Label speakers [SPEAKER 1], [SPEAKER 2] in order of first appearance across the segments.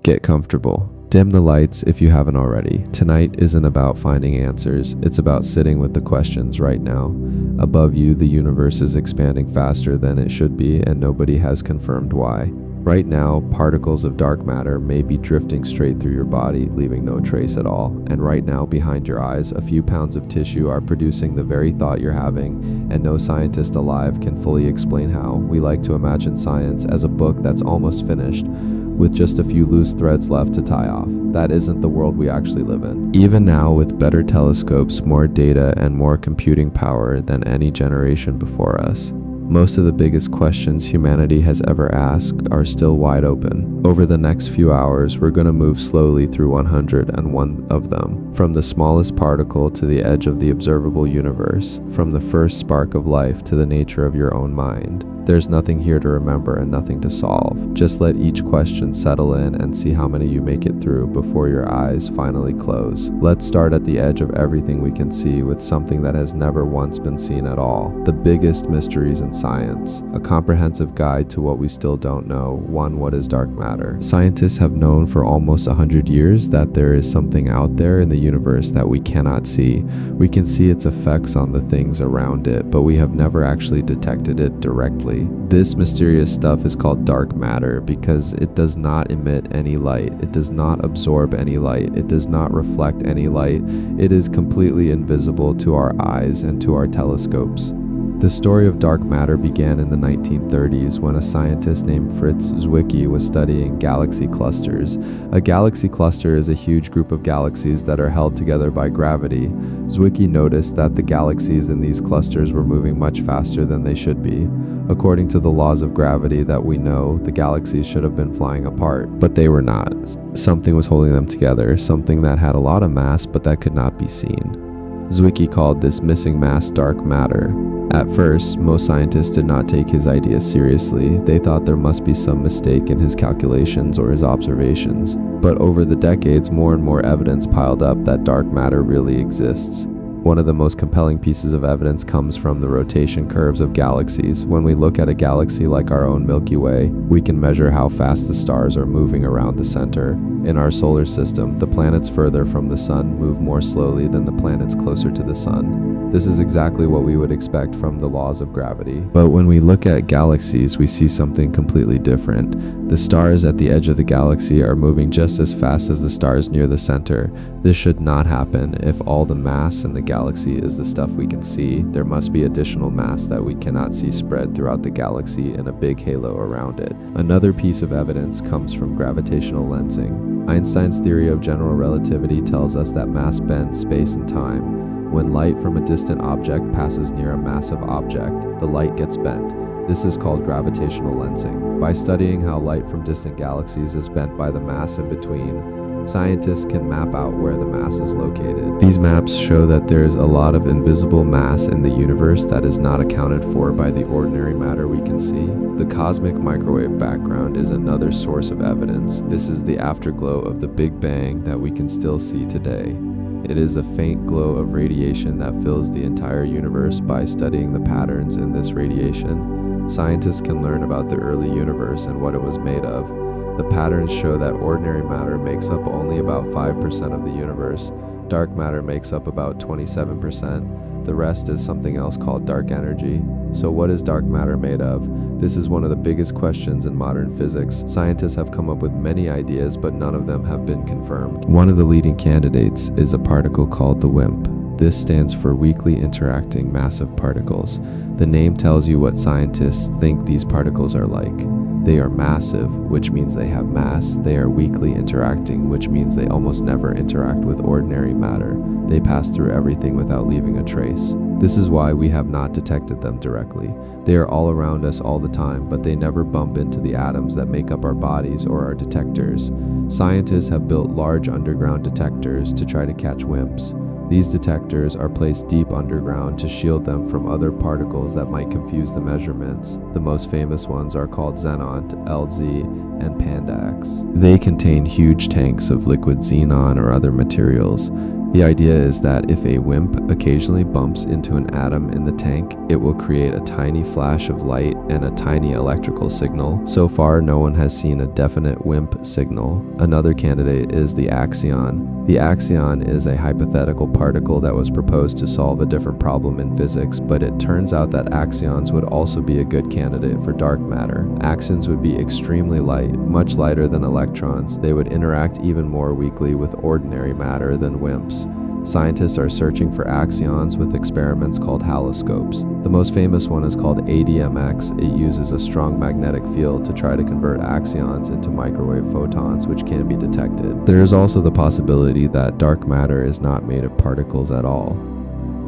[SPEAKER 1] Get comfortable. Dim the lights if you haven't already. Tonight isn't about finding answers, it's about sitting with the questions right now. Above you, the universe is expanding faster than it should be, and nobody has confirmed why. Right now, particles of dark matter may be drifting straight through your body, leaving no trace at all. And right now, behind your eyes, a few pounds of tissue are producing the very thought you're having, and no scientist alive can fully explain how. We like to imagine science as a book that's almost finished, with just a few loose threads left to tie off. That isn't the world we actually live in. Even now, with better telescopes, more data, and more computing power than any generation before us, most of the biggest questions humanity has ever asked are still wide open. Over the next few hours, we're going to move slowly through 101 of them, from the smallest particle to the edge of the observable universe, from the first spark of life to the nature of your own mind. There's nothing here to remember and nothing to solve. Just let each question settle in and see how many you make it through before your eyes finally close. Let's start at the edge of everything we can see with something that has never once been seen at all. The biggest mysteries in science. A comprehensive guide to what we still don't know. One, what is dark matter? Scientists have known for almost 100 years that there is something out there in the universe that we cannot see. We can see its effects on the things around it, but we have never actually detected it directly. This mysterious stuff is called dark matter because it does not emit any light. It does not absorb any light. It does not reflect any light. It is completely invisible to our eyes and to our telescopes. The story of dark matter began in the 1930s when a scientist named Fritz Zwicky was studying galaxy clusters. A galaxy cluster is a huge group of galaxies that are held together by gravity. Zwicky noticed that the galaxies in these clusters were moving much faster than they should be. According to the laws of gravity that we know, the galaxies should have been flying apart, but they were not. Something was holding them together, something that had a lot of mass but that could not be seen. Zwicky called this missing mass dark matter. At first, most scientists did not take his idea seriously. They thought there must be some mistake in his calculations or his observations. But over the decades, more and more evidence piled up that dark matter really exists. One of the most compelling pieces of evidence comes from the rotation curves of galaxies. When we look at a galaxy like our own Milky Way, we can measure how fast the stars are moving around the center. In our solar system, the planets further from the sun move more slowly than the planets closer to the sun. This is exactly what we would expect from the laws of gravity. But when we look at galaxies, we see something completely different. The stars at the edge of the galaxy are moving just as fast as the stars near the center. This should not happen. If all the mass in the galaxy is the stuff we can see, there must be additional mass that we cannot see spread throughout the galaxy in a big halo around it. Another piece of evidence comes from gravitational lensing. Einstein's theory of general relativity tells us that mass bends space and time. When light from a distant object passes near a massive object, the light gets bent. This is called gravitational lensing. By studying how light from distant galaxies is bent by the mass in between, scientists can map out where the mass is located. These maps show that there is a lot of invisible mass in the universe that is not accounted for by the ordinary matter we can see. The cosmic microwave background is another source of evidence. This is the afterglow of the Big Bang that we can still see today. It is a faint glow of radiation that fills the entire universe. By studying the patterns in this radiation, scientists can learn about the early universe and what it was made of. The patterns show that ordinary matter makes up only about 5% of the universe. Dark matter makes up about 27%. The rest is something else called dark energy. So what is dark matter made of? This is one of the biggest questions in modern physics. Scientists have come up with many ideas, but none of them have been confirmed. One of the leading candidates is a particle called the WIMP. This stands for Weakly Interacting Massive Particles. The name tells you what scientists think these particles are like. They are massive, which means they have mass. They are weakly interacting, which means they almost never interact with ordinary matter. They pass through everything without leaving a trace. This is why we have not detected them directly. They are all around us all the time, but they never bump into the atoms that make up our bodies or our detectors. Scientists have built large underground detectors to try to catch WIMPs. These detectors are placed deep underground to shield them from other particles that might confuse the measurements. The most famous ones are called xenont, LZ, and Pandax. They contain huge tanks of liquid xenon or other materials. The idea is that if a WIMP occasionally bumps into an atom in the tank, it will create a tiny flash of light and a tiny electrical signal. So far, no one has seen a definite WIMP signal. Another candidate is the axion. The axion is a hypothetical particle that was proposed to solve a different problem in physics, but it turns out that axions would also be a good candidate for dark matter. Axions would be extremely light, much lighter than electrons. They would interact even more weakly with ordinary matter than WIMPs. Scientists are searching for axions with experiments called haloscopes. The most famous one is called ADMX. It uses a strong magnetic field to try to convert axions into microwave photons, which can be detected. There is also the possibility that dark matter is not made of particles at all.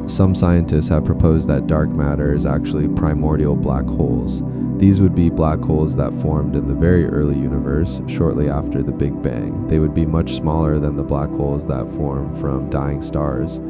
[SPEAKER 1] Some scientists have proposed that dark matter is actually primordial black holes. These would be black holes that formed in the very early universe, shortly after the Big Bang. They would be much smaller than the black holes that form from dying stars.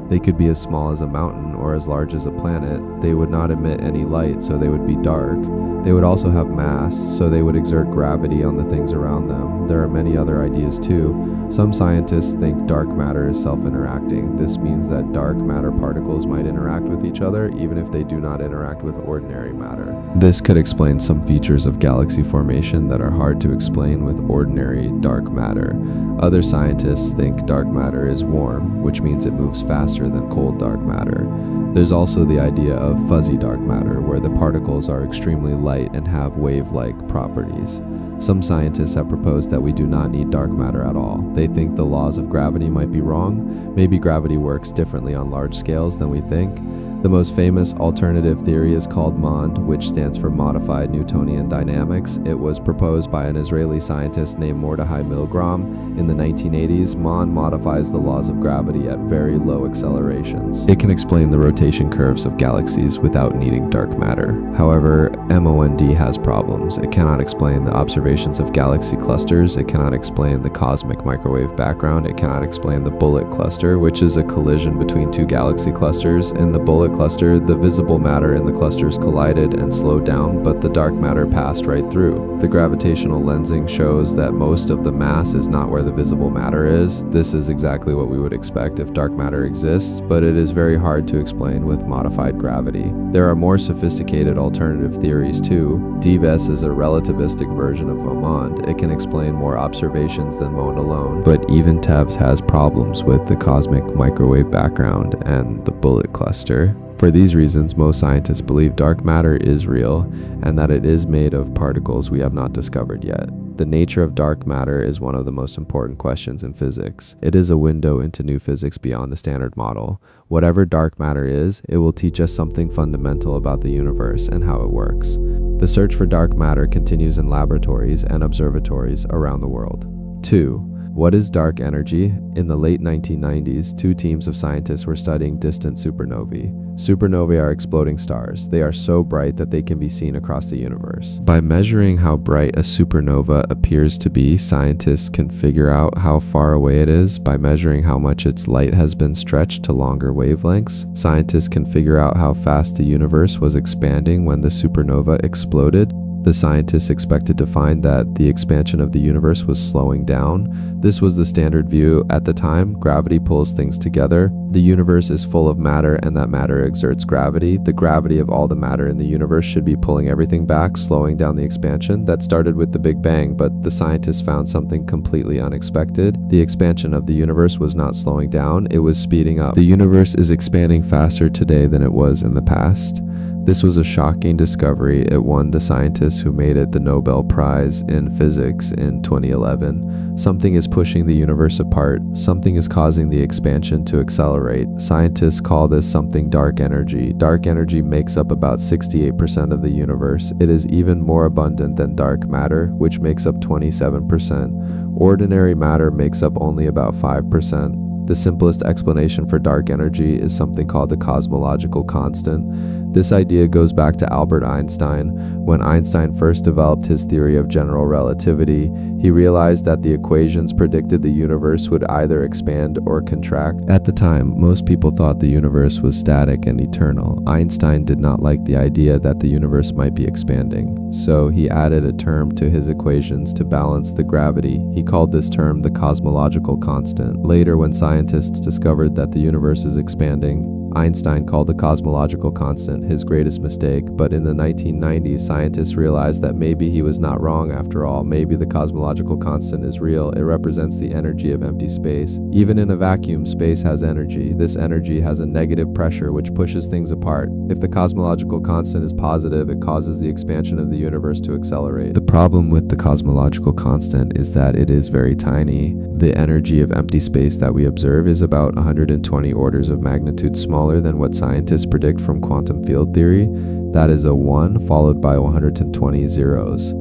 [SPEAKER 1] They could be as small as a mountain or as large as a planet. They would not emit any light, so they would be dark. They would also have mass, so they would exert gravity on the things around them. There are many other ideas too. Some scientists think dark matter is self-interacting. This means that dark matter particles might interact with each other, even if they do not interact with ordinary matter. This could explain some features of galaxy formation that are hard to explain with ordinary dark matter. Other scientists think dark matter is warm, which means it moves faster than cold dark matter. There's also the idea of fuzzy dark matter, where the particles are extremely light and have wave-like properties. Some scientists have proposed that we do not need dark matter at all. They think the laws of gravity might be wrong. Maybe gravity works differently on large scales than we think. The most famous alternative theory is called MOND, which stands for Modified Newtonian Dynamics. It was proposed by an Israeli scientist named Mordechai Milgram in the 1980s. MOND modifies the laws of gravity at very low accelerations. It can explain the rotation curves of galaxies without needing dark matter. However, MOND has problems. It cannot explain the observations of galaxy clusters. It cannot explain the cosmic microwave background. It cannot explain the bullet cluster, which is a collision between two galaxy clusters. In the bullet cluster, the visible matter in the clusters collided and slowed down, but the dark matter passed right through. The gravitational lensing shows that most of the mass is not where the visible matter is. This is exactly what we would expect if dark matter exists, but it is very hard to explain with modified gravity. There are more sophisticated alternative theories too. DBES is a relativistic version of MOND. It can explain more observations than MOND alone, but even TEVS has problems with the cosmic microwave background and the bullet cluster. For these reasons, most scientists believe dark matter is real and that it is made of particles we have not discovered yet. The nature of dark matter is one of the most important questions in physics. It is a window into new physics beyond the standard model. Whatever dark matter is, it will teach us something fundamental about the universe and how it works. The search for dark matter continues in laboratories and observatories around the world. 2. What is dark energy? In the late 1990s, two teams of scientists were studying distant supernovae. Supernovae are exploding stars. They are so bright that they can be seen across the universe. By measuring how bright a supernova appears to be, scientists can figure out how far away it is. By measuring how much its light has been stretched to longer wavelengths, scientists can figure out how fast the universe was expanding when the supernova exploded. The scientists expected to find that the expansion of the universe was slowing down. This was the standard view at the time. Gravity pulls things together. The universe is full of matter, and that matter exerts gravity. The gravity of all the matter in the universe should be pulling everything back, slowing down the expansion. That started with the Big Bang, but the scientists found something completely unexpected. The expansion of the universe was not slowing down, it was speeding up. The universe is expanding faster today than it was in the past. This was a shocking discovery. It won the scientists who made it the Nobel Prize in Physics in 2011. Something is pushing the universe apart. Something is causing the expansion to accelerate. Scientists call this something dark energy. Dark energy makes up about 68% of the universe. It is even more abundant than dark matter, which makes up 27%. Ordinary matter makes up only about 5%. The simplest explanation for dark energy is something called the cosmological constant. This idea goes back to Albert Einstein. When Einstein first developed his theory of general relativity, he realized that the equations predicted the universe would either expand or contract. At the time, most people thought the universe was static and eternal. Einstein did not like the idea that the universe might be expanding, so he added a term to his equations to balance the gravity. He called this term the cosmological constant. Later, when scientists scientists discovered that the universe is expanding. Einstein called the cosmological constant his greatest mistake, but in the 1990s, scientists realized that maybe he was not wrong after all. Maybe the cosmological constant is real. It represents the energy of empty space. Even in a vacuum, space has energy. This energy has a negative pressure which pushes things apart. If the cosmological constant is positive, it causes the expansion of the universe to accelerate. The problem with the cosmological constant is that it is very tiny. The energy of empty space that we observe is about 120 orders of magnitude smaller than what scientists predict from quantum field theory. That is a 1 followed by 120 zeros.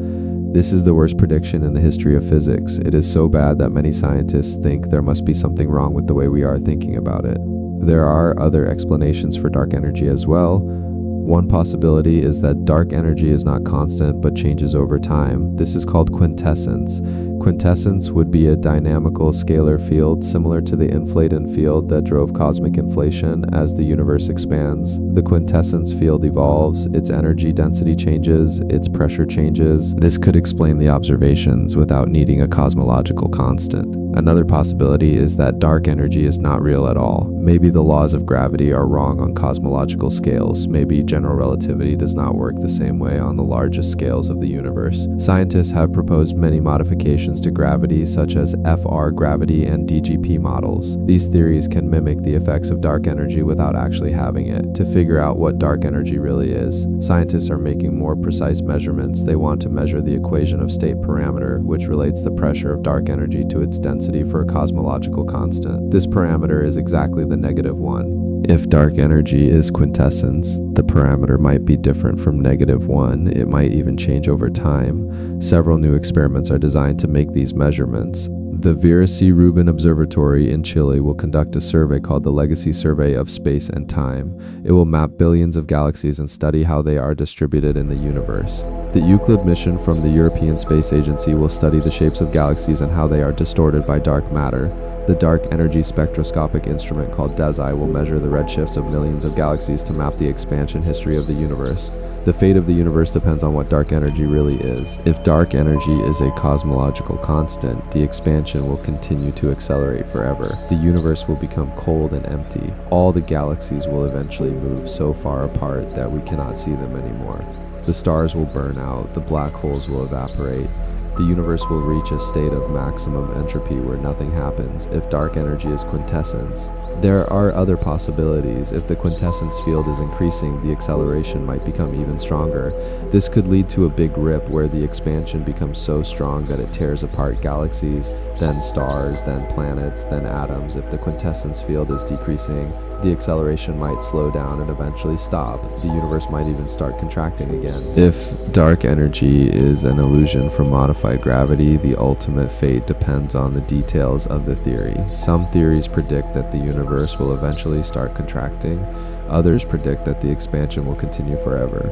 [SPEAKER 1] This is the worst prediction in the history of physics. It is so bad that many scientists think there must be something wrong with the way we are thinking about it. There are other explanations for dark energy as well. One possibility is that dark energy is not constant but changes over time. This is called quintessence. Quintessence would be a dynamical scalar field similar to the inflaton field that drove cosmic inflation. As the universe expands, the quintessence field evolves, its energy density changes, its pressure changes. This could explain the observations without needing a cosmological constant. Another possibility is that dark energy is not real at all. Maybe the laws of gravity are wrong on cosmological scales. Maybe general relativity does not work the same way on the largest scales of the universe. Scientists have proposed many modifications to gravity, such as FR gravity and DGP models. These theories can mimic the effects of dark energy without actually having it. To figure out what dark energy really is, scientists are making more precise measurements. They want to measure the equation of state parameter, which relates the pressure of dark energy to its density for a cosmological constant. This parameter is exactly the -1. If dark energy is quintessence, the parameter might be different from -1. It might even change over time. Several new experiments are designed to make these measurements. The Vera C. Rubin Observatory in Chile will conduct a survey called the Legacy Survey of Space and Time. It will map billions of galaxies and study how they are distributed in the universe. The Euclid mission from the European Space Agency will study the shapes of galaxies and how they are distorted by dark matter. The Dark Energy Spectroscopic Instrument called DESI will measure the redshifts of millions of galaxies to map the expansion history of the universe. The fate of the universe depends on what dark energy really is. If dark energy is a cosmological constant, the expansion will continue to accelerate forever. The universe will become cold and empty. All the galaxies will eventually move so far apart that we cannot see them anymore. The stars will burn out, the black holes will evaporate. The universe will reach a state of maximum entropy where nothing happens if dark energy is quintessence. There are other possibilities. If the quintessence field is increasing, the acceleration might become even stronger. This could lead to a big rip where the expansion becomes so strong that it tears apart galaxies, then stars, then planets, then atoms. If the quintessence field is decreasing, the acceleration might slow down and eventually stop. The universe might even start contracting again. If dark energy is an illusion from modified gravity, the ultimate fate depends on the details of the theory. Some theories predict that the universe will eventually start contracting. Others predict that the expansion will continue forever.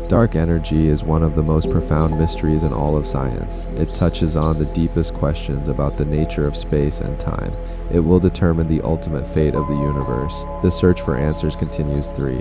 [SPEAKER 1] Dark energy is one of the most profound mysteries in all of science. It touches on the deepest questions about the nature of space and time. It will determine the ultimate fate of the universe. The search for answers continues. 3.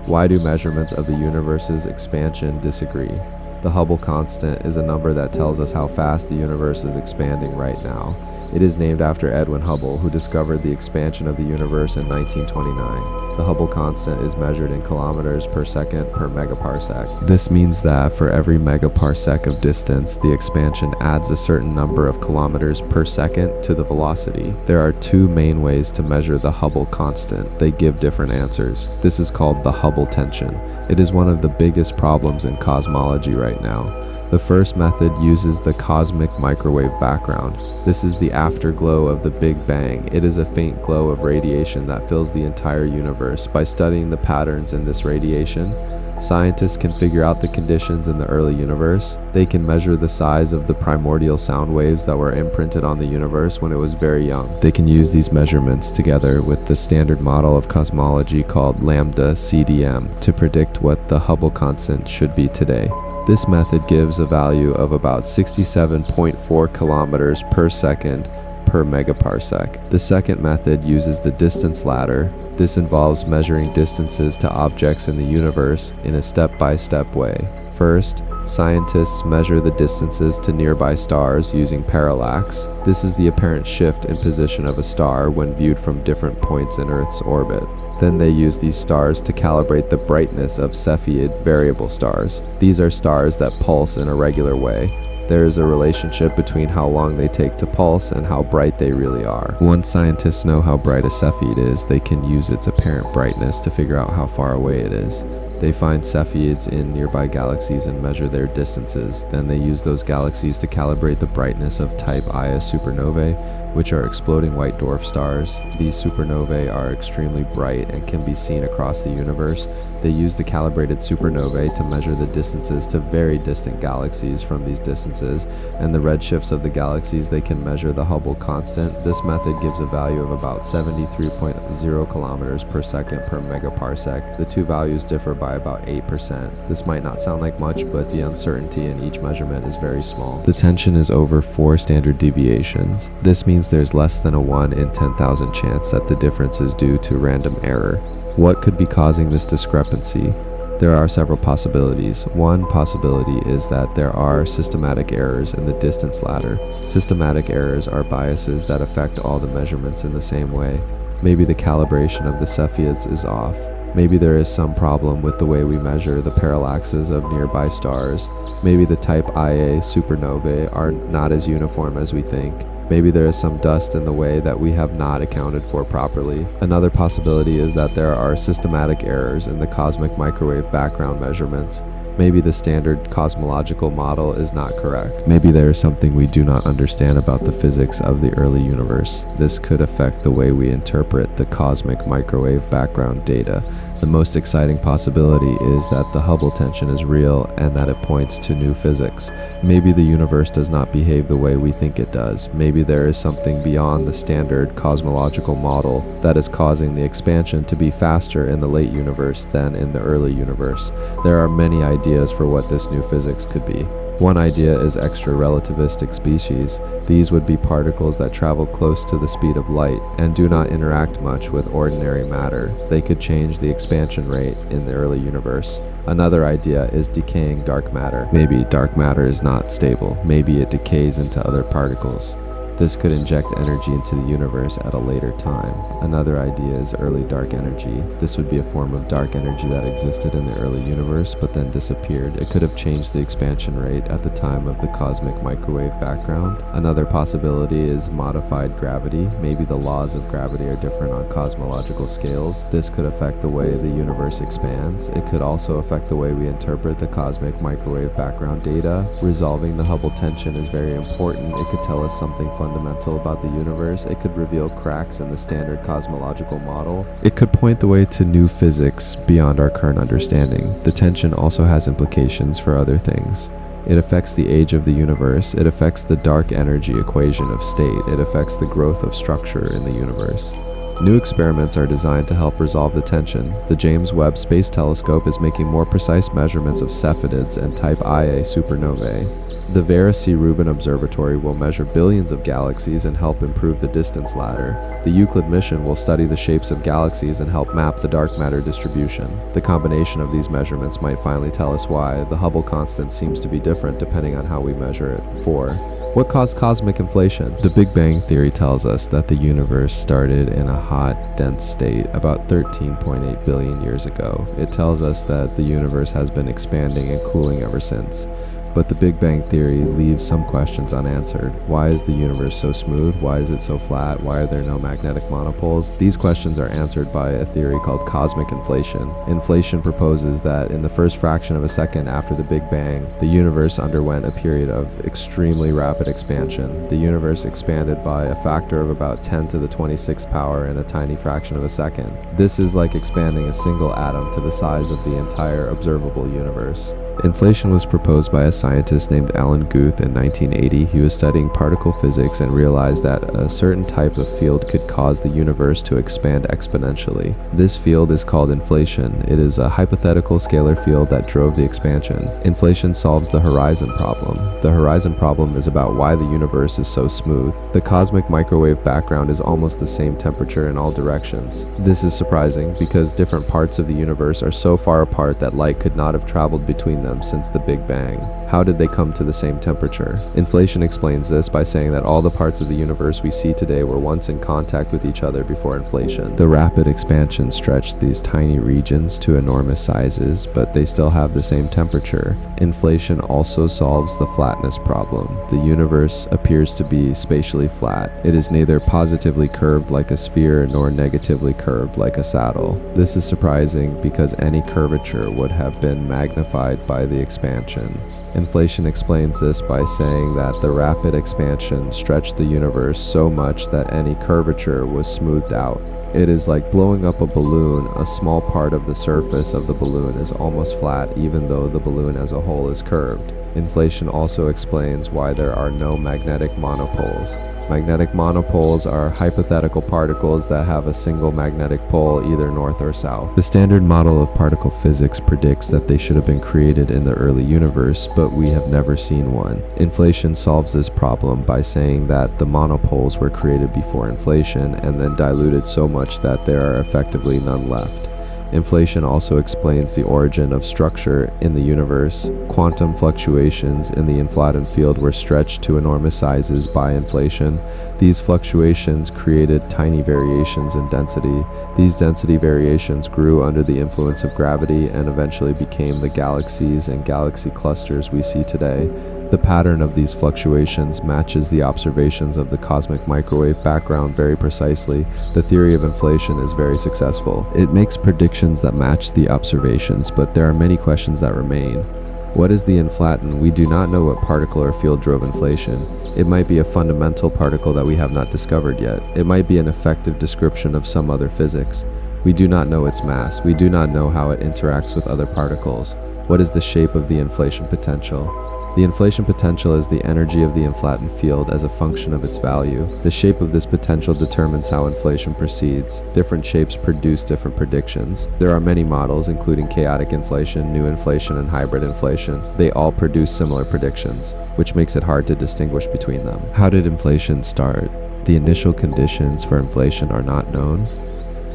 [SPEAKER 1] Why do measurements of the universe's expansion disagree? The Hubble constant is a number that tells us how fast the universe is expanding right now. It is named after Edwin Hubble, who discovered the expansion of the universe in 1929. The Hubble constant is measured in kilometers per second per megaparsec. This means that for every megaparsec of distance, the expansion adds a certain number of kilometers per second to the velocity. There are two main ways to measure the Hubble constant. They give different answers. This is called the Hubble tension. It is one of the biggest problems in cosmology right now. The first method uses the cosmic microwave background. This is the afterglow of the Big Bang. It is a faint glow of radiation that fills the entire universe. By studying the patterns in this radiation, scientists can figure out the conditions in the early universe. They can measure the size of the primordial sound waves that were imprinted on the universe when it was very young. They can use these measurements together with the standard model of cosmology called lambda CDM to predict what the Hubble constant should be today. This method gives a value of about 67.4 kilometers per second per megaparsec. The second method uses the distance ladder. This involves measuring distances to objects in the universe in a step-by-step way. First, scientists measure the distances to nearby stars using parallax. This is the apparent shift in position of a star when viewed from different points in Earth's orbit. Then they use these stars to calibrate the brightness of Cepheid variable stars. These are stars that pulse in a regular way. There is a relationship between how long they take to pulse and how bright they really are. Once scientists know how bright a Cepheid is, they can use its apparent brightness to figure out how far away it is. They find Cepheids in nearby galaxies and measure their distances. Then they use those galaxies to calibrate the brightness of type Ia supernovae, which are exploding white dwarf stars. These supernovae are extremely bright and can be seen across the universe. They use the calibrated supernovae to measure the distances to very distant galaxies from these distances, and the redshifts of the galaxies they can measure the Hubble constant. This method gives a value of about 73.0 kilometers per second per megaparsec. The two values differ by about 8%. This might not sound like much, but the uncertainty in each measurement is very small. The tension is over 4 standard deviations. This means there's less than a 1 in 10,000 chance that the difference is due to random error. What could be causing this discrepancy? There are several possibilities. One possibility is that there are systematic errors in the distance ladder. Systematic errors are biases that affect all the measurements in the same way. Maybe the calibration of the Cepheids is off. Maybe there is some problem with the way we measure the parallaxes of nearby stars. Maybe the type Ia supernovae are not as uniform as we think. Maybe there is some dust in the way that we have not accounted for properly. Another possibility is that there are systematic errors in the cosmic microwave background measurements. Maybe the standard cosmological model is not correct. Maybe there is something we do not understand about the physics of the early universe. This could affect the way we interpret the cosmic microwave background data. The most exciting possibility is that the Hubble tension is real and that it points to new physics. Maybe the universe does not behave the way we think it does. Maybe there is something beyond the standard cosmological model that is causing the expansion to be faster in the late universe than in the early universe. There are many ideas for what this new physics could be. One idea is extra-relativistic species. These would be particles that travel close to the speed of light and do not interact much with ordinary matter. They could change the expansion rate in the early universe. Another idea is decaying dark matter. Maybe dark matter is not stable. Maybe it decays into other particles. This could inject energy into the universe at a later time. Another idea is early dark energy. This would be a form of dark energy that existed in the early universe but then disappeared. It could have changed the expansion rate at the time of the cosmic microwave background. Another possibility is modified gravity. Maybe the laws of gravity are different on cosmological scales. This could affect the way the universe expands. It could also affect the way we interpret the cosmic microwave background data. Resolving the Hubble tension is very important. It could tell us something fundamental about the universe. It could reveal cracks in the standard cosmological model. It could point the way to new physics beyond our current understanding. The tension also has implications for other things. It affects the age of the universe. It affects the dark energy equation of state. It affects the growth of structure in the universe. New experiments are designed to help resolve the tension. The James Webb Space Telescope is making more precise measurements of Cepheids and type Ia supernovae. The Vera C. Rubin Observatory will measure billions of galaxies and help improve the distance ladder. The Euclid mission will study the shapes of galaxies and help map the dark matter distribution. The combination of these measurements might finally tell us why the Hubble constant seems to be different depending on how we measure it. 4. What caused cosmic inflation? The Big Bang Theory tells us that the universe started in a hot, dense state about 13.8 billion years ago. It tells us that the universe has been expanding and cooling ever since. But the Big Bang Theory leaves some questions unanswered. Why is the universe so smooth? Why is it so flat? Why are there no magnetic monopoles? These questions are answered by a theory called cosmic inflation. Inflation proposes that in the first fraction of a second after the Big Bang, the universe underwent a period of extremely rapid expansion. The universe expanded by a factor of about 10 to the 26th power in a tiny fraction of a second. This is like expanding a single atom to the size of the entire observable universe. Inflation was proposed by a scientist named Alan Guth in 1980. He was studying particle physics and realized that a certain type of field could cause the universe to expand exponentially. This field is called inflation. It is a hypothetical scalar field that drove the expansion. Inflation solves the horizon problem. The horizon problem is about why the universe is so smooth. The cosmic microwave background is almost the same temperature in all directions. This is surprising because different parts of the universe are so far apart that light could not have traveled between them since the Big Bang. How did they come to the same temperature? Inflation explains this by saying that all the parts of the universe we see today were once in contact with each other before inflation. The rapid expansion stretched these tiny regions to enormous sizes, but they still have the same temperature. Inflation also solves the flatness problem. The universe appears to be spatially flat. It is neither positively curved like a sphere nor negatively curved like a saddle. This is surprising because any curvature would have been magnified by the expansion. Inflation explains this by saying that the rapid expansion stretched the universe so much that any curvature was smoothed out. It is like blowing up a balloon. A small part of the surface of the balloon is almost flat, even though the balloon as a whole is curved. Inflation also explains why there are no magnetic monopoles. Magnetic monopoles are hypothetical particles that have a single magnetic pole, either north or south. The standard model of particle physics predicts that they should have been created in the early universe, but we have never seen one. Inflation solves this problem by saying that the monopoles were created before inflation and then diluted so much that there are effectively none left. Inflation also explains the origin of structure in the universe. Quantum fluctuations in the inflated field were stretched to enormous sizes by inflation. These fluctuations created tiny variations in density. These density variations grew under the influence of gravity and eventually became the galaxies and galaxy clusters we see today. The pattern of these fluctuations matches the observations of the cosmic microwave background very precisely. The theory of inflation is very successful. It makes predictions that match the observations, but there are many questions that remain. What is the inflaton? We do not know what particle or field drove inflation. It might be a fundamental particle that we have not discovered yet. It might be an effective description of some other physics. We do not know its mass. We do not know how it interacts with other particles. What is the shape of the inflation potential? The inflation potential is the energy of the inflated field as a function of its value. The shape of this potential determines how inflation proceeds. Different shapes produce different predictions. There are many models, including chaotic inflation, new inflation, and hybrid inflation. They all produce similar predictions, which makes it hard to distinguish between them. How did inflation start? The initial conditions for inflation are not known.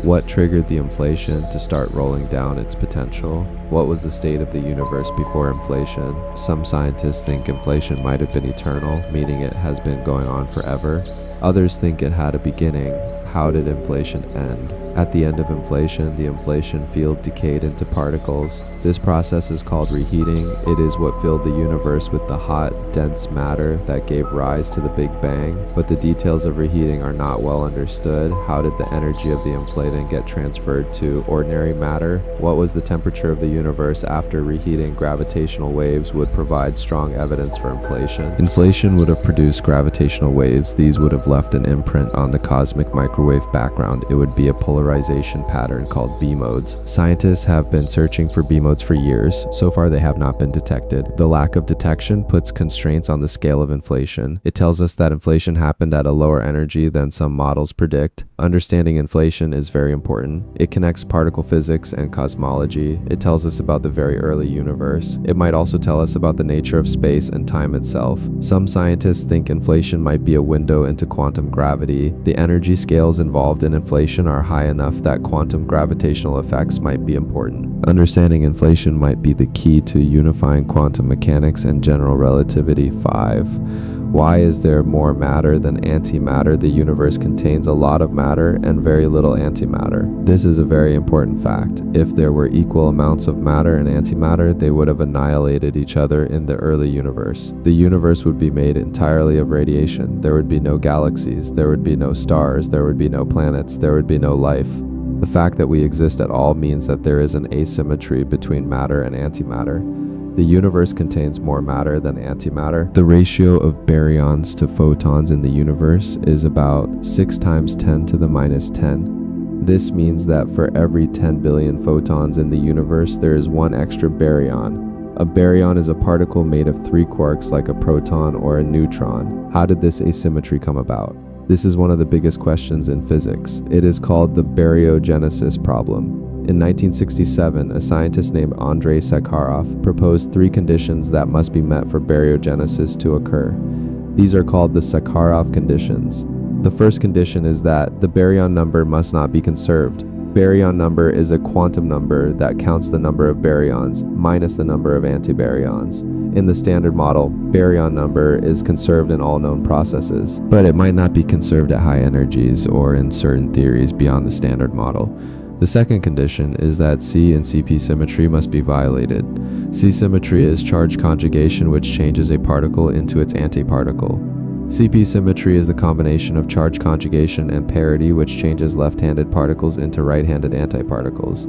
[SPEAKER 1] What triggered the inflation to start rolling down its potential? What was the state of the universe before inflation? Some scientists think inflation might have been eternal, meaning it has been going on forever. Others think it had a beginning. How did inflation end? At the end of inflation, the inflation field decayed into particles. This process is called reheating. It is what filled the universe with the hot, dense matter that gave rise to the Big Bang. But the details of reheating are not well understood. How did the energy of the inflaton get transferred to ordinary matter? What was the temperature of the universe after reheating? Gravitational waves would provide strong evidence for inflation. Inflation would have produced gravitational waves. These would have left an imprint on the cosmic microwave background. It would be a polarization pattern called B modes. Scientists have been searching for B modes for years. So far, they have not been detected. The lack of detection puts constraints on the scale of inflation. It tells us that inflation happened at a lower energy than some models predict. Understanding inflation is very important. It connects particle physics and cosmology. It tells us about the very early universe. It might also tell us about the nature of space and time itself. Some scientists think inflation might be a window into quantum gravity. The energy scales involved in inflation are high enough that quantum gravitational effects might be important. Understanding inflation might be the key to unifying quantum mechanics and general relativity. 5. Why is there more matter than antimatter? The universe contains a lot of matter and very little antimatter. This is a very important fact. If there were equal amounts of matter and antimatter, they would have annihilated each other in the early universe. The universe would be made entirely of radiation. There would be no galaxies. There would be no stars. There would be no planets. There would be no life. The fact that we exist at all means that there is an asymmetry between matter and antimatter. The universe contains more matter than antimatter. The ratio of baryons to photons in the universe is about 6 times 10 to the minus 10. This means that for every 10 billion photons in the universe, there is one extra baryon. A baryon is a particle made of three quarks like a proton or a neutron. How did this asymmetry come about? This is one of the biggest questions in physics. It is called the baryogenesis problem. In 1967, a scientist named Andrei Sakharov proposed three conditions that must be met for baryogenesis to occur. These are called the Sakharov conditions. The first condition is that the baryon number must not be conserved. Baryon number is a quantum number that counts the number of baryons minus the number of antibaryons. In the Standard Model, baryon number is conserved in all known processes, but it might not be conserved at high energies or in certain theories beyond the Standard Model. The second condition is that C and CP symmetry must be violated. C symmetry is charge conjugation, which changes a particle into its antiparticle. CP symmetry is the combination of charge conjugation and parity, which changes left-handed particles into right-handed antiparticles.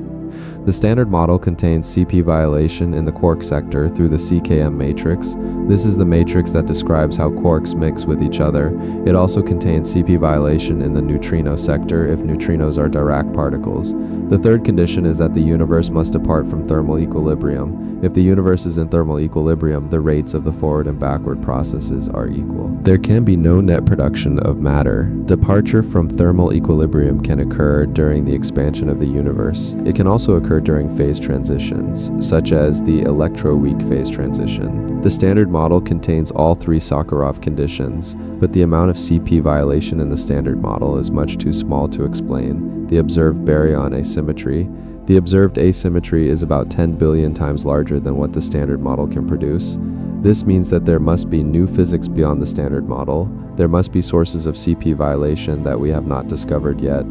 [SPEAKER 1] The Standard Model contains CP violation in the quark sector through the CKM matrix. This is the matrix that describes how quarks mix with each other. It also contains CP violation in the neutrino sector if neutrinos are Dirac particles. The third condition is that the universe must depart from thermal equilibrium. If the universe is in thermal equilibrium, the rates of the forward and backward processes are equal. There can be no net production of matter. Departure from thermal equilibrium can occur during the expansion of the universe. It can also occur during phase transitions, such as the electroweak phase transition. The Standard Model contains all three Sakharov conditions, but the amount of CP violation in the Standard Model is much too small to explain the observed baryon asymmetry. The observed asymmetry is about 10 billion times larger than what the Standard Model can produce. This means that there must be new physics beyond the Standard Model. There must be sources of CP violation that we have not discovered yet.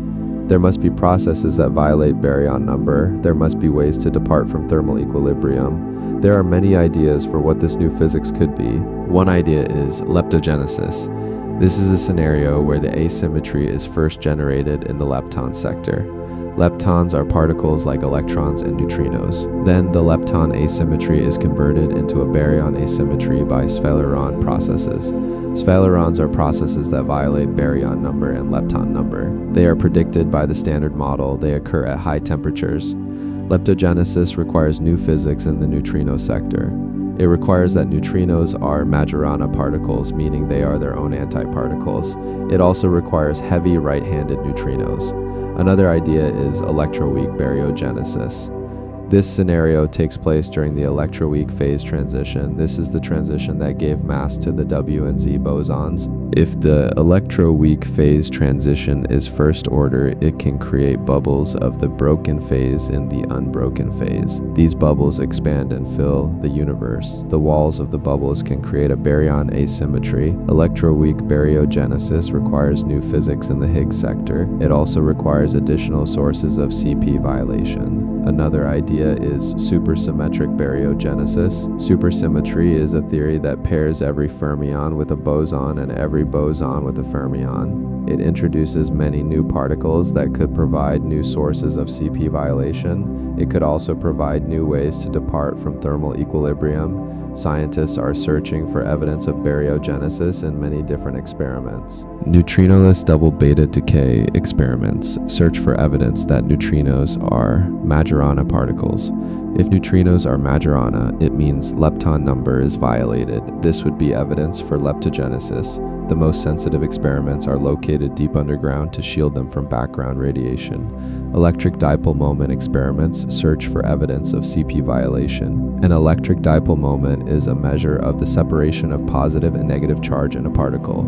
[SPEAKER 1] There must be processes that violate baryon number. There must be ways to depart from thermal equilibrium. There are many ideas for what this new physics could be. One idea is leptogenesis. This is a scenario where the asymmetry is first generated in the lepton sector. Leptons are particles like electrons and neutrinos. Then the lepton asymmetry is converted into a baryon asymmetry by Sphelerón processes. Sphelerons are processes that violate baryon number and lepton number. They are predicted by the Standard Model. They occur at high temperatures. Leptogenesis requires new physics in the neutrino sector. It requires that neutrinos are Majorana particles, meaning they are their own antiparticles. It also requires heavy right-handed neutrinos. Another idea is electroweak baryogenesis. This scenario takes place during the electroweak phase transition. This is the transition that gave mass to the W and Z bosons. If the electroweak phase transition is first order, it can create bubbles of the broken phase in the unbroken phase. These bubbles expand and fill the universe. The walls of the bubbles can create a baryon asymmetry. Electroweak baryogenesis requires new physics in the Higgs sector. It also requires additional sources of CP violation. Another idea is supersymmetric baryogenesis. Supersymmetry is a theory that pairs every fermion with a boson and every boson with a fermion. It introduces many new particles that could provide new sources of CP violation. It could also provide new ways to depart from thermal equilibrium. Scientists are searching for evidence of baryogenesis in many different experiments. Neutrinoless double beta decay experiments search for evidence that neutrinos are Majorana particles. If neutrinos are Majorana, it means lepton number is violated. This would be evidence for leptogenesis. The most sensitive experiments are located deep underground to shield them from background radiation. Electric dipole moment experiments search for evidence of CP violation. An electric dipole moment is a measure of the separation of positive and negative charge in a particle.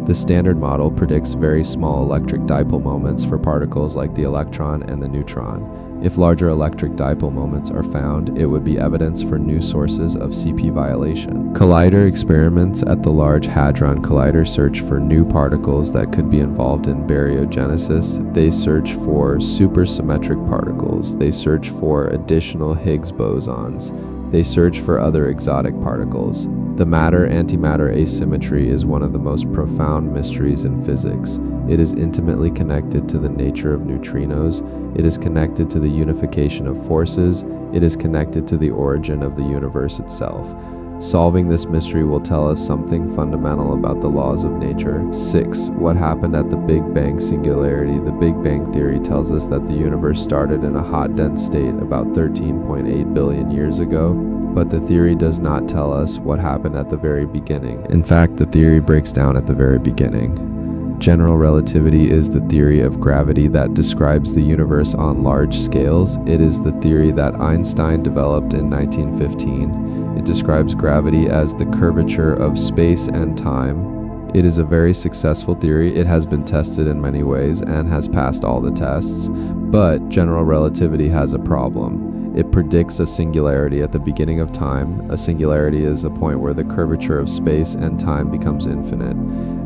[SPEAKER 1] The Standard Model predicts very small electric dipole moments for particles like the electron and the neutron. If larger electric dipole moments are found, it would be evidence for new sources of CP violation. Collider experiments at the Large Hadron Collider search for new particles that could be involved in baryogenesis. They search for supersymmetric particles. They search for additional Higgs bosons. They search for other exotic particles. The matter-antimatter asymmetry is one of the most profound mysteries in physics. It is intimately connected to the nature of neutrinos. It is connected to the unification of forces. It is connected to the origin of the universe itself. Solving this mystery will tell us something fundamental about the laws of nature. 6. What happened at the Big Bang singularity? The Big Bang theory tells us that the universe started in a hot, dense state about 13.8 billion years ago. but the theory does not tell us what happened at the very beginning. In fact, the theory breaks down at the very beginning. General relativity is the theory of gravity that describes the universe on large scales. It is the theory that Einstein developed in 1915. It describes gravity as the curvature of space and time. It is a very successful theory. It has been tested in many ways and has passed all the tests, but general relativity has a problem. It predicts a singularity at the beginning of time. A singularity is a point where the curvature of space and time becomes infinite.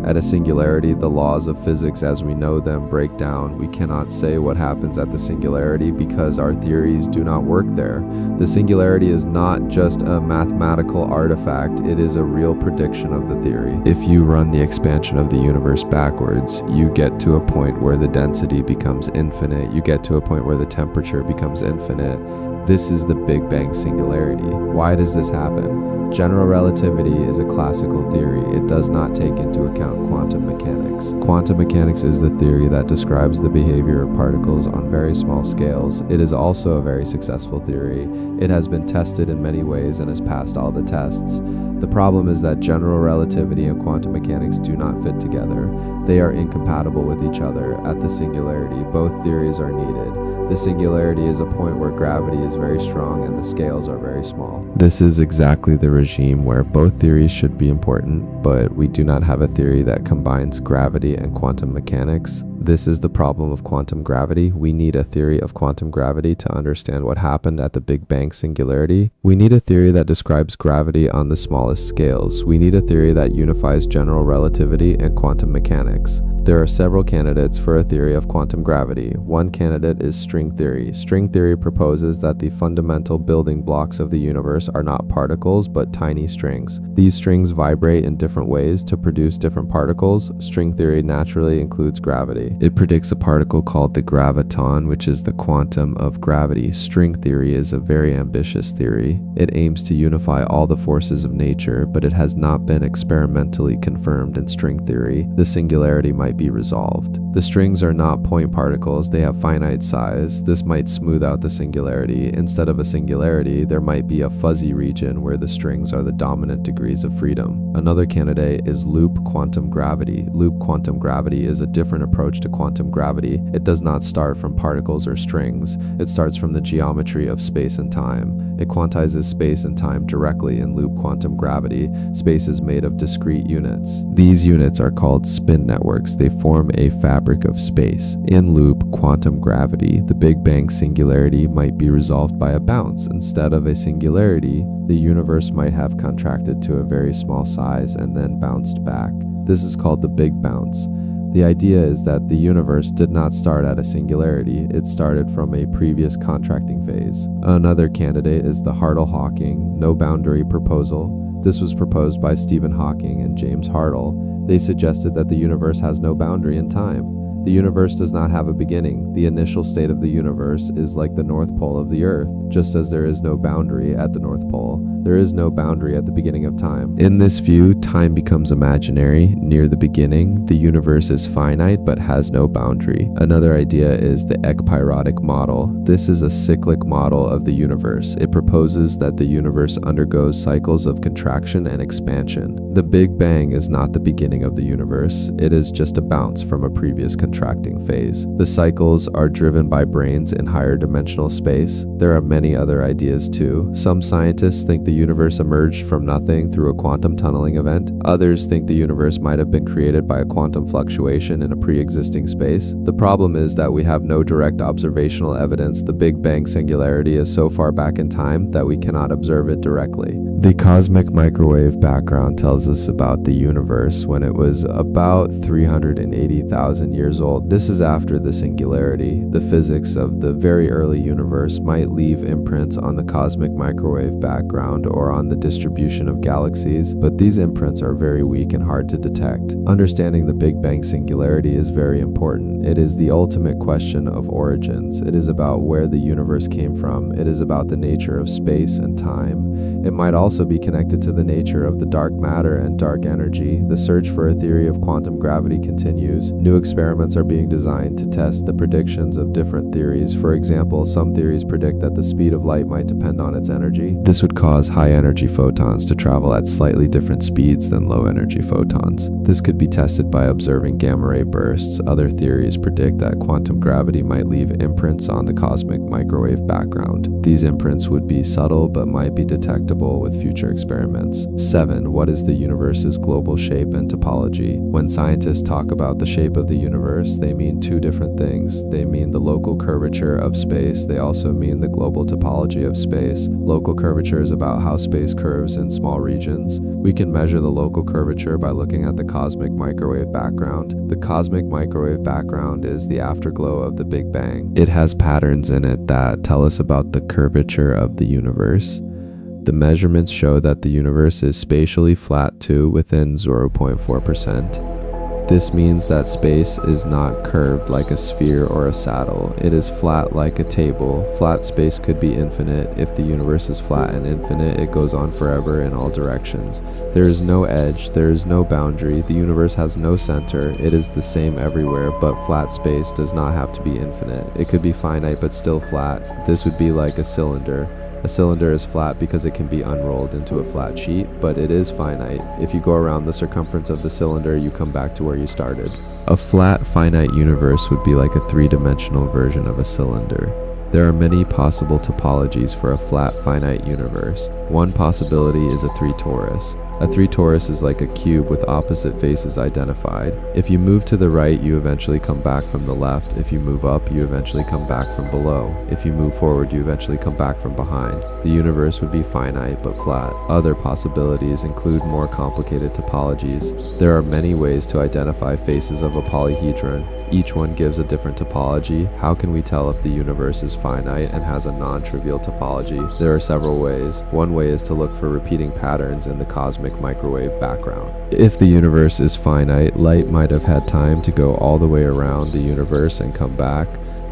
[SPEAKER 1] At a singularity, the laws of physics as we know them break down. We cannot say what happens at the singularity because our theories do not work there. The singularity is not just a mathematical artifact, it is a real prediction of the theory. If you run the expansion of the universe backwards, you get to a point where the density becomes infinite. You get to a point where the temperature becomes infinite. This is the Big Bang singularity. Why does this happen? General relativity is a classical theory. It does not take into account quantum mechanics. Quantum mechanics is the theory that describes the behavior of particles on very small scales. It is also a very successful theory. It has been tested in many ways and has passed all the tests. The problem is that general relativity and quantum mechanics do not fit together. They are incompatible with each other. At the singularity, both theories are needed. The singularity is a point where gravity is very strong and the scales are very small. This is exactly the regime where both theories should be important, but we do not have a theory that combines gravity and quantum mechanics. This is the problem of quantum gravity. We need a theory of quantum gravity to understand what happened at the Big Bang singularity. We need a theory that describes gravity on the smallest scales. We need a theory that unifies general relativity and quantum mechanics. There are several candidates for a theory of quantum gravity. One candidate is string theory. String theory proposes that the fundamental building blocks of the universe are not particles, but tiny strings. These strings vibrate in different ways to produce different particles. String theory naturally includes gravity. It predicts a particle called the graviton, which is the quantum of gravity. String theory is a very ambitious theory. It aims to unify all the forces of nature, but it has not been experimentally confirmed in string theory. The singularity might be resolved. The strings are not point particles, they have finite size. This might smooth out the singularity. Instead of a singularity, there might be a fuzzy region where the strings are the dominant degrees of freedom. Another candidate is loop quantum gravity. Loop quantum gravity is a different approach to quantum gravity. It does not start from particles or strings. It starts from the geometry of space and time. It quantizes space and time directly in loop quantum gravity. Space is made of discrete units. These units are called spin networks. They form a fabric of space. In loop quantum gravity, the Big Bang singularity might be resolved by a bounce. Instead of a singularity, the universe might have contracted to a very small size and then bounced back. This is called the Big Bounce. The idea is that the universe did not start at a singularity, it started from a previous contracting phase. Another candidate is the Hartle-Hawking no-boundary proposal. This was proposed by Stephen Hawking and James Hartle. They suggested that the universe has no boundary in time. The universe does not have a beginning. The initial state of the universe is like the North Pole of the Earth. Just as there is no boundary at the North Pole, there is no boundary at the beginning of time. In this view, time becomes imaginary. Near the beginning, the universe is finite but has no boundary. Another idea is the ekpyrotic model. This is a cyclic model of the universe. It proposes that the universe undergoes cycles of contraction and expansion. The Big Bang is not the beginning of the universe. It is just a bounce from a previous contracting phase. The cycles are driven by branes in higher dimensional space. There are many other ideas too. Some scientists think the universe emerged from nothing through a quantum tunneling event. Others think the universe might have been created by a quantum fluctuation in a pre-existing space. The problem is that we have no direct observational evidence. The Big Bang singularity is so far back in time that we cannot observe it directly. The cosmic microwave background tells us about the universe when it was about 380,000 years old. This is after the singularity. The physics of the very early universe might leave imprints on the cosmic microwave background or on the distribution of galaxies, but these imprints are very weak and hard to detect. Understanding the Big Bang singularity is very important. It is the ultimate question of origins. It is about where the universe came from. It is about the nature of space and time. It might also be connected to the nature of the dark matter and dark energy. The search for a theory of quantum gravity continues. New experiments are being designed to test the predictions of different theories. For example, some theories predict that the speed of light might depend on its energy. This would cause high-energy photons to travel at slightly different speeds than low-energy photons. This could be tested by observing gamma-ray bursts. Other theories predict that quantum gravity might leave imprints on the cosmic microwave background. These imprints would be subtle but might be detectable with future experiments. 7. What is the universe's global shape and topology? When scientists talk about the shape of the universe, they mean two different things. They mean the local curvature of space. They also mean the global topology of space. Local curvature is about how space curves in small regions. We can measure the local curvature by looking at the cosmic microwave background. The cosmic microwave background is the afterglow of the Big Bang. It has patterns in it that tell us about the curvature of the universe. The measurements show that the universe is spatially flat to within 0.4%. This means that space is not curved like a sphere or a saddle. It is flat like a table. Flat space could be infinite. If the universe is flat and infinite, it goes on forever in all directions. There is no edge. There is no boundary. The universe has no center. It is the same everywhere, but flat space does not have to be infinite. It could be finite but still flat. This would be like a cylinder. A cylinder is flat because it can be unrolled into a flat sheet, but it is finite. If you go around the circumference of the cylinder, you come back to where you started. A flat, finite universe would be like a three-dimensional version of a cylinder. There are many possible topologies for a flat, finite universe. One possibility is a 3-torus. A 3-torus is like a cube with opposite faces identified. If you move to the right, you eventually come back from the left. If you move up, you eventually come back from below. If you move forward, you eventually come back from behind. The universe would be finite but flat. Other possibilities include more complicated topologies. There are many ways to identify faces of a polyhedron. Each one gives a different topology. How can we tell if the universe is finite and has a non-trivial topology? There are several ways. One way is to look for repeating patterns in the cosmic microwave background. If the universe is finite, light might have had time to go all the way around the universe and come back.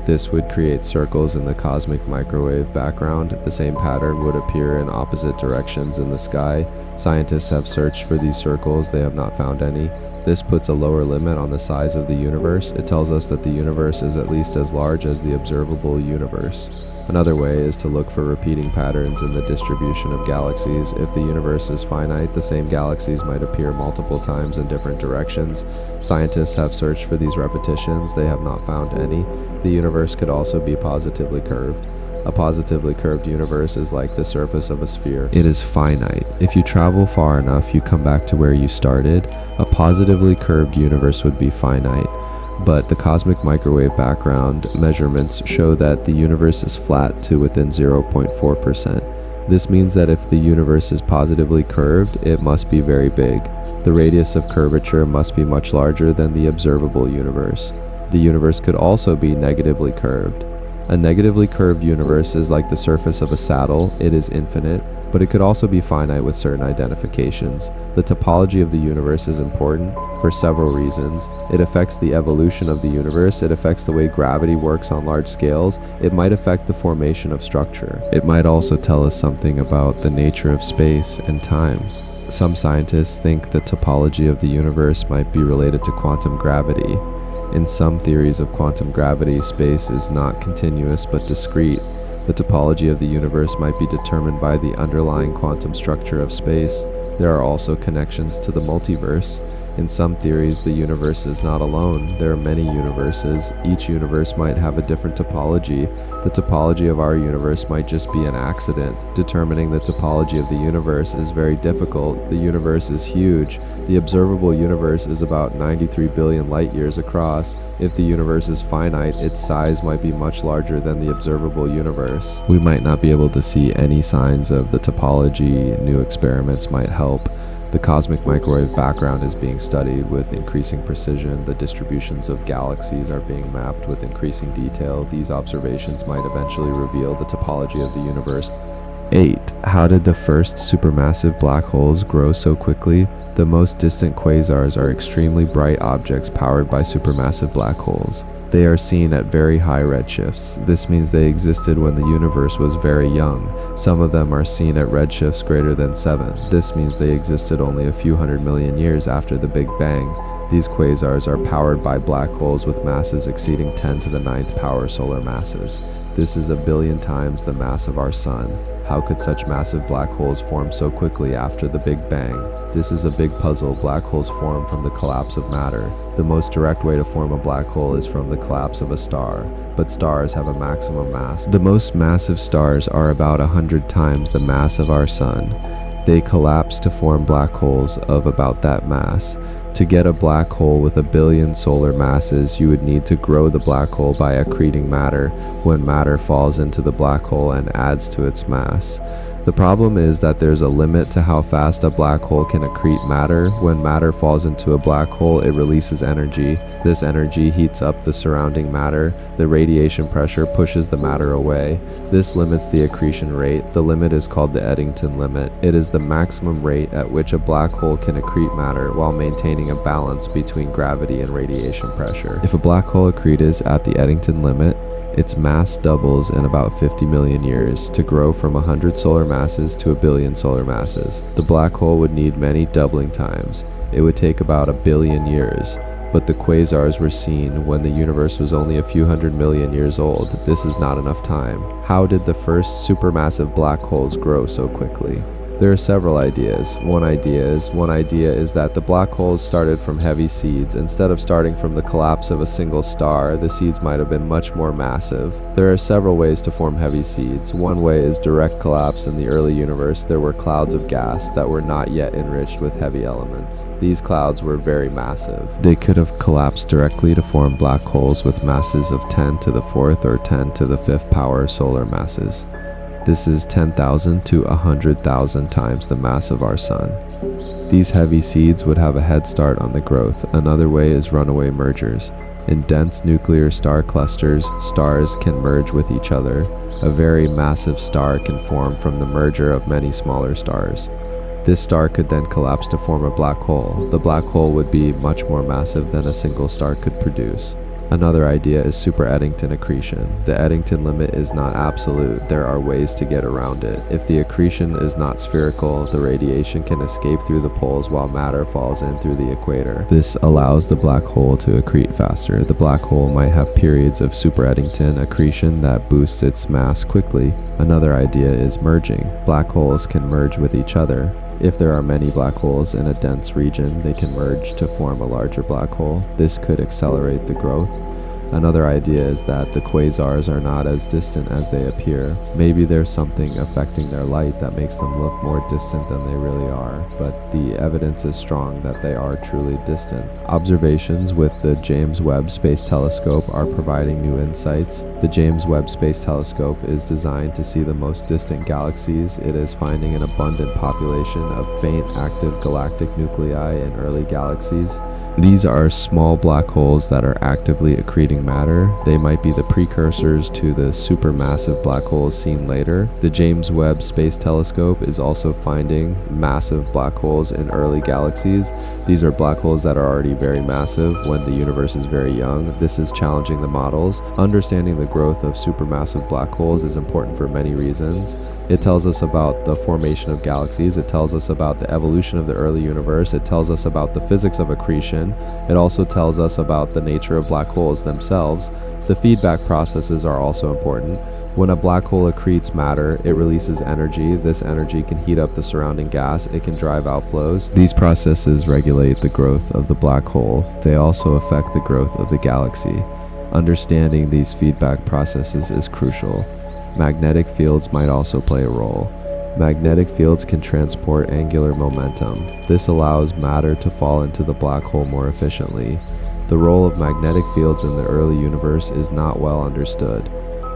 [SPEAKER 1] This would create circles in the cosmic microwave background. The same pattern would appear in opposite directions in the sky. Scientists have searched for these circles. They have not found any. This puts a lower limit on the size of the universe. It tells us that the universe is at least as large as the observable universe. Another way is to look for repeating patterns in the distribution of galaxies. If the universe is finite, the same galaxies might appear multiple times in different directions. Scientists have searched for these repetitions. They have not found any. The universe could also be positively curved. A positively curved universe is like the surface of a sphere. It is finite. If you travel far enough, you come back to where you started. A positively curved universe would be finite, but the cosmic microwave background measurements show that the universe is flat to within 0.4%. This means that if the universe is positively curved, it must be very big. The radius of curvature must be much larger than the observable universe. The universe could also be negatively curved. A negatively curved universe is like the surface of a saddle. It is infinite, but it could also be finite with certain identifications. The topology of the universe is important for several reasons. It affects the evolution of the universe. It affects the way gravity works on large scales. It might affect the formation of structure. It might also tell us something about the nature of space and time. Some scientists think the topology of the universe might be related to quantum gravity. In some theories of quantum gravity, space is not continuous but discrete. The topology of the universe might be determined by the underlying quantum structure of space. There are also connections to the multiverse. In some theories, the universe is not alone. There are many universes. Each universe might have a different topology. The topology of our universe might just be an accident. Determining the topology of the universe is very difficult. The universe is huge. The observable universe is about 93 billion light years across. If the universe is finite, its size might be much larger than the observable universe. We might not be able to see any signs of the topology. New experiments might help. The cosmic microwave background is being studied with increasing precision. The distributions of galaxies are being mapped with increasing detail. These observations might eventually reveal the topology of the universe. 8. How did the first supermassive black holes grow so quickly? The most distant quasars are extremely bright objects powered by supermassive black holes. They are seen at very high redshifts. This means they existed when the universe was very young. Some of them are seen at redshifts greater than 7. This means they existed only a few hundred million years after the Big Bang. These quasars are powered by black holes with masses exceeding 10 to the 9th power solar masses. This is a billion times the mass of our sun. How could such massive black holes form so quickly after the Big Bang? This is a big puzzle. Black holes form from the collapse of matter. The most direct way to form a black hole is from the collapse of a star, but stars have a maximum mass. The most massive stars are about 100 times the mass of our sun. They collapse to form black holes of about that mass. To get a black hole with a billion solar masses, you would need to grow the black hole by accreting matter when matter falls into the black hole and adds to its mass. The problem is that there's a limit to how fast a black hole can accrete matter. When matter falls into a black hole, it releases energy. This energy heats up the surrounding matter. The radiation pressure pushes the matter away. This limits the accretion rate. The limit is called the Eddington limit. It is the maximum rate at which a black hole can accrete matter while maintaining a balance between gravity and radiation pressure. If a black hole accretes at the Eddington limit, its mass doubles in about 50 million years to grow from 100 solar masses to a billion solar masses. The black hole would need many doubling times. It would take about a billion years. But the quasars were seen when the universe was only a few hundred million years old. This is not enough time. How did the first supermassive black holes grow so quickly? There are several ideas. One idea is that the black holes started from heavy seeds. Instead of starting from the collapse of a single star, the seeds might have been much more massive. There are several ways to form heavy seeds. One way is direct collapse. In the early universe, there were clouds of gas that were not yet enriched with heavy elements. These clouds were very massive. They could have collapsed directly to form black holes with masses of 10 to the 4th or 10 to the 5th power solar masses. This is 10,000 to 100,000 times the mass of our sun. These heavy seeds would have a head start on the growth. Another way is runaway mergers. In dense nuclear star clusters, stars can merge with each other. A very massive star can form from the merger of many smaller stars. This star could then collapse to form a black hole. The black hole would be much more massive than a single star could produce. Another idea is super Eddington accretion. The Eddington limit is not absolute. There are ways to get around it. If the accretion is not spherical, the radiation can escape through the poles while matter falls in through the equator. This allows the black hole to accrete faster. The black hole might have periods of super Eddington accretion that boosts its mass quickly. Another idea is merging. Black holes can merge with each other. If there are many black holes in a dense region, they can merge to form a larger black hole. This could accelerate the growth. Another idea is that the quasars are not as distant as they appear. Maybe there's something affecting their light that makes them look more distant than they really are, but the evidence is strong that they are truly distant. Observations with the James Webb Space Telescope are providing new insights. The James Webb Space Telescope is designed to see the most distant galaxies. It is finding an abundant population of faint active galactic nuclei in early galaxies. These are small black holes that are actively accreting matter. They might be the precursors to the supermassive black holes seen later. The James Webb Space Telescope is also finding massive black holes in early galaxies. These are black holes that are already very massive when the universe is very young. This is challenging the models. Understanding the growth of supermassive black holes is important for many reasons. It tells us about the formation of galaxies. It tells us about the evolution of the early universe. It tells us about the physics of accretion. It also tells us about the nature of black holes themselves. The feedback processes are also important. When a black hole accretes matter, it releases energy. This energy can heat up the surrounding gas. It can drive outflows. These processes regulate the growth of the black hole. They also affect the growth of the galaxy. Understanding these feedback processes is crucial. Magnetic fields might also play a role. Magnetic fields can transport angular momentum. This allows matter to fall into the black hole more efficiently. The role of magnetic fields in the early universe is not well understood.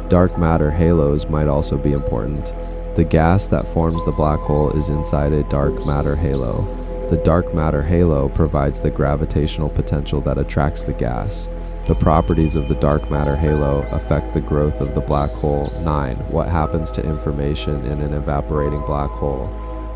[SPEAKER 1] Dark matter halos might also be important. The gas that forms the black hole is inside a dark matter halo. The dark matter halo provides the gravitational potential that attracts the gas. The properties of the dark matter halo affect the growth of the black hole. 9. What happens to information in an evaporating black hole?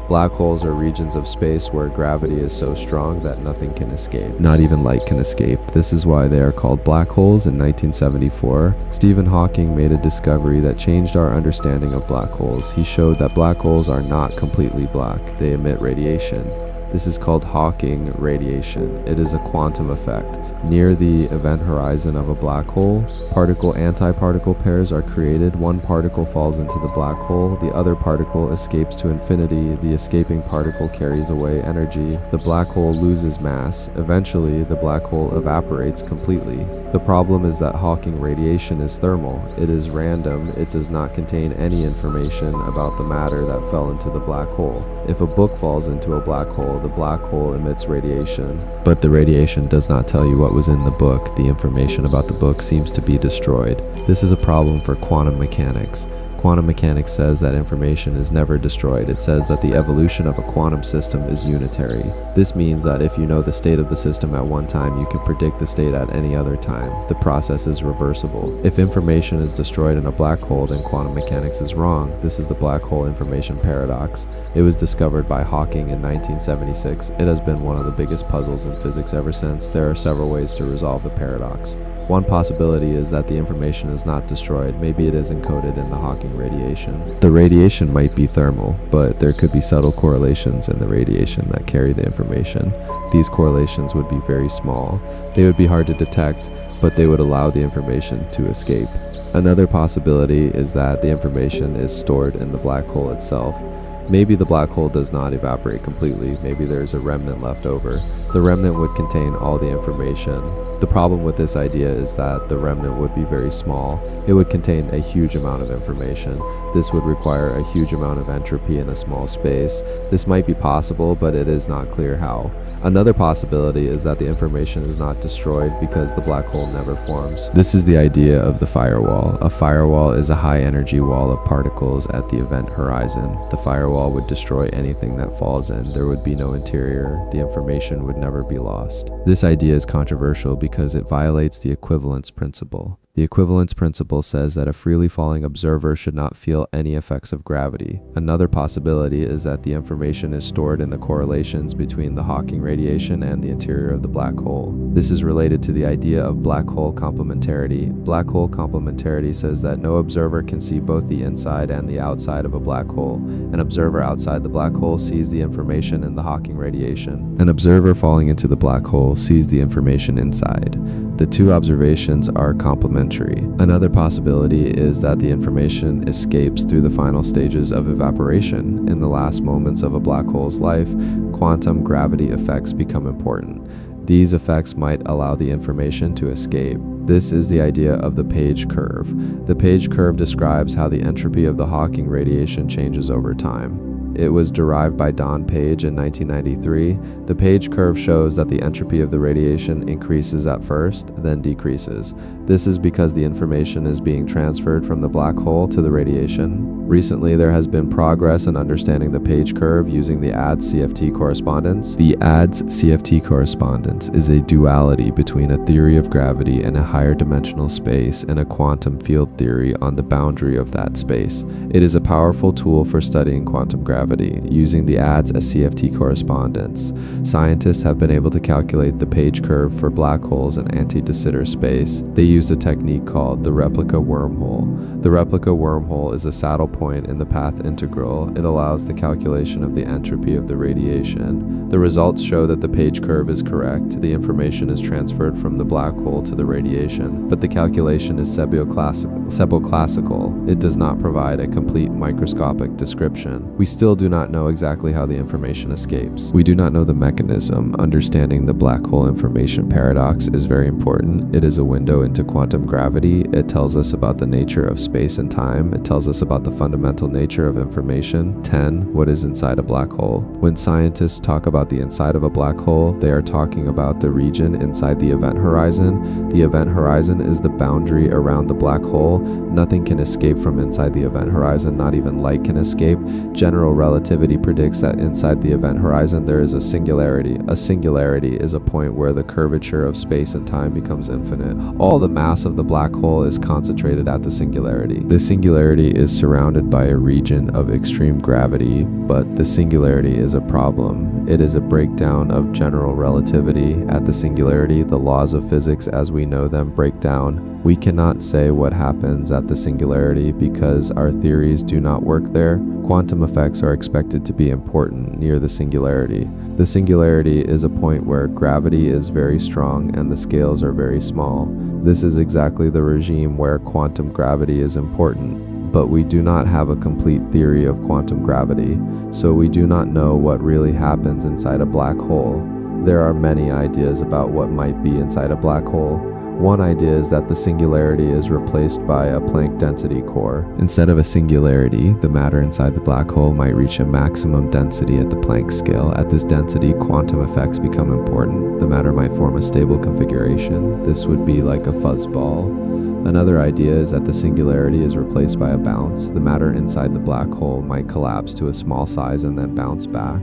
[SPEAKER 1] Black holes are regions of space where gravity is so strong that nothing can escape. Not even light can escape. This is why they are called black holes. In 1974, Stephen Hawking made a discovery that changed our understanding of black holes. He showed that black holes are not completely black. They emit radiation. This is called Hawking radiation. It is a quantum effect. Near the event horizon of a black hole, particle-antiparticle pairs are created. One particle falls into the black hole, the other particle escapes to infinity. The escaping particle carries away energy. The black hole loses mass. Eventually, the black hole evaporates completely. The problem is that Hawking radiation is thermal. It is random. It does not contain any information about the matter that fell into the black hole. If a book falls into a black hole, the black hole emits radiation, but the radiation does not tell you what was in the book. The information about the book seems to be destroyed. This is a problem for quantum mechanics. Quantum mechanics says that information is never destroyed. It says that the evolution of a quantum system is unitary. This means that if you know the state of the system at one time, you can predict the state at any other time. The process is reversible. If information is destroyed in a black hole, then quantum mechanics is wrong. This is the black hole information paradox. It was discovered by Hawking in 1976. It has been one of the biggest puzzles in physics ever since. There are several ways to resolve the paradox. One possibility is that the information is not destroyed. Maybe it is encoded in the Hawking radiation. The radiation might be thermal, but there could be subtle correlations in the radiation that carry the information. These correlations would be very small. They would be hard to detect, but they would allow the information to escape. Another possibility is that the information is stored in the black hole itself. Maybe the black hole does not evaporate completely. Maybe there's a remnant left over. The remnant would contain all the information. The problem with this idea is that the remnant would be very small. It would contain a huge amount of information. This would require a huge amount of entropy in a small space. This might be possible, but it is not clear how. Another possibility is that the information is not destroyed because the black hole never forms. This is the idea of the firewall. A firewall is a high-energy wall of particles at the event horizon. The firewall would destroy anything that falls in. There would be no interior. The information would never be lost. This idea is controversial because it violates the equivalence principle. The equivalence principle says that a freely falling observer should not feel any effects of gravity. Another possibility is that the information is stored in the correlations between the Hawking radiation and the interior of the black hole. This is related to the idea of black hole complementarity. Black hole complementarity says that no observer can see both the inside and the outside of a black hole. An observer outside the black hole sees the information in the Hawking radiation. An observer falling into the black hole sees the information inside. The two observations are complementary. Another possibility is that the information escapes through the final stages of evaporation. In the last moments of a black hole's life, quantum gravity effects become important. These effects might allow the information to escape. This is the idea of the Page curve. The Page curve describes how the entropy of the Hawking radiation changes over time. It was derived by Don Page in 1993. The Page curve shows that the entropy of the radiation increases at first, then decreases. This is because the information is being transferred from the black hole to the radiation. Recently, there has been progress in understanding the Page curve using the ADS-CFT correspondence. The ADS-CFT correspondence is a duality between a theory of gravity in a higher dimensional space and a quantum field theory on the boundary of that space. It is a powerful tool for studying quantum gravity. Using the ADS-CFT correspondence, scientists have been able to calculate the Page curve for black holes in anti-de Sitter space. They used a technique called the replica wormhole. The replica wormhole is a saddle point in the path integral. It allows the calculation of the entropy of the radiation. The results show that the Page curve is correct. The information is transferred from the black hole to the radiation, but the calculation is subclassical. It does not provide a complete microscopic description. We still do not know exactly how the information escapes. We do not know the mechanism. Understanding the black hole information paradox is very important. It is a window into quantum gravity. It tells us about the nature of space and time. It tells us about the fundamental nature of information. 10. What is inside a black hole? When scientists talk about the inside of a black hole, they are talking about the region inside the event horizon. The event horizon is the boundary around the black hole. Nothing can escape from inside the event horizon. Not even light can escape. General relativity predicts that inside the event horizon there is a singularity. A singularity is a point where the curvature of space and time becomes infinite. All the mass of the black hole is concentrated at the singularity. The singularity is surrounded surrounded by a region of extreme gravity, but the singularity is a problem. It is a breakdown of general relativity. At the singularity, the laws of physics as we know them break down. We cannot say what happens at the singularity because our theories do not work there. Quantum effects are expected to be important near the singularity. The singularity is a point where gravity is very strong and the scales are very small. This is exactly the regime where quantum gravity is important, but we do not have a complete theory of quantum gravity, so we do not know what really happens inside a black hole. There are many ideas about what might be inside a black hole. One idea is that the singularity is replaced by a Planck density core. Instead of a singularity, the matter inside the black hole might reach a maximum density at the Planck scale. At this density, quantum effects become important. The matter might form a stable configuration. This would be like a fuzzball. Another idea is that the singularity is replaced by a bounce. The matter inside the black hole might collapse to a small size and then bounce back.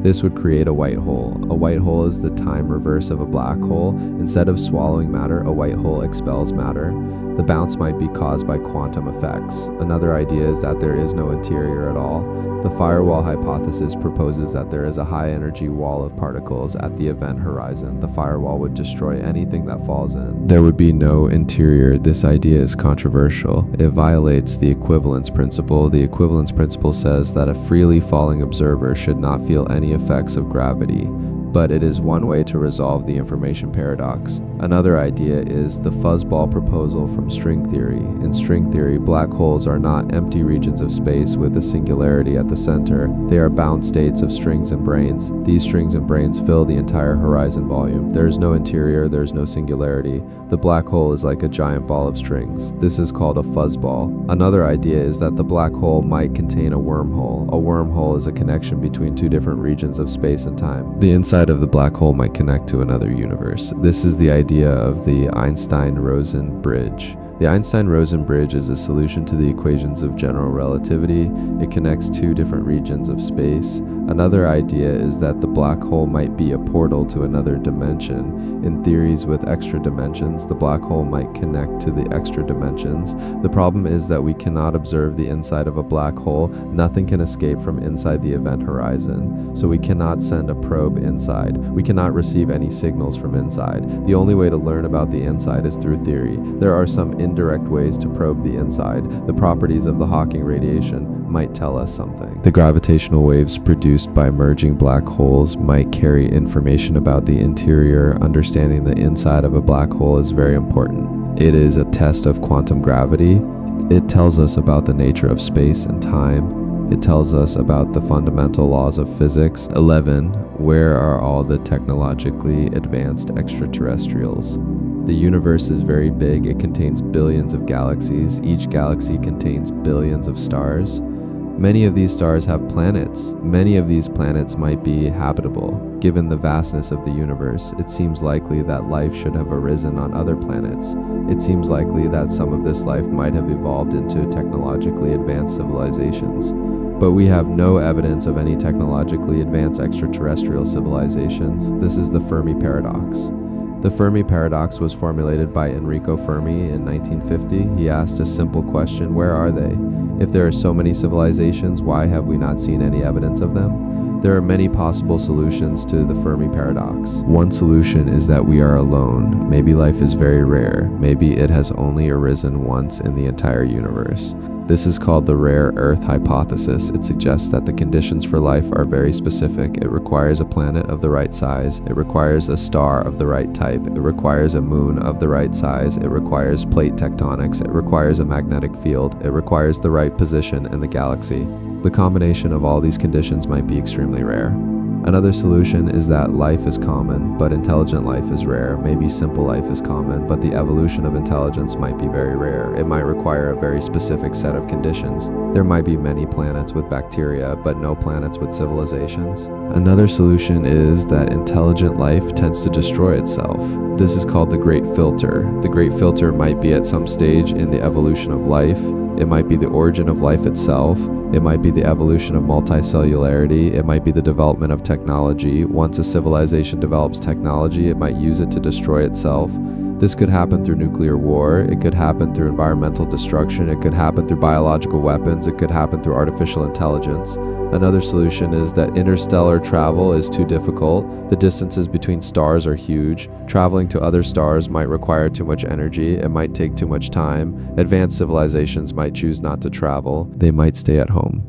[SPEAKER 1] This would create a white hole. A white hole is the time reverse of a black hole. Instead of swallowing matter, a white hole expels matter. The bounce might be caused by quantum effects. Another idea is that there is no interior at all. The firewall hypothesis proposes that there is a high-energy wall of particles at the event horizon. The firewall would destroy anything that falls in. There would be no interior. This idea is controversial. It violates the equivalence principle. The equivalence principle says that a freely falling observer should not feel any effects of gravity, but it is one way to resolve the information paradox. Another idea is the fuzzball proposal from string theory. In string theory, black holes are not empty regions of space with a singularity at the center. They are bound states of strings and branes. These strings and branes fill the entire horizon volume. There is no interior, there is no singularity. The black hole is like a giant ball of strings. This is called a fuzzball. Another idea is that the black hole might contain a wormhole. A wormhole is a connection between two different regions of space and time. The inside of the black hole might connect to another universe. This is the idea of the Einstein-Rosen bridge. The Einstein-Rosen bridge is a solution to the equations of general relativity. It connects two different regions of space. Another idea is that the black hole might be a portal to another dimension. In theories with extra dimensions, the black hole might connect to the extra dimensions. The problem is that we cannot observe the inside of a black hole. Nothing can escape from inside the event horizon, so we cannot send a probe inside. We cannot receive any signals from inside. The only way to learn about the inside is through theory. There are some indirect ways to probe the inside. The properties of the Hawking radiation might tell us something. The gravitational waves produced by merging black holes might carry information about the interior. Understanding the inside of a black hole is very important. It is a test of quantum gravity. It tells us about the nature of space and time. It tells us about the fundamental laws of physics. 11. Where are all the technologically advanced extraterrestrials? The universe is very big. It contains billions of galaxies. Each galaxy contains billions of stars. Many of these stars have planets. Many of these planets might be habitable. Given the vastness of the universe, it seems likely that life should have arisen on other planets. It seems likely that some of this life might have evolved into technologically advanced civilizations. But we have no evidence of any technologically advanced extraterrestrial civilizations. This is the Fermi paradox. The Fermi paradox was formulated by Enrico Fermi in 1950. He asked a simple question: where are they? If there are so many civilizations, why have we not seen any evidence of them? There are many possible solutions to the Fermi paradox. One solution is that we are alone. Maybe life is very rare. Maybe it has only arisen once in the entire universe. This is called the rare Earth hypothesis. It suggests that the conditions for life are very specific. It requires a planet of the right size. It requires a star of the right type. It requires a moon of the right size. It requires plate tectonics. It requires a magnetic field. It requires the right position in the galaxy. The combination of all these conditions might be extremely rare. Another solution is that life is common, but intelligent life is rare. Maybe simple life is common, but the evolution of intelligence might be very rare. It might require a very specific set of conditions. There might be many planets with bacteria, but no planets with civilizations. Another solution is that intelligent life tends to destroy itself. This is called the Great Filter. The Great Filter might be at some stage in the evolution of life. It might be the origin of life itself. It might be the evolution of multicellularity. It might be the development of technology. Once a civilization develops technology, it might use it to destroy itself. This could happen through nuclear war, it could happen through environmental destruction, it could happen through biological weapons, it could happen through artificial intelligence. Another solution is that interstellar travel is too difficult. The distances between stars are huge. Traveling to other stars might require too much energy. It might take too much time. Advanced civilizations might choose not to travel. They might stay at home.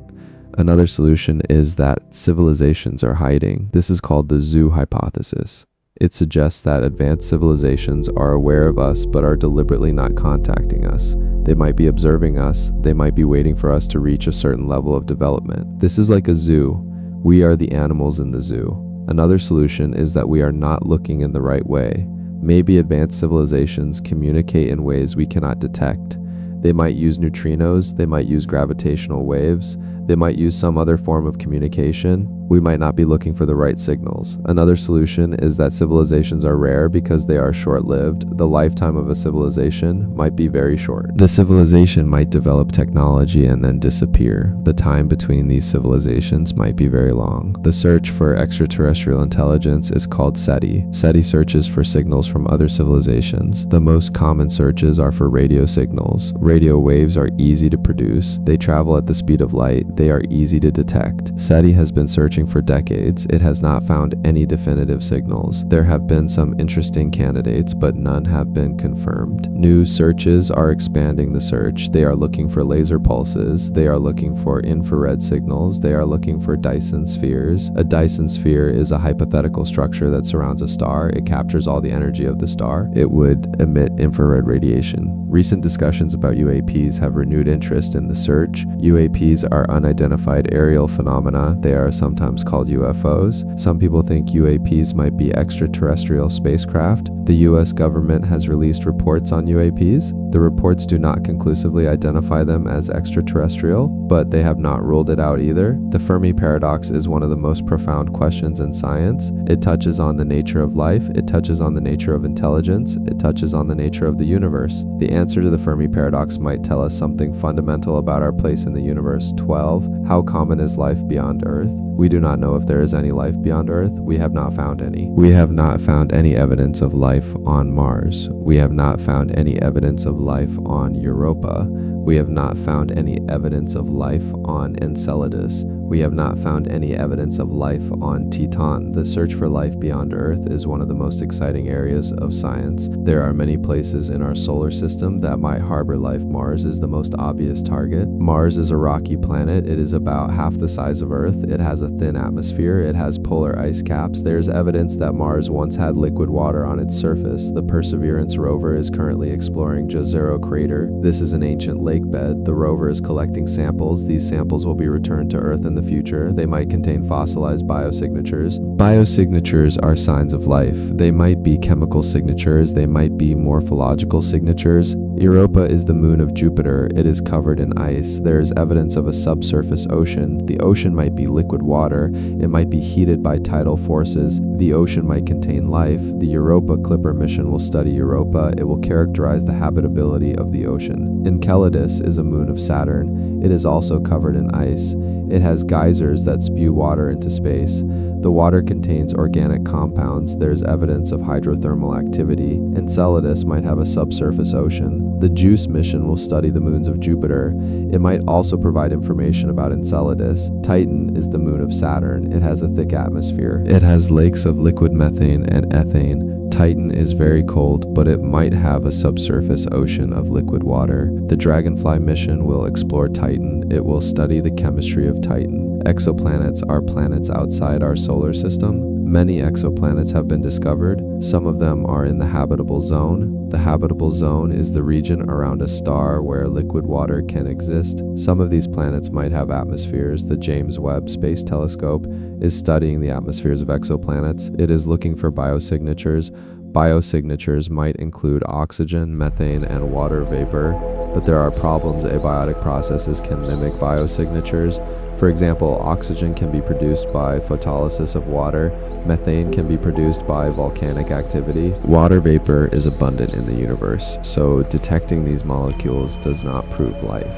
[SPEAKER 1] Another solution is that civilizations are hiding. This is called the zoo hypothesis. It suggests that advanced civilizations are aware of us but are deliberately not contacting us. They might be observing us. They might be waiting for us to reach a certain level of development. This is like a zoo. We are the animals in the zoo. Another solution is that we are not looking in the right way. Maybe advanced civilizations communicate in ways we cannot detect. They might use neutrinos, they might use gravitational waves, they might use some other form of communication. We might not be looking for the right signals. Another solution is that civilizations are rare because they are short-lived. The lifetime of a civilization might be very short. The civilization might develop technology and then disappear. The time between these civilizations might be very long. The search for extraterrestrial intelligence is called SETI. SETI searches for signals from other civilizations. The most common searches are for radio signals. Radio waves are easy to produce. They travel at the speed of light. They are easy to detect. SETI has been searching for decades. It has not found any definitive signals. There have been some interesting candidates, but none have been confirmed. New searches are expanding the search. They are looking for laser pulses. They are looking for infrared signals. They are looking for Dyson spheres. A Dyson sphere is a hypothetical structure that surrounds a star. It captures all the energy of the star. It would emit infrared radiation. Recent discussions about UAPs have renewed interest in the search. UAPs are unidentified aerial phenomena. They are sometimes called UFOs. Some people think UAPs might be extraterrestrial spacecraft. The US government has released reports on UAPs. The reports do not conclusively identify them as extraterrestrial, but they have not ruled it out either. The Fermi paradox is one of the most profound questions in science. It touches on the nature of life. It touches on the nature of intelligence. It touches on the nature of the universe. The answer to the Fermi paradox might tell us something fundamental about our place in the universe. 12. How common is life beyond Earth? We do not know if there is any life beyond Earth. We have not found any. We have not found any evidence of life on Mars. We have not found any evidence of life on Europa. We have not found any evidence of life on Enceladus. We have not found any evidence of life on Titan. The search for life beyond Earth is one of the most exciting areas of science. There are many places in our solar system that might harbor life. Mars is the most obvious target. Mars is a rocky planet. It is about half the size of Earth. It has a thin atmosphere. It has polar ice caps. There's evidence that Mars once had liquid water on its surface. The Perseverance rover is currently exploring Jezero crater. This is an ancient lake bed. The rover is collecting samples. These samples will be returned to Earth in the future. They might contain fossilized biosignatures. Biosignatures are signs of life. They might be chemical signatures. They might be morphological signatures. Europa is the moon of Jupiter. It is covered in ice. There is evidence of a subsurface ocean. The ocean might be liquid water. It might be heated by tidal forces. The ocean might contain life. The Europa Clipper mission will study Europa. It will characterize the habitability of the ocean. Enceladus is a moon of Saturn. It is also covered in ice. It has geysers that spew water into space. The water contains organic compounds. There's evidence of hydrothermal activity. Enceladus might have a subsurface ocean. The JUICE mission will study the moons of Jupiter. It might also provide information about Enceladus. Titan is the moon of Saturn. It has a thick atmosphere. It has lakes of liquid methane and ethane. Titan is very cold, but it might have a subsurface ocean of liquid water. The Dragonfly mission will explore Titan. It will study the chemistry of Titan. Exoplanets are planets outside our solar system. Many exoplanets have been discovered. Some of them are in the habitable zone. The habitable zone is the region around a star where liquid water can exist. Some of these planets might have atmospheres. The James Webb Space Telescope is studying the atmospheres of exoplanets. It is looking for biosignatures. Biosignatures might include oxygen, methane, and water vapor, but there are problems. Abiotic processes can mimic biosignatures. For example, oxygen can be produced by photolysis of water. Methane can be produced by volcanic activity. Water vapor is abundant in the universe, so detecting these molecules does not prove life.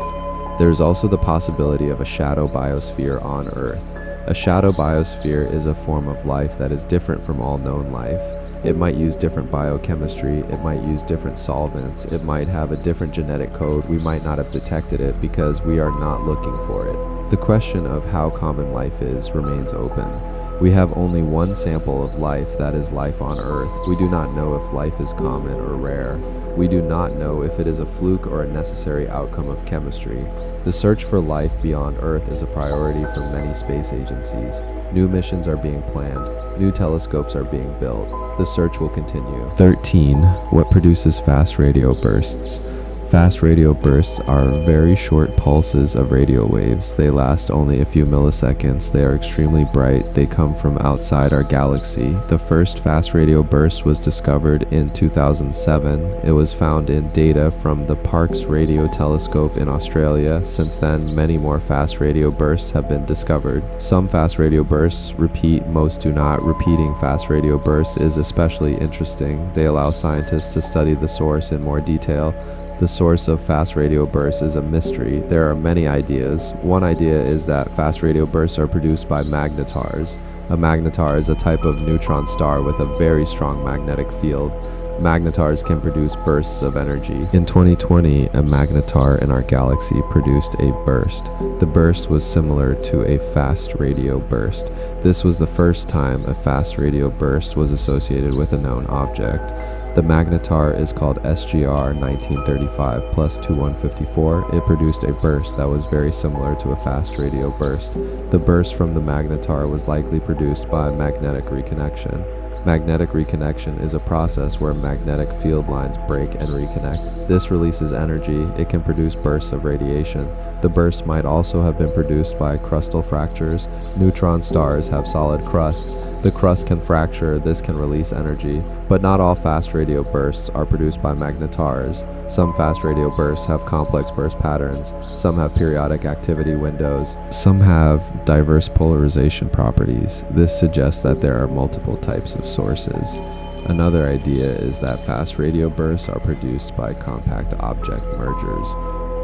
[SPEAKER 1] There is also the possibility of a shadow biosphere on Earth. A shadow biosphere is a form of life that is different from all known life. It might use different biochemistry, it might use different solvents, it might have a different genetic code. We might not have detected it because we are not looking for it. The question of how common life is remains open. We have only one sample of life, that is life on Earth. We do not know if life is common or rare. We do not know if it is a fluke or a necessary outcome of chemistry. The search for life beyond Earth is a priority for many space agencies. New missions are being planned. New telescopes are being built. The search will continue. 13. What produces fast radio bursts? Fast radio bursts are very short pulses of radio waves. They last only a few milliseconds. They are extremely bright. They come from outside our galaxy. The first fast radio burst was discovered in 2007. It was found in data from the Parkes Radio Telescope in Australia. Since then, many more fast radio bursts have been discovered. Some fast radio bursts repeat, most do not. Repeating fast radio bursts is especially interesting. They allow scientists to study the source in more detail. The source of fast radio bursts is a mystery. There are many ideas. One idea is that fast radio bursts are produced by magnetars. A magnetar is a type of neutron star with a very strong magnetic field. Magnetars can produce bursts of energy. In 2020, a magnetar in our galaxy produced a burst. The burst was similar to a fast radio burst. This was the first time a fast radio burst was associated with a known object. The magnetar is called SGR 1935 plus 2154. It produced a burst that was very similar to a fast radio burst. The burst from the magnetar was likely produced by magnetic reconnection. Magnetic reconnection is a process where magnetic field lines break and reconnect. This releases energy. It can produce bursts of radiation. The burst might also have been produced by crustal fractures. Neutron stars have solid crusts. The crust can fracture. This can release energy. But not all fast radio bursts are produced by magnetars. Some fast radio bursts have complex burst patterns. Some have periodic activity windows. Some have diverse polarization properties. This suggests that there are multiple types of sources. Another idea is that fast radio bursts are produced by compact object mergers.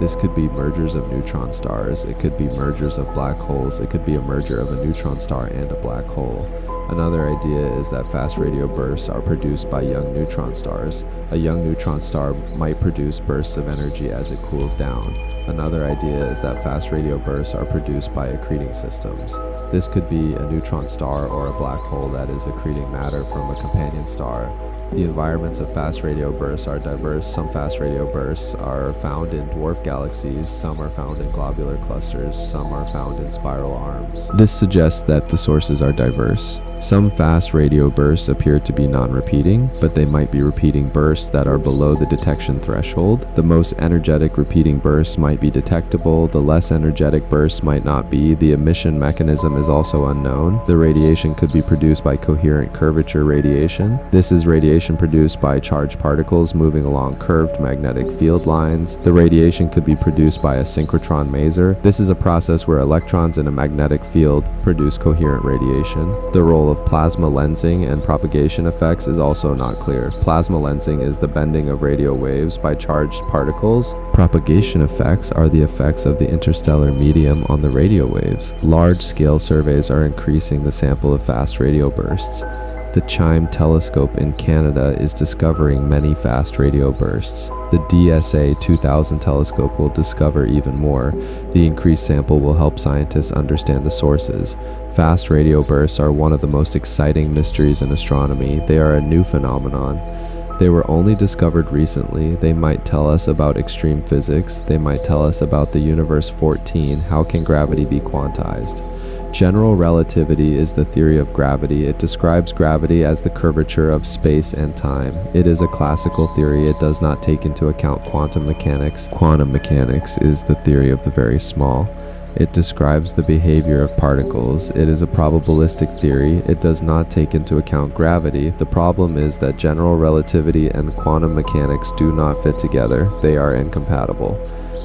[SPEAKER 1] This could be mergers of neutron stars, it could be mergers of black holes, it could be a merger of a neutron star and a black hole. Another idea is that fast radio bursts are produced by young neutron stars. A young neutron star might produce bursts of energy as it cools down. Another idea is that fast radio bursts are produced by accreting systems. This could be a neutron star or a black hole that is accreting matter from a companion star. The environments of fast radio bursts are diverse. Some fast radio bursts are found in dwarf galaxies, some are found in globular clusters, some are found in spiral arms. This suggests that the sources are diverse. Some fast radio bursts appear to be non-repeating, but they might be repeating bursts that are below the detection threshold. The most energetic repeating bursts might be detectable, the less energetic bursts might not be. The emission mechanism is also unknown. The radiation could be produced by coherent curvature radiation. This is radiation produced by charged particles moving along curved magnetic field lines. The radiation could be produced by a synchrotron maser. This is a process where electrons in a magnetic field produce coherent radiation. The role of plasma lensing and propagation effects is also not clear. Plasma lensing is the bending of radio waves by charged particles. Propagation effects are the effects of the interstellar medium on the radio waves. Large-scale surveys are increasing the sample of fast radio bursts. The CHIME telescope in Canada is discovering many fast radio bursts. The DSA 2000 telescope will discover even more. The increased sample will help scientists understand the sources. Fast radio bursts are one of the most exciting mysteries in astronomy. They are a new phenomenon. They were only discovered recently. They might tell us about extreme physics. They might tell us about the universe 14. How can gravity be quantized? General relativity is the theory of gravity. It describes gravity as the curvature of space and time. It is a classical theory. It does not take into account quantum mechanics. Quantum mechanics is the theory of the very small. It describes the behavior of particles. It is a probabilistic theory. It does not take into account gravity. The problem is that general relativity and quantum mechanics do not fit together. They are incompatible.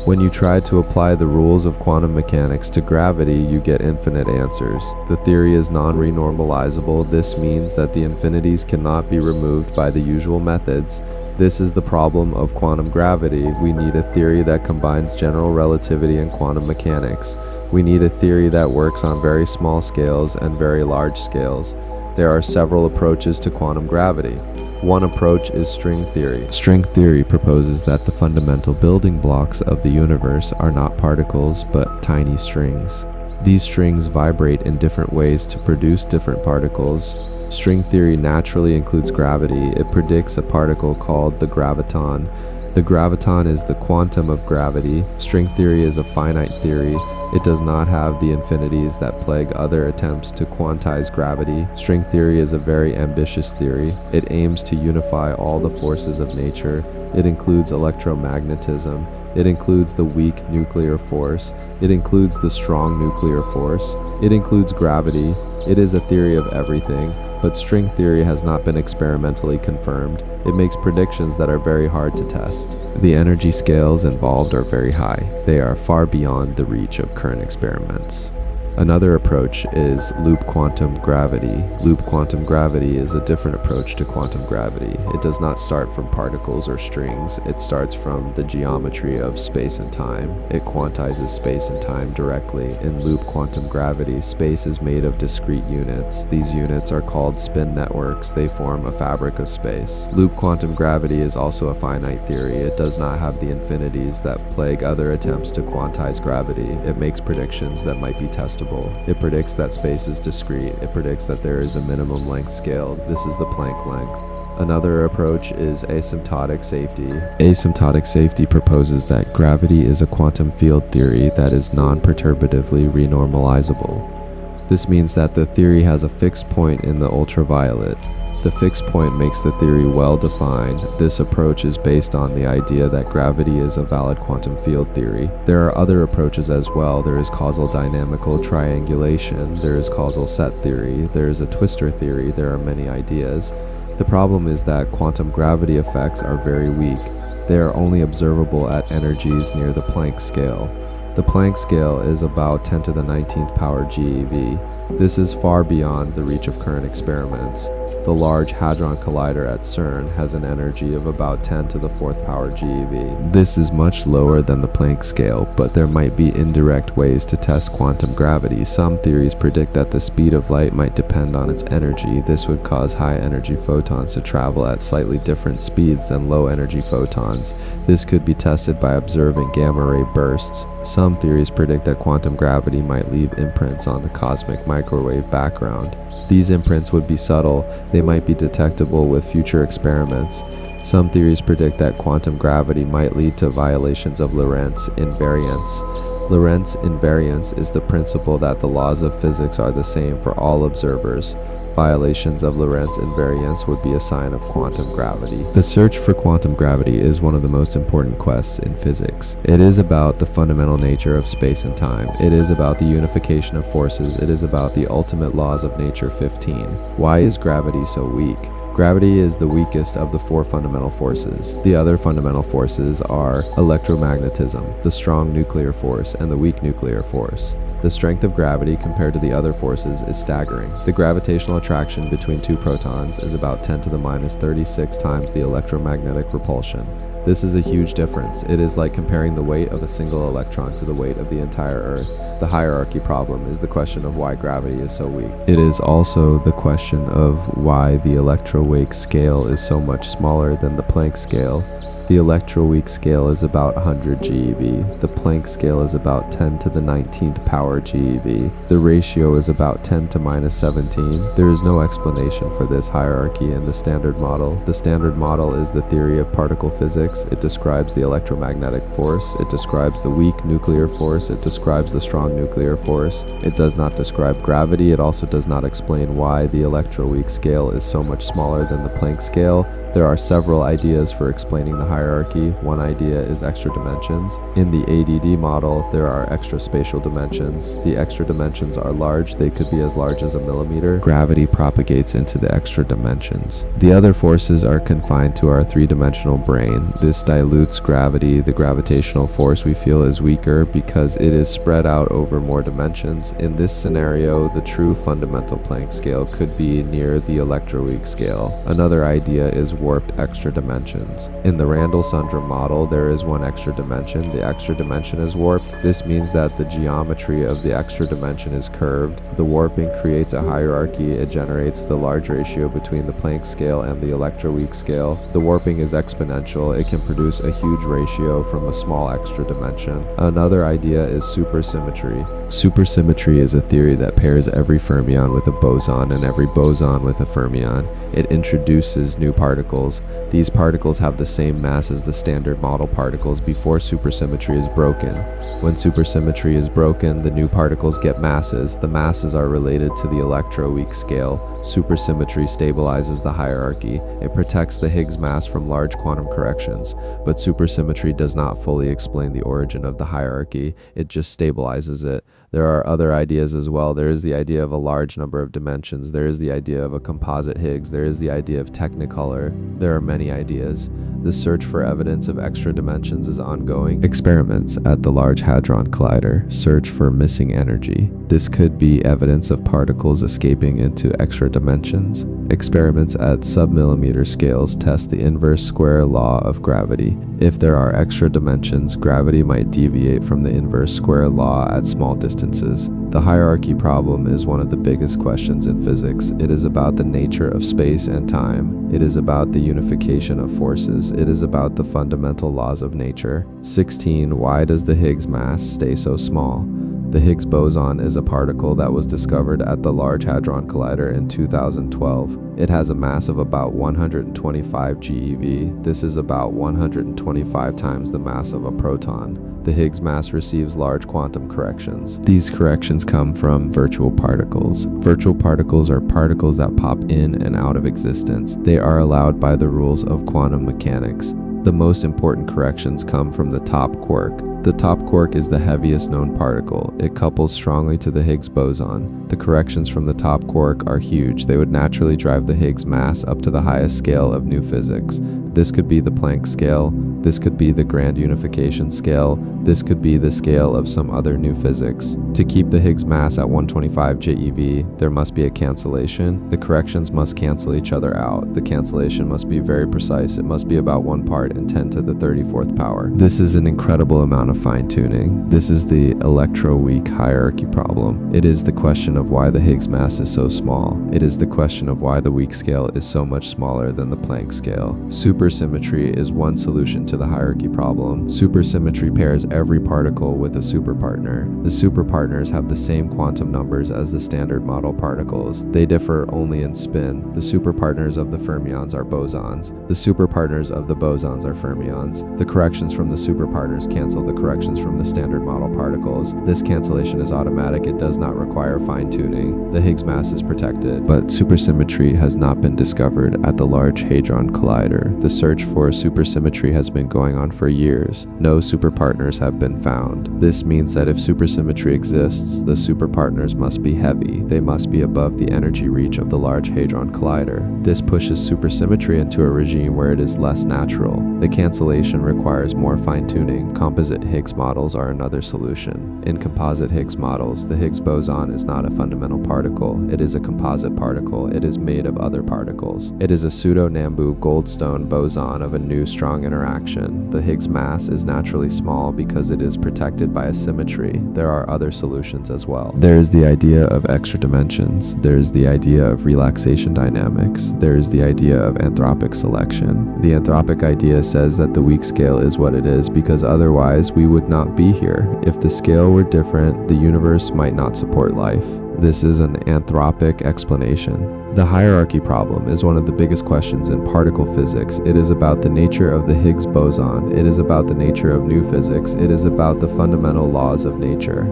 [SPEAKER 1] When you try to apply the rules of quantum mechanics to gravity, you get infinite answers. The theory is non-renormalizable. This means that the infinities cannot be removed by the usual methods. This is the problem of quantum gravity. We need a theory that combines general relativity and quantum mechanics. We need a theory that works on very small scales and very large scales. There are several approaches to quantum gravity. One approach is string theory. String theory proposes that the fundamental building blocks of the universe are not particles but tiny strings. These strings vibrate in different ways to produce different particles. String theory naturally includes gravity. It predicts a particle called the graviton. The graviton is the quantum of gravity. String theory is a finite theory. It does not have the infinities that plague other attempts to quantize gravity. String theory is a very ambitious theory. It aims to unify all the forces of nature. It includes electromagnetism. It includes the weak nuclear force. It includes the strong nuclear force. It includes gravity. It is a theory of everything, but string theory has not been experimentally confirmed. It makes predictions that are very hard to test. The energy scales involved are very high. They are far beyond the reach of current experiments. Another approach is loop quantum gravity. Loop quantum gravity is a different approach to quantum gravity. It does not start from particles or strings. It starts from the geometry of space and time. It quantizes space and time directly. In loop quantum gravity, space is made of discrete units. These units are called spin networks. They form a fabric of space. Loop quantum gravity is also a finite theory. It does not have the infinities that plague other attempts to quantize gravity. It makes predictions that might be testable. It predicts that space is discrete. It predicts that there is a minimum length scale. This is the Planck length. Another approach is asymptotic safety. Asymptotic safety proposes that gravity is a quantum field theory that is non-perturbatively renormalizable. This means that the theory has a fixed point in the ultraviolet. The fixed point makes the theory well defined. This approach is based on the idea that gravity is a valid quantum field theory. There are other approaches as well. There is causal dynamical triangulation. There is causal set theory. There is a twister theory. There are many ideas. The problem is that quantum gravity effects are very weak. They are only observable at energies near the Planck scale. The Planck scale is about 10 to the 19th power GeV. This is far beyond the reach of current experiments. The Large Hadron Collider at CERN has an energy of about 10 to the 4th power GeV. This is much lower than the Planck scale, but there might be indirect ways to test quantum gravity. Some theories predict that the speed of light might depend on its energy. This would cause high-energy photons to travel at slightly different speeds than low-energy photons. This could be tested by observing gamma-ray bursts. Some theories predict that quantum gravity might leave imprints on the cosmic microwave background. These imprints would be subtle. They might be detectable with future experiments. Some theories predict that quantum gravity might lead to violations of Lorentz invariance. Lorentz invariance is the principle that the laws of physics are the same for all observers. Violations of Lorentz invariance would be a sign of quantum gravity. The search for quantum gravity is one of the most important quests in physics. It is about the fundamental nature of space and time. It is about the unification of forces. It is about the ultimate laws of nature 15. Why is gravity so weak? Gravity is the weakest of the four fundamental forces. The other fundamental forces are electromagnetism, the strong nuclear force, and the weak nuclear force. The strength of gravity compared to the other forces is staggering. The gravitational attraction between two protons is about 10 to the minus 36 times the electromagnetic repulsion. This is a huge difference. It is like comparing the weight of a single electron to the weight of the entire Earth. The hierarchy problem is the question of why gravity is so weak. It is also the question of why the electroweak scale is so much smaller than the Planck scale. The electroweak scale is about 100 GeV. The Planck scale is about 10 to the 19th power GeV. The ratio is about 10 to minus 17. There is no explanation for this hierarchy in the Standard Model. The Standard Model is the theory of particle physics. It describes the electromagnetic force. It describes the weak nuclear force. It describes the strong nuclear force. It does not describe gravity. It also does not explain why the electroweak scale is so much smaller than the Planck scale. There are several ideas for explaining the hierarchy. One idea is extra dimensions. In the ADD model, there are extra spatial dimensions. The extra dimensions are large. They could be as large as a millimeter. Gravity propagates into the extra dimensions. The other forces are confined to our three-dimensional brain. This dilutes gravity. The gravitational force we feel is weaker because it is spread out over more dimensions. In this scenario, the true fundamental Planck scale could be near the electroweak scale. Another idea is warped extra dimensions. In the Randall-Sundrum model, there is one extra dimension. The extra dimension is warped. This means that the geometry of the extra dimension is curved. The warping creates a hierarchy. It generates the large ratio between the Planck scale and the electroweak scale. The warping is exponential. It can produce a huge ratio from a small extra dimension. Another idea is supersymmetry. Supersymmetry is a theory that pairs every fermion with a boson and every boson with a fermion. It introduces new particles. These particles have the same mass as the standard model particles before supersymmetry is broken. When supersymmetry is broken, the new particles get masses. The masses are related to the electroweak scale. Supersymmetry stabilizes the hierarchy. It protects the Higgs mass from large quantum corrections, but supersymmetry does not fully explain the origin of the hierarchy. It just stabilizes it. There are other ideas as well. There is the idea of a large number of dimensions. There is the idea of a composite Higgs. There is the idea of technicolor. There are many ideas. The search for evidence of extra dimensions is ongoing. Experiments at the Large Hadron Collider search for missing energy. This could be evidence of particles escaping into extra dimensions. Experiments at submillimeter scales test the inverse square law of gravity. If there are extra dimensions, gravity might deviate from the inverse square law at small distances. The hierarchy problem is one of the biggest questions in physics. It is about the nature of space and time. It is about the unification of forces. It is about the fundamental laws of nature. 16. Why does the Higgs mass stay so small? The Higgs boson is a particle that was discovered at the Large Hadron Collider in 2012. It has a mass of about 125 GeV. This is about 125 times the mass of a proton. The Higgs mass receives large quantum corrections. These corrections come from virtual particles. Virtual particles are particles that pop in and out of existence. They are allowed by the rules of quantum mechanics. The most important corrections come from the top quark. The top quark is the heaviest known particle. It couples strongly to the Higgs boson. The corrections from the top quark are huge. They would naturally drive the Higgs mass up to the highest scale of new physics. This could be the Planck scale. This could be the grand unification scale. This could be the scale of some other new physics. To keep the Higgs mass at 125 GeV, there must be a cancellation. The corrections must cancel each other out. The cancellation must be very precise. It must be about 1 part in 10 to the 34th power. This is an incredible amount of fine-tuning. This is the electroweak hierarchy problem. It is the question of why the Higgs mass is so small. It is the question of why the weak scale is so much smaller than the Planck scale. Supersymmetry is one solution to the hierarchy problem. Supersymmetry pairs every particle with a superpartner. The superpartners have the same quantum numbers as the standard model particles. They differ only in spin. The superpartners of the fermions are bosons. The superpartners of the bosons are fermions. The corrections from the superpartners cancel the corrections from the standard model particles. This cancellation is automatic. It does not require fine-tuning. The Higgs mass is protected, but supersymmetry has not been discovered at the Large Hadron Collider. The search for supersymmetry has been going on for years. No superpartners have been found. This means that if supersymmetry exists, the superpartners must be heavy. They must be above the energy reach of the Large Hadron Collider. This pushes supersymmetry into a regime where it is less natural. The cancellation requires more fine-tuning. Composite Higgs models are another solution. In composite Higgs models, the Higgs boson is not a fundamental particle. It is a composite particle. It is made of other particles. It is a pseudo-Nambu Goldstone boson of a new strong interaction. The Higgs mass is naturally small because it is protected by a symmetry. There are other solutions as well. There is the idea of extra dimensions. There is the idea of relaxation dynamics. There is the idea of anthropic selection. The anthropic idea says that the weak scale is what it is because otherwise we would not be here. If the scale were different, the universe might not support life. This is an anthropic explanation. The hierarchy problem is one of the biggest questions in particle physics. It is about the nature of the Higgs boson. It is about the nature of new physics. It is about the fundamental laws of nature.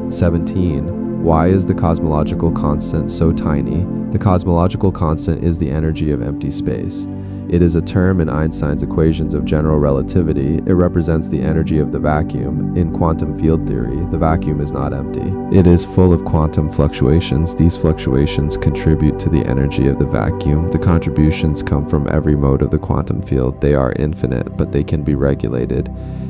[SPEAKER 1] 17. Why is the cosmological constant so tiny? The cosmological constant is the energy of empty space. It is a term in Einstein's equations of general relativity. It represents the energy of the vacuum. In quantum field theory, the vacuum is not empty. It is full of quantum fluctuations. These fluctuations contribute to the energy of the vacuum. The contributions come from every mode of the quantum field. They are infinite, but they can be regulated.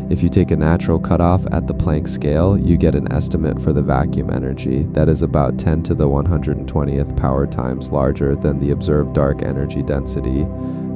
[SPEAKER 1] If you take a natural cutoff at the Planck scale, you get an estimate for the vacuum energy that is about 10 to the 120th power times larger than the observed dark energy density.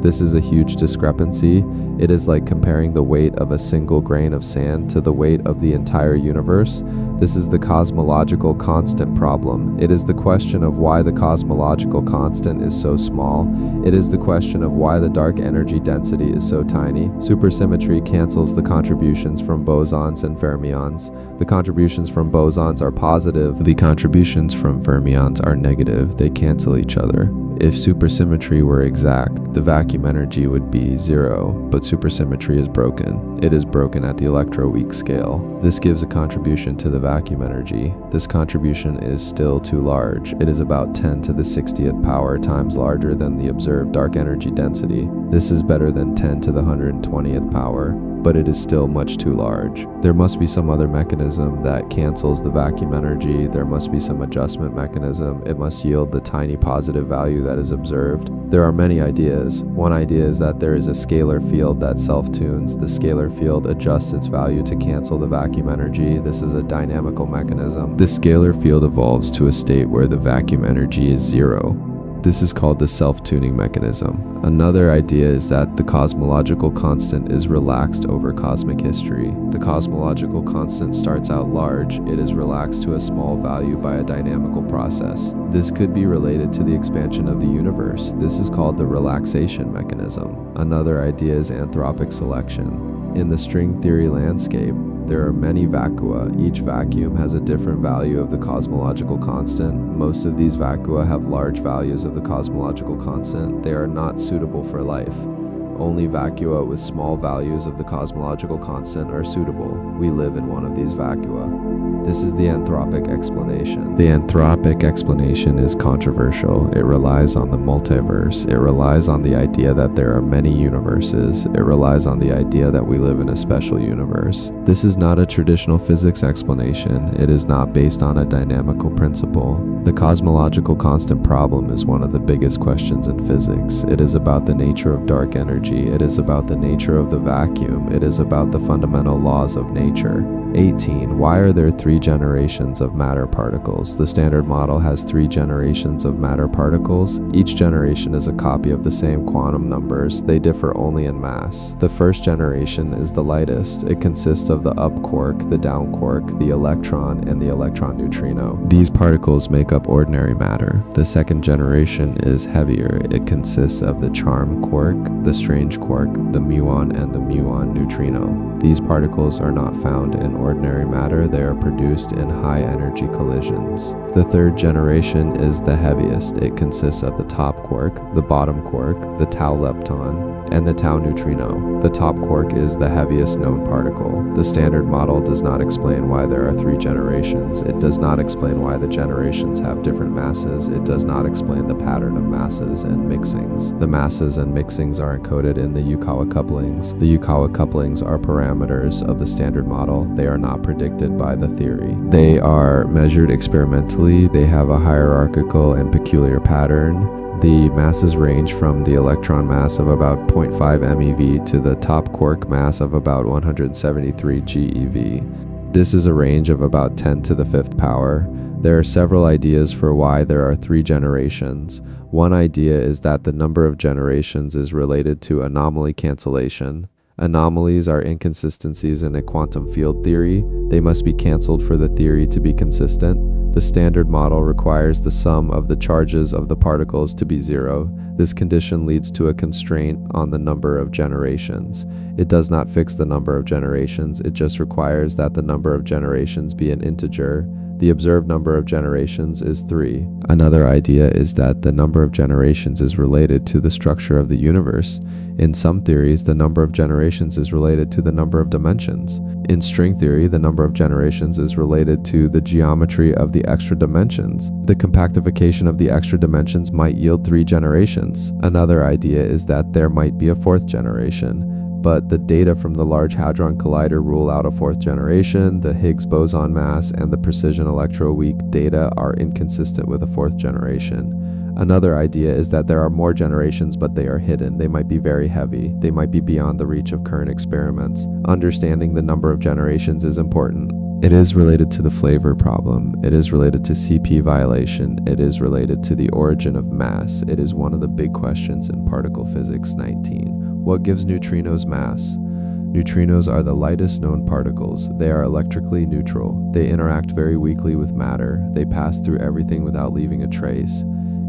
[SPEAKER 1] This is a huge discrepancy. It is like comparing the weight of a single grain of sand to the weight of the entire universe. This is the cosmological constant problem. It is the question of why the cosmological constant is so small. It is the question of why the dark energy density is so tiny. Supersymmetry cancels the contributions from bosons and fermions. The contributions from bosons are positive. The contributions from fermions are negative. They cancel each other. If supersymmetry were exact, the vacuum energy would be zero, but supersymmetry is broken. It is broken at the electroweak scale. This gives a contribution to the vacuum energy. This contribution is still too large. It is about 10 to the 60th power times larger than the observed dark energy density. This is better than 10 to the 120th power, but it is still much too large. There must be some other mechanism that cancels the vacuum energy. There must be some adjustment mechanism. It must yield the tiny positive value that is observed. There are many ideas. One idea is that there is a scalar field that self-tunes. The scalar field adjusts its value to cancel the vacuum energy. This is a dynamical mechanism. This scalar field evolves to a state where the vacuum energy is zero. This is called the self-tuning mechanism. Another idea is that the cosmological constant is relaxed over cosmic history. The cosmological constant starts out large. It is relaxed to a small value by a dynamical process. This could be related to the expansion of the universe. This is called the relaxation mechanism. Another idea is anthropic selection. In the string theory landscape, there are many vacua. Each vacuum has a different value of the cosmological constant. Most of these vacua have large values of the cosmological constant. They are not suitable for life. Only vacua with small values of the cosmological constant are suitable. We live in one of these vacua. This is the anthropic explanation. The anthropic explanation is controversial. It relies on the multiverse. It relies on the idea that there are many universes. It relies on the idea that we live in a special universe. This is not a traditional physics explanation. It is not based on a dynamical principle. The cosmological constant problem is one of the biggest questions in physics. It is about the nature of dark energy. It is about the nature of the vacuum. It is about the fundamental laws of nature. 18. Why are there 3 generations of matter particles? The Standard Model has 3 generations of matter particles. Each generation is a copy of the same quantum numbers. They differ only in mass. The first generation is the lightest. It consists of the up quark, the down quark, the electron, and the electron neutrino. These particles make up ordinary matter. The second generation is heavier. It consists of the charm quark, the strange quark, the muon, and the muon neutrino. These particles are not found in ordinary matter. They are produced in high energy collisions. The third generation is the heaviest. It consists of the top quark, the bottom quark, the tau lepton, and the tau neutrino. The top quark is the heaviest known particle. The Standard Model does not explain why there are 3 generations. It does not explain why the generations have different masses. It does not explain the pattern of masses and mixings. The masses and mixings are encoded in the Yukawa couplings. The Yukawa couplings are parameters of the Standard Model. They are not predicted by the theory. They are measured experimentally. They have a hierarchical and peculiar pattern. The masses range from the electron mass of about 0.5 MeV to the top quark mass of about 173 GeV. This is a range of about 10 to the 5th power. There are several ideas for why there are 3 generations. One idea is that the number of generations is related to anomaly cancellation. Anomalies are inconsistencies in a quantum field theory. They must be cancelled for the theory to be consistent. The Standard Model requires the sum of the charges of the particles to be 0. This condition leads to a constraint on the number of generations. It does not fix the number of generations. It just requires that the number of generations be an integer. The observed number of generations is 3. Another idea is that the number of generations is related to the structure of the universe. In some theories, the number of generations is related to the number of dimensions. In string theory, the number of generations is related to the geometry of the extra dimensions. The compactification of the extra dimensions might yield 3 generations. Another idea is that there might be a 4th generation. But the data from the Large Hadron Collider rule out a 4th generation. The Higgs boson mass and the precision electroweak data are inconsistent with a 4th generation. Another idea is that there are more generations, but they are hidden. They might be very heavy. They might be beyond the reach of current experiments. Understanding the number of generations is important. It is related to the flavor problem. It is related to CP violation. It is related to the origin of mass. It is one of the big questions in Particle Physics 19. What gives neutrinos mass? Neutrinos are the lightest known particles. They are electrically neutral. They interact very weakly with matter. They pass through everything without leaving a trace.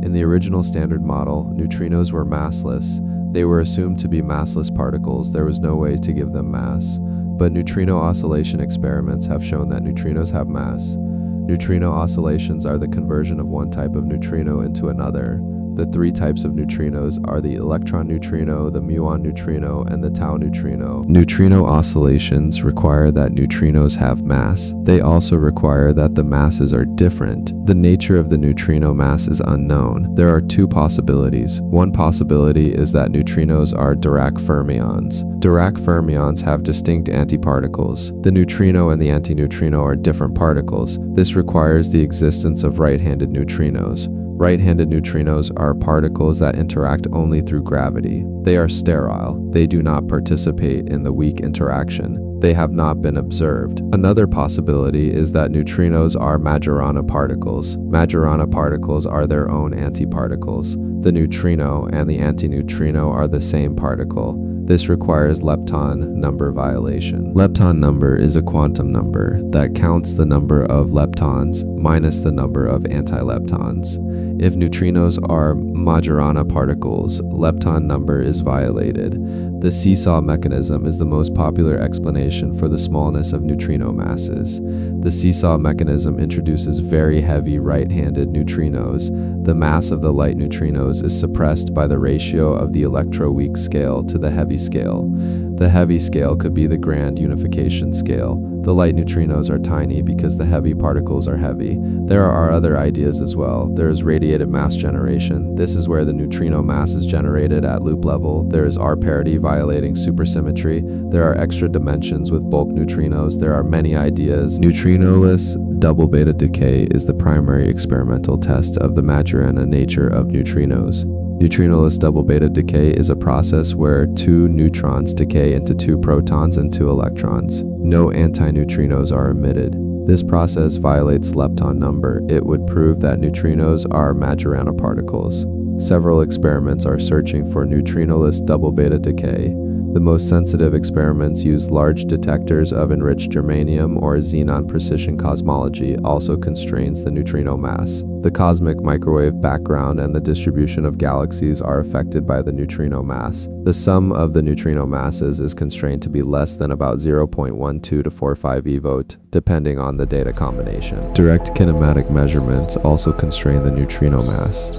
[SPEAKER 1] In the original Standard Model, neutrinos were massless. They were assumed to be massless particles. There was no way to give them mass. But neutrino oscillation experiments have shown that neutrinos have mass. Neutrino oscillations are the conversion of one type of neutrino into another. The three types of neutrinos are the electron neutrino, the muon neutrino, and the tau neutrino. Neutrino oscillations require that neutrinos have mass. They also require that the masses are different. The nature of the neutrino mass is unknown. There are two possibilities. One possibility is that neutrinos are Dirac fermions. Dirac fermions have distinct antiparticles. The neutrino and the antineutrino are different particles. This requires the existence of right-handed neutrinos. Right-handed neutrinos are particles that interact only through gravity. They are sterile. They do not participate in the weak interaction. They have not been observed. Another possibility is that neutrinos are Majorana particles. Majorana particles are their own antiparticles. The neutrino and the antineutrino are the same particle. This requires lepton number violation. Lepton number is a quantum number that counts the number of leptons minus the number of antileptons. If neutrinos are Majorana particles, lepton number is violated. The seesaw mechanism is the most popular explanation for the smallness of neutrino masses. The seesaw mechanism introduces very heavy right-handed neutrinos. The mass of the light neutrinos is suppressed by the ratio of the electroweak scale to the heavy scale. The heavy scale could be the grand unification scale. The light neutrinos are tiny because the heavy particles are heavy. There are other ideas as well. There is radiated mass generation. This is where the neutrino mass is generated at loop level. There is R parity violating supersymmetry. There are extra dimensions with bulk neutrinos. There are many ideas. Neutrinoless double beta decay is the primary experimental test of the Majorana nature of neutrinos. Neutrinoless double beta decay is a process where two neutrons decay into two protons and two electrons. No antineutrinos are emitted. This process violates lepton number. It would prove that neutrinos are Majorana particles. Several experiments are searching for neutrinoless double beta decay. The most sensitive experiments use large detectors of enriched germanium or xenon precision cosmology also constrains the neutrino mass. The cosmic microwave background and the distribution of galaxies are affected by the neutrino mass. The sum of the neutrino masses is constrained to be less than about 0.12 to 45 eV, depending on the data combination. Direct kinematic measurements also constrain the neutrino mass.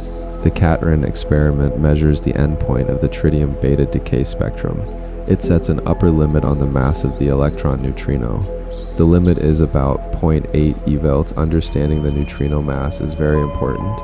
[SPEAKER 1] The Catron experiment measures the endpoint of the tritium beta decay spectrum. It sets an upper limit on the mass of the electron neutrino. The limit is about 0.8 eV. Understanding the neutrino mass is very important.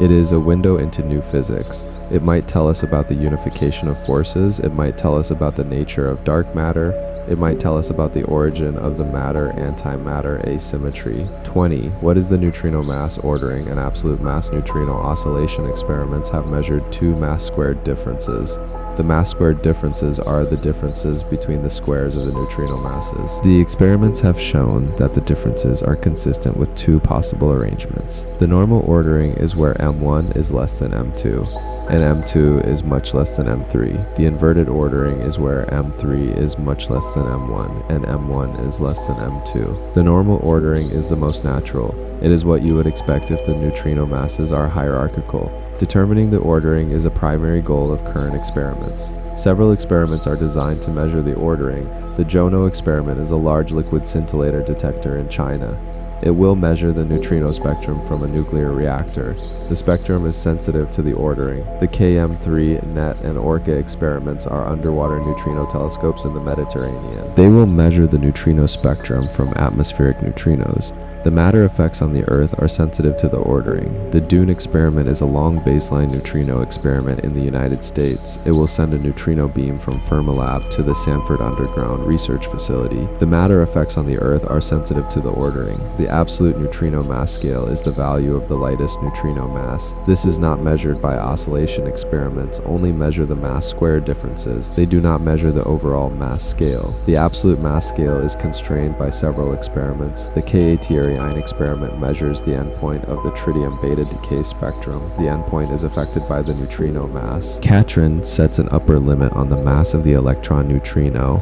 [SPEAKER 1] It is a window into new physics. It might tell us about the unification of forces. It might tell us about the nature of dark matter. It might tell us about the origin of the matter-antimatter asymmetry. 20. What is the neutrino mass ordering? And absolute mass neutrino oscillation experiments have measured two mass squared differences. The mass squared differences are the differences between the squares of the neutrino masses. The experiments have shown that the differences are consistent with two possible arrangements. The normal ordering is where M1 is less than M2. And M2 is much less than M3. The inverted ordering is where M3 is much less than M1, and M1 is less than M2. The normal ordering is the most natural. It is what you would expect if the neutrino masses are hierarchical. Determining the ordering is a primary goal of current experiments. Several experiments are designed to measure the ordering. The Jono experiment is a large liquid scintillator detector in China. It will measure the neutrino spectrum from a nuclear reactor. The spectrum is sensitive to the ordering. The KM3, NET, and ORCA experiments are underwater neutrino telescopes in the Mediterranean. They will measure the neutrino spectrum from atmospheric neutrinos. The matter effects on the Earth are sensitive to the ordering. The Dune experiment is a long baseline neutrino experiment in the United States. It will send a neutrino beam from Fermilab to the Sanford Underground Research Facility. The matter effects on the Earth are sensitive to the ordering. The absolute neutrino mass scale is the value of the lightest neutrino mass. This is not measured by oscillation experiments, only measure the mass square differences. They do not measure the overall mass scale. The absolute mass scale is constrained by several experiments. The Ka-Thierry experiment measures the endpoint of the tritium beta decay spectrum. The endpoint is affected by the neutrino mass. Catron sets an upper limit on the mass of the electron neutrino.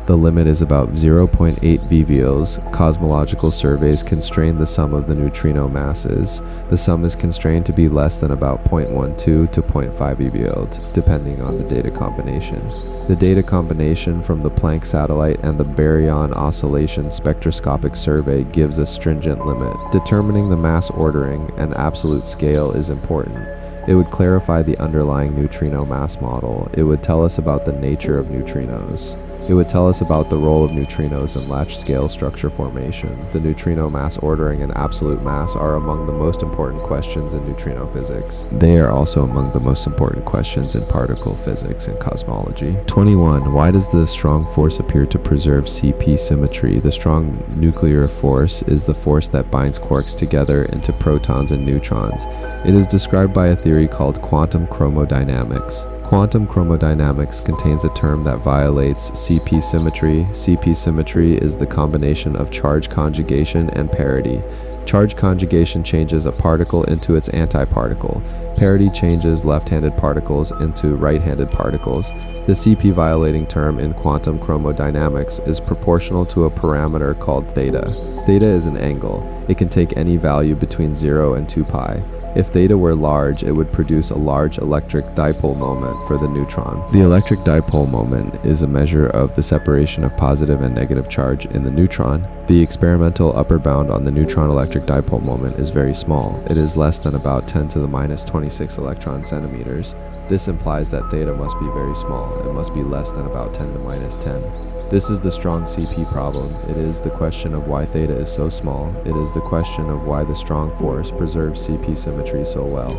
[SPEAKER 1] The limit is about 0.8 VVOs. Cosmological surveys constrain the sum of the neutrino masses. The sum is constrained to be less than about 0.12 to 0.5 EVO, depending on the data combination. The data combination from the Planck satellite and the Baryon oscillation spectroscopic survey gives a stringent limit. Determining the mass ordering and absolute scale is important. It would clarify the underlying neutrino mass model. It would tell us about the nature of neutrinos. It would tell us about the role of neutrinos in latch-scale structure formation. The neutrino mass ordering and absolute mass are among the most important questions in neutrino physics. They are also among the most important questions in particle physics and cosmology. 21. Why does the strong force appear to preserve CP symmetry? The strong nuclear force is the force that binds quarks together into protons and neutrons. It is described by a theory called quantum chromodynamics. Quantum chromodynamics contains a term that violates CP symmetry. CP symmetry is the combination of charge conjugation and parity. Charge conjugation changes a particle into its antiparticle. Parity changes left-handed particles into right-handed particles. The CP violating term in quantum chromodynamics is proportional to a parameter called theta. Theta is an angle. It can take any value between 0 and 2 pi. If theta were large, it would produce a large electric dipole moment for the neutron. The electric dipole moment is a measure of the separation of positive and negative charge in the neutron. The experimental upper bound on the neutron electric dipole moment is very small. It is less than about 10 to the minus 26 electron centimeters. This implies that theta must be very small. It must be less than about 10 to minus 10. This is the strong CP problem. It is the question of why theta is so small. It is the question of why the strong force preserves CP symmetry so well.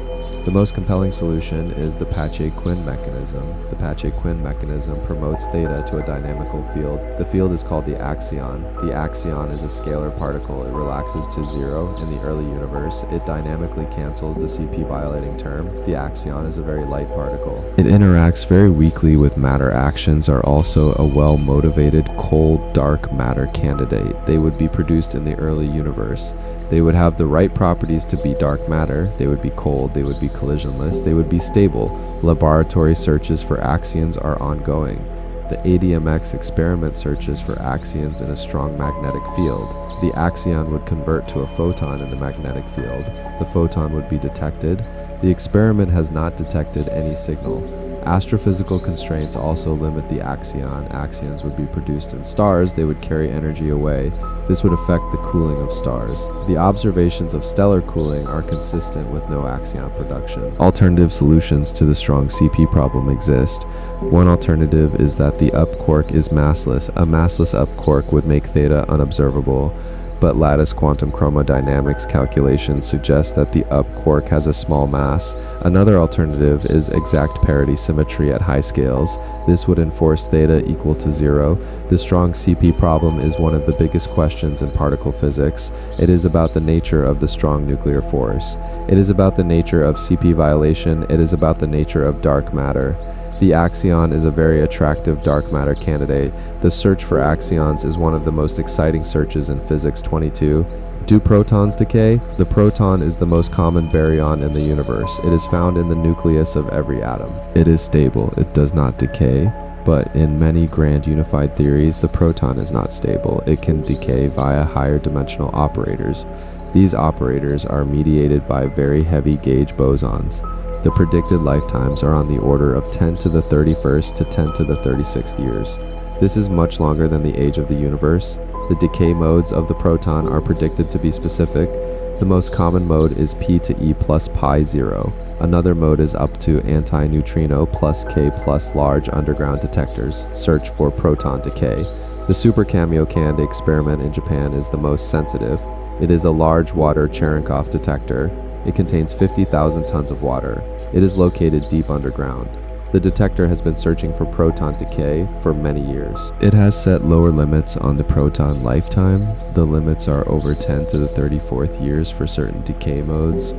[SPEAKER 1] The most compelling solution is the Pache-Quinn mechanism. The Pache-Quinn mechanism promotes theta to a dynamical field. The field is called the axion. The axion is a scalar particle. It relaxes to 0 in the early universe. It dynamically cancels the CP violating term. The axion is a very light particle. It interacts very weakly with matter. Actions are also a well-motivated, cold, dark matter candidate. They would be produced in the early universe. They would have the right properties to be dark matter. They would be cold, they would be collisionless, they would be stable. Laboratory searches for axions are ongoing. The ADMX experiment searches for axions in a strong magnetic field. The axion would convert to a photon in the magnetic field. The photon would be detected. The experiment has not detected any signal. Astrophysical constraints also limit the axion. Axions would be produced in stars. They would carry energy away. This would affect the cooling of stars. The observations of stellar cooling are consistent with no axion production. Alternative solutions to the strong CP problem exist. One alternative is that the up quark is massless. A massless up quark would make theta unobservable, but lattice quantum chromodynamics calculations suggest that the up quark has a small mass. Another alternative is exact parity symmetry at high scales. This would enforce theta equal to 0. The strong CP problem is one of the biggest questions in particle physics. It is about the nature of the strong nuclear force. It is about the nature of CP violation. It is about the nature of dark matter. The axion is a very attractive dark matter candidate. The search for axions is one of the most exciting searches in physics. 22. Do protons decay? The proton is the most common baryon in the universe. It is found in the nucleus of every atom. It is stable. It does not decay. But in many grand unified theories, the proton is not stable. It can decay via higher dimensional operators. These operators are mediated by very heavy gauge bosons. The predicted lifetimes are on the order of 10 to the 31st to 10 to the 36th years. This is much longer than the age of the universe. The decay modes of the proton are predicted to be specific. The most common mode is p to e plus pi 0. Another mode is up to anti-neutrino plus k plus large underground detectors. Search for proton decay. The Super Kamiokande experiment in Japan is the most sensitive. It is a large water Cherenkov detector. It contains 50,000 tons of water. It is located deep underground. The detector has been searching for proton decay for many years. It has set lower limits on the proton lifetime. The limits are over 10 to the 34th years for certain decay modes.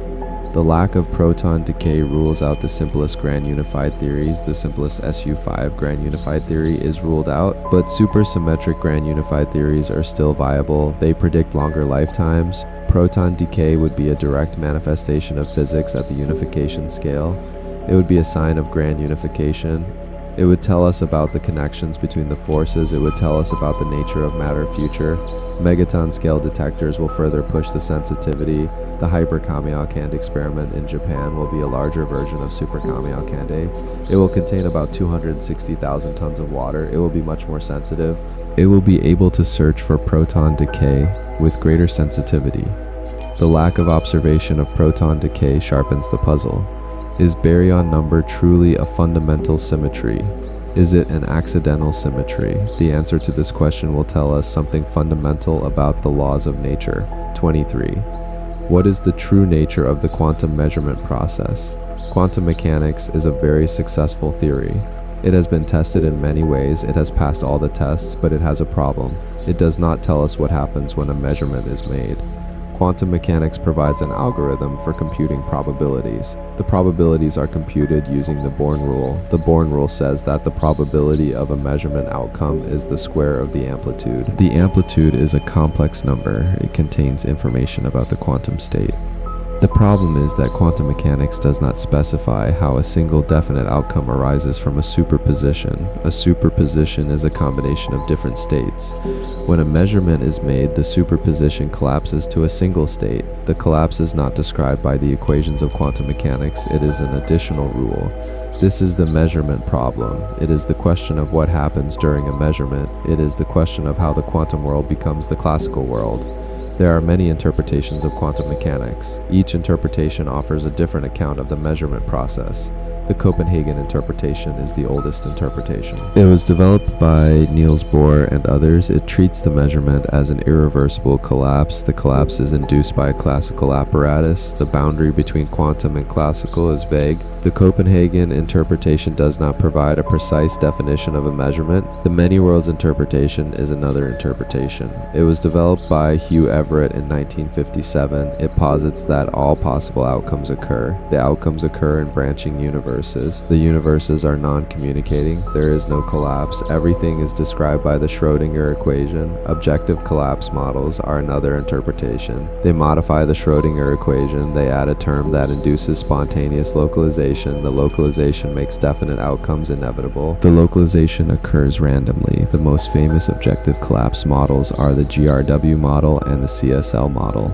[SPEAKER 1] The lack of proton decay rules out the simplest grand unified theories. The simplest SU5 grand unified theory is ruled out, but supersymmetric grand unified theories are still viable. They predict longer lifetimes. Proton decay would be a direct manifestation of physics at the unification scale. It would be a sign of grand unification. It would tell us about the connections between the forces. It would tell us about the nature of matter future. Megaton scale detectors will further push the sensitivity. The Hyper Kamiokande experiment in Japan will be a larger version of Super Kamiokande. It will contain about 260,000 tons of water. It will be much more sensitive. It will be able to search for proton decay with greater sensitivity. The lack of observation of proton decay sharpens the puzzle. Is baryon number truly a fundamental symmetry? Is it an accidental symmetry? The answer to this question will tell us something fundamental about the laws of nature. 23. What is the true nature of the quantum measurement process? Quantum mechanics is a very successful theory. It has been tested in many ways. It has passed all the tests, but it has a problem. It does not tell us what happens when a measurement is made. Quantum mechanics provides an algorithm for computing probabilities. The probabilities are computed using the Born rule. The Born rule says that the probability of a measurement outcome is the square of the amplitude. The amplitude is a complex number. It contains information about the quantum state. The problem is that quantum mechanics does not specify how a single definite outcome arises from a superposition. A superposition is a combination of different states. When a measurement is made, the superposition collapses to a single state. The collapse is not described by the equations of quantum mechanics. It is an additional rule. This is the measurement problem. It is the question of what happens during a measurement. It is the question of how the quantum world becomes the classical world. There are many interpretations of quantum mechanics. Each interpretation offers a different account of the measurement process. The Copenhagen interpretation is the oldest interpretation. It was developed by Niels Bohr and others. It treats the measurement as an irreversible collapse. The collapse is induced by a classical apparatus. The boundary between quantum and classical is vague. The Copenhagen interpretation does not provide a precise definition of a measurement. The many worlds interpretation is another interpretation. It was developed by Hugh Everett in 1957. It posits that all possible outcomes occur. The outcomes occur in branching universes. The universes are non-communicating. There is no collapse. Everything is described by the Schrödinger equation. Objective collapse models are another interpretation. They modify the Schrödinger equation. They add a term that induces spontaneous localization. The localization makes definite outcomes inevitable. The localization occurs randomly. The most famous objective collapse models are the GRW model and the CSL model.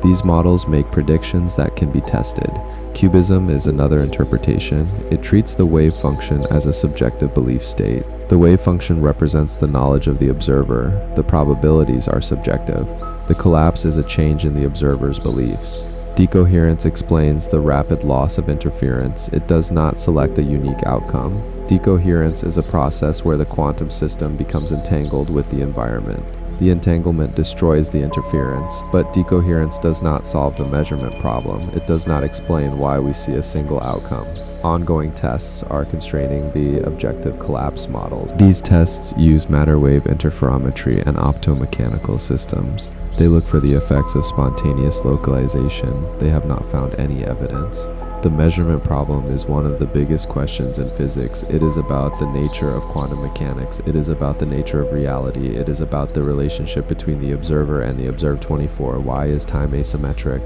[SPEAKER 1] These models make predictions that can be tested. Cubism is another interpretation. It treats the wave function as a subjective belief state. The wave function represents the knowledge of the observer. The probabilities are subjective. The collapse is a change in the observer's beliefs. Decoherence explains the rapid loss of interference. It does not select a unique outcome. Decoherence is a process where the quantum system becomes entangled with the environment. The entanglement destroys the interference, but decoherence does not solve the measurement problem. It does not explain why we see a single outcome. Ongoing tests are constraining the objective collapse models. These tests use matter wave interferometry and optomechanical systems. They look for the effects of spontaneous localization. They have not found any evidence. The measurement problem is one of the biggest questions in physics. It is about the nature of quantum mechanics. It is about the nature of reality. It is about the relationship between the observer and the observed 24. Why is time asymmetric?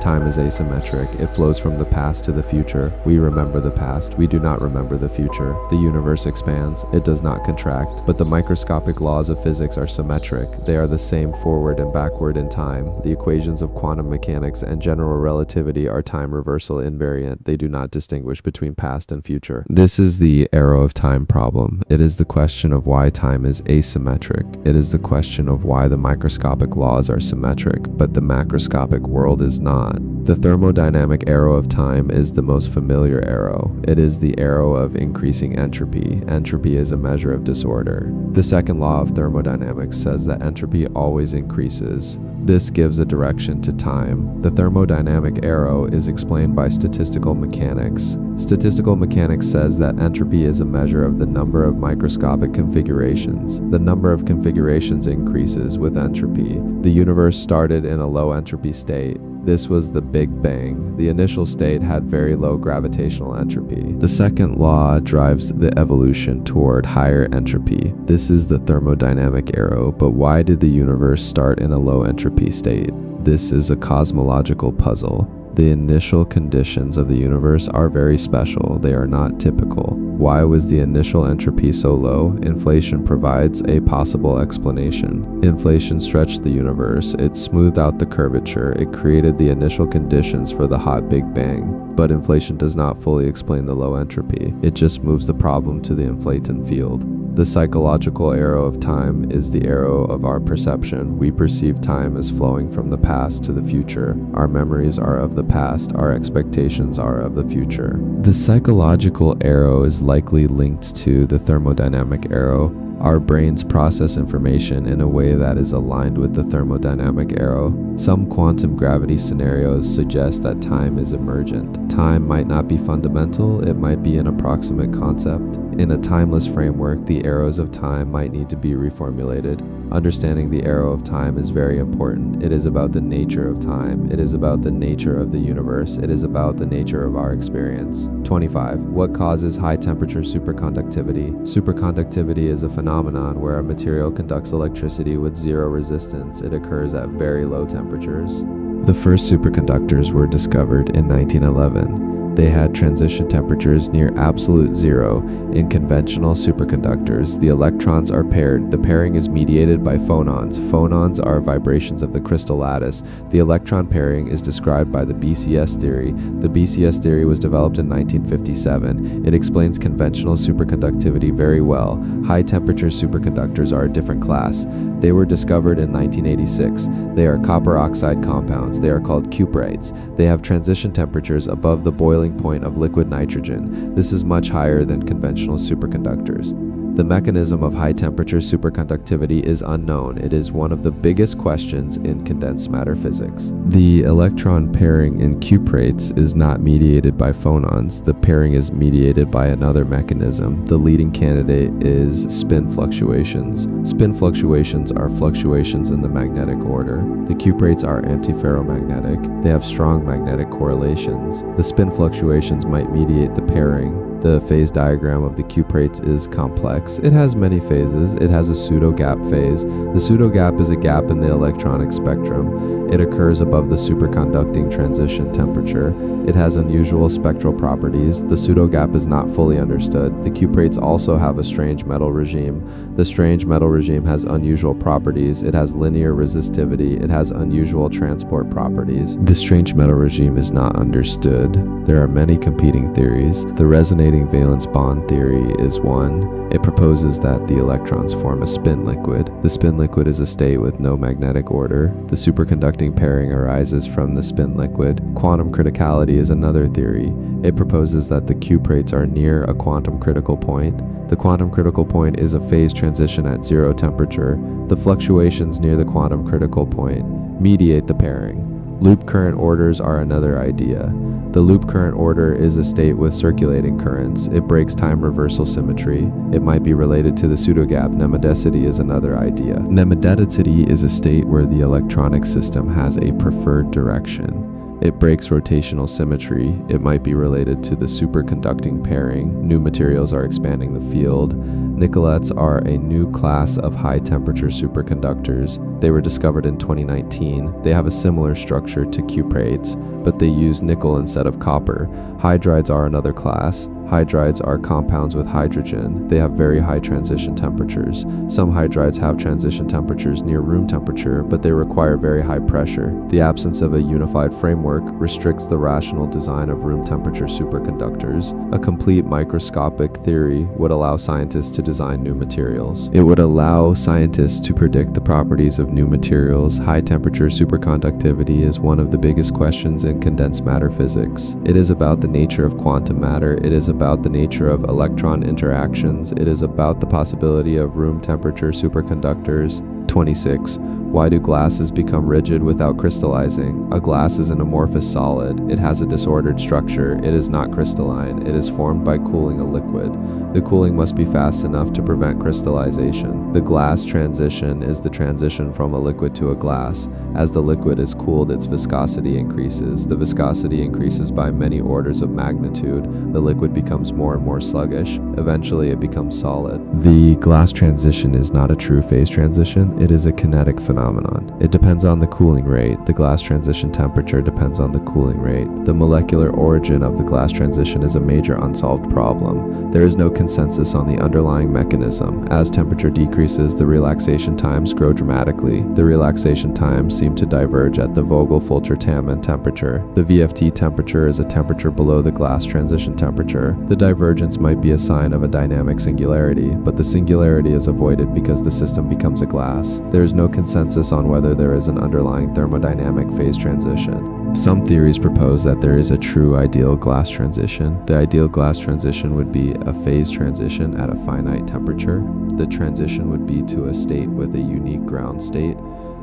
[SPEAKER 1] Time is asymmetric. It flows from the past to the future. We remember the past. We do not remember the future. The universe expands. It does not contract. But the microscopic laws of physics are symmetric. They are the same forward and backward in time. The equations of quantum mechanics and general relativity are time reversal invariant. They do not distinguish between past and future. This is the arrow of time problem. It is the question of why time is asymmetric. It is the question of why the microscopic laws are symmetric, but the macroscopic world is not. The thermodynamic arrow of time is the most familiar arrow. It is the arrow of increasing entropy. Entropy is a measure of disorder. The second law of thermodynamics says that entropy always increases. This gives a direction to time. The thermodynamic arrow is explained by statistical mechanics. Statistical mechanics says that entropy is a measure of the number of microscopic configurations. The number of configurations increases with entropy. The universe started in a low entropy state. This was the Big Bang. The initial state had very low gravitational entropy. The second law drives the evolution toward higher entropy. This is the thermodynamic arrow, but why did the universe start in a low entropy state? This is a cosmological puzzle. The initial conditions of the universe are very special. They are not typical. Why was the initial entropy so low? Inflation provides a possible explanation. Inflation stretched the universe. It smoothed out the curvature. It created the initial conditions for the hot Big Bang. But inflation does not fully explain the low entropy. It just moves the problem to the inflaton field. The psychological arrow of time is the arrow of our perception. We perceive time as flowing from the past to the future. Our memories are of the past. Our expectations are of the future. The psychological arrow is likely linked to the thermodynamic arrow. Our brains process information in a way that is aligned with the thermodynamic arrow. Some quantum gravity scenarios suggest that time is emergent. Time might not be fundamental, it might be an approximate concept. In a timeless framework, the arrows of time might need to be reformulated. Understanding the arrow of time is very important. It is about the nature of time. It is about the nature of the universe. It is about the nature of our experience. 25. What causes high temperature superconductivity? Superconductivity is a phenomenon where a material conducts electricity with zero resistance. It occurs at very low temperatures. The first superconductors were discovered in 1911. They had transition temperatures near absolute zero. In conventional superconductors, the electrons are paired. The pairing is mediated by phonons. Phonons are vibrations of the crystal lattice. The electron pairing is described by the BCS theory. The BCS theory was developed in 1957. It explains conventional superconductivity very well. High temperature superconductors are a different class. They were discovered in 1986. They are copper oxide compounds. They are called cuprates. They have transition temperatures above the boiling point of liquid nitrogen. This is much higher than conventional superconductors. The mechanism of high-temperature superconductivity is unknown. It is one of the biggest questions in condensed matter physics. The electron pairing in cuprates is not mediated by phonons. The pairing is mediated by another mechanism. The leading candidate is spin fluctuations. Spin fluctuations are fluctuations in the magnetic order. The cuprates are antiferromagnetic. They have strong magnetic correlations. The spin fluctuations might mediate the pairing. The phase diagram of the cuprates is complex. It has many phases. It has a pseudo-gap phase. The pseudo-gap is a gap in the electronic spectrum. It occurs above the superconducting transition temperature. It has unusual spectral properties. The pseudo-gap is not fully understood. The cuprates also have a strange metal regime. The strange metal regime has unusual properties. It has linear resistivity. It has unusual transport properties. The strange metal regime is not understood. There are many competing theories. The resonating valence bond theory is one. It proposes that the electrons form a spin liquid. The spin liquid is a state with no magnetic order. The superconducting pairing arises from the spin liquid. Quantum criticality is another theory. It proposes that the cuprates are near a quantum critical point. The quantum critical point is a phase transition at zero temperature. The fluctuations near the quantum critical point mediate the pairing. Loop current orders are another idea. The loop current order is a state with circulating currents. It breaks time reversal symmetry. It might be related to the pseudogap. Nemedicity is another idea. Nemedicity is a state where the electronic system has a preferred direction. It breaks rotational symmetry. It might be related to the superconducting pairing. New materials are expanding the field. Nicolettes are a new class of high-temperature superconductors. They were discovered in 2019. They have a similar structure to cuprates, but they use nickel instead of copper. Hydrides are another class. Hydrides are compounds with hydrogen. They have very high transition temperatures. Some hydrides have transition temperatures near room temperature, but they require very high pressure. The absence of a unified framework restricts the rational design of room temperature superconductors. A complete microscopic theory would allow scientists to design new materials. It would allow scientists to predict the properties of new materials. High temperature superconductivity is one of the biggest questions in condensed matter physics. It is about the nature of quantum matter. It is about the nature of electron interactions. It is about the possibility of room temperature superconductors. 26. Why do glasses become rigid without crystallizing? A glass is an amorphous solid. It has a disordered structure. It is not crystalline. It is formed by cooling a liquid. The cooling must be fast enough to prevent crystallization. The glass transition is the transition from a liquid to a glass. As the liquid is cooled, its viscosity increases. The viscosity increases by many orders of magnitude. The liquid becomes more and more sluggish. Eventually, it becomes solid. The glass transition is not a true phase transition. It is a kinetic phenomenon. It depends on the cooling rate. The glass transition temperature depends on the cooling rate. The molecular origin of the glass transition is a major unsolved problem. There is no consensus on the underlying mechanism. As temperature decreases, the relaxation times grow dramatically. The relaxation times seem to diverge at the Vogel-Fulcher-Tammand temperature. The VFT temperature is a temperature below the glass transition temperature. The divergence might be a sign of a dynamic singularity, but the singularity is avoided because the system becomes a glass. There is no consensus on whether there is an underlying thermodynamic phase transition. Some theories propose that there is a true ideal glass transition. The ideal glass transition would be a phase transition at a finite temperature. The transition would be to a state with a unique ground state.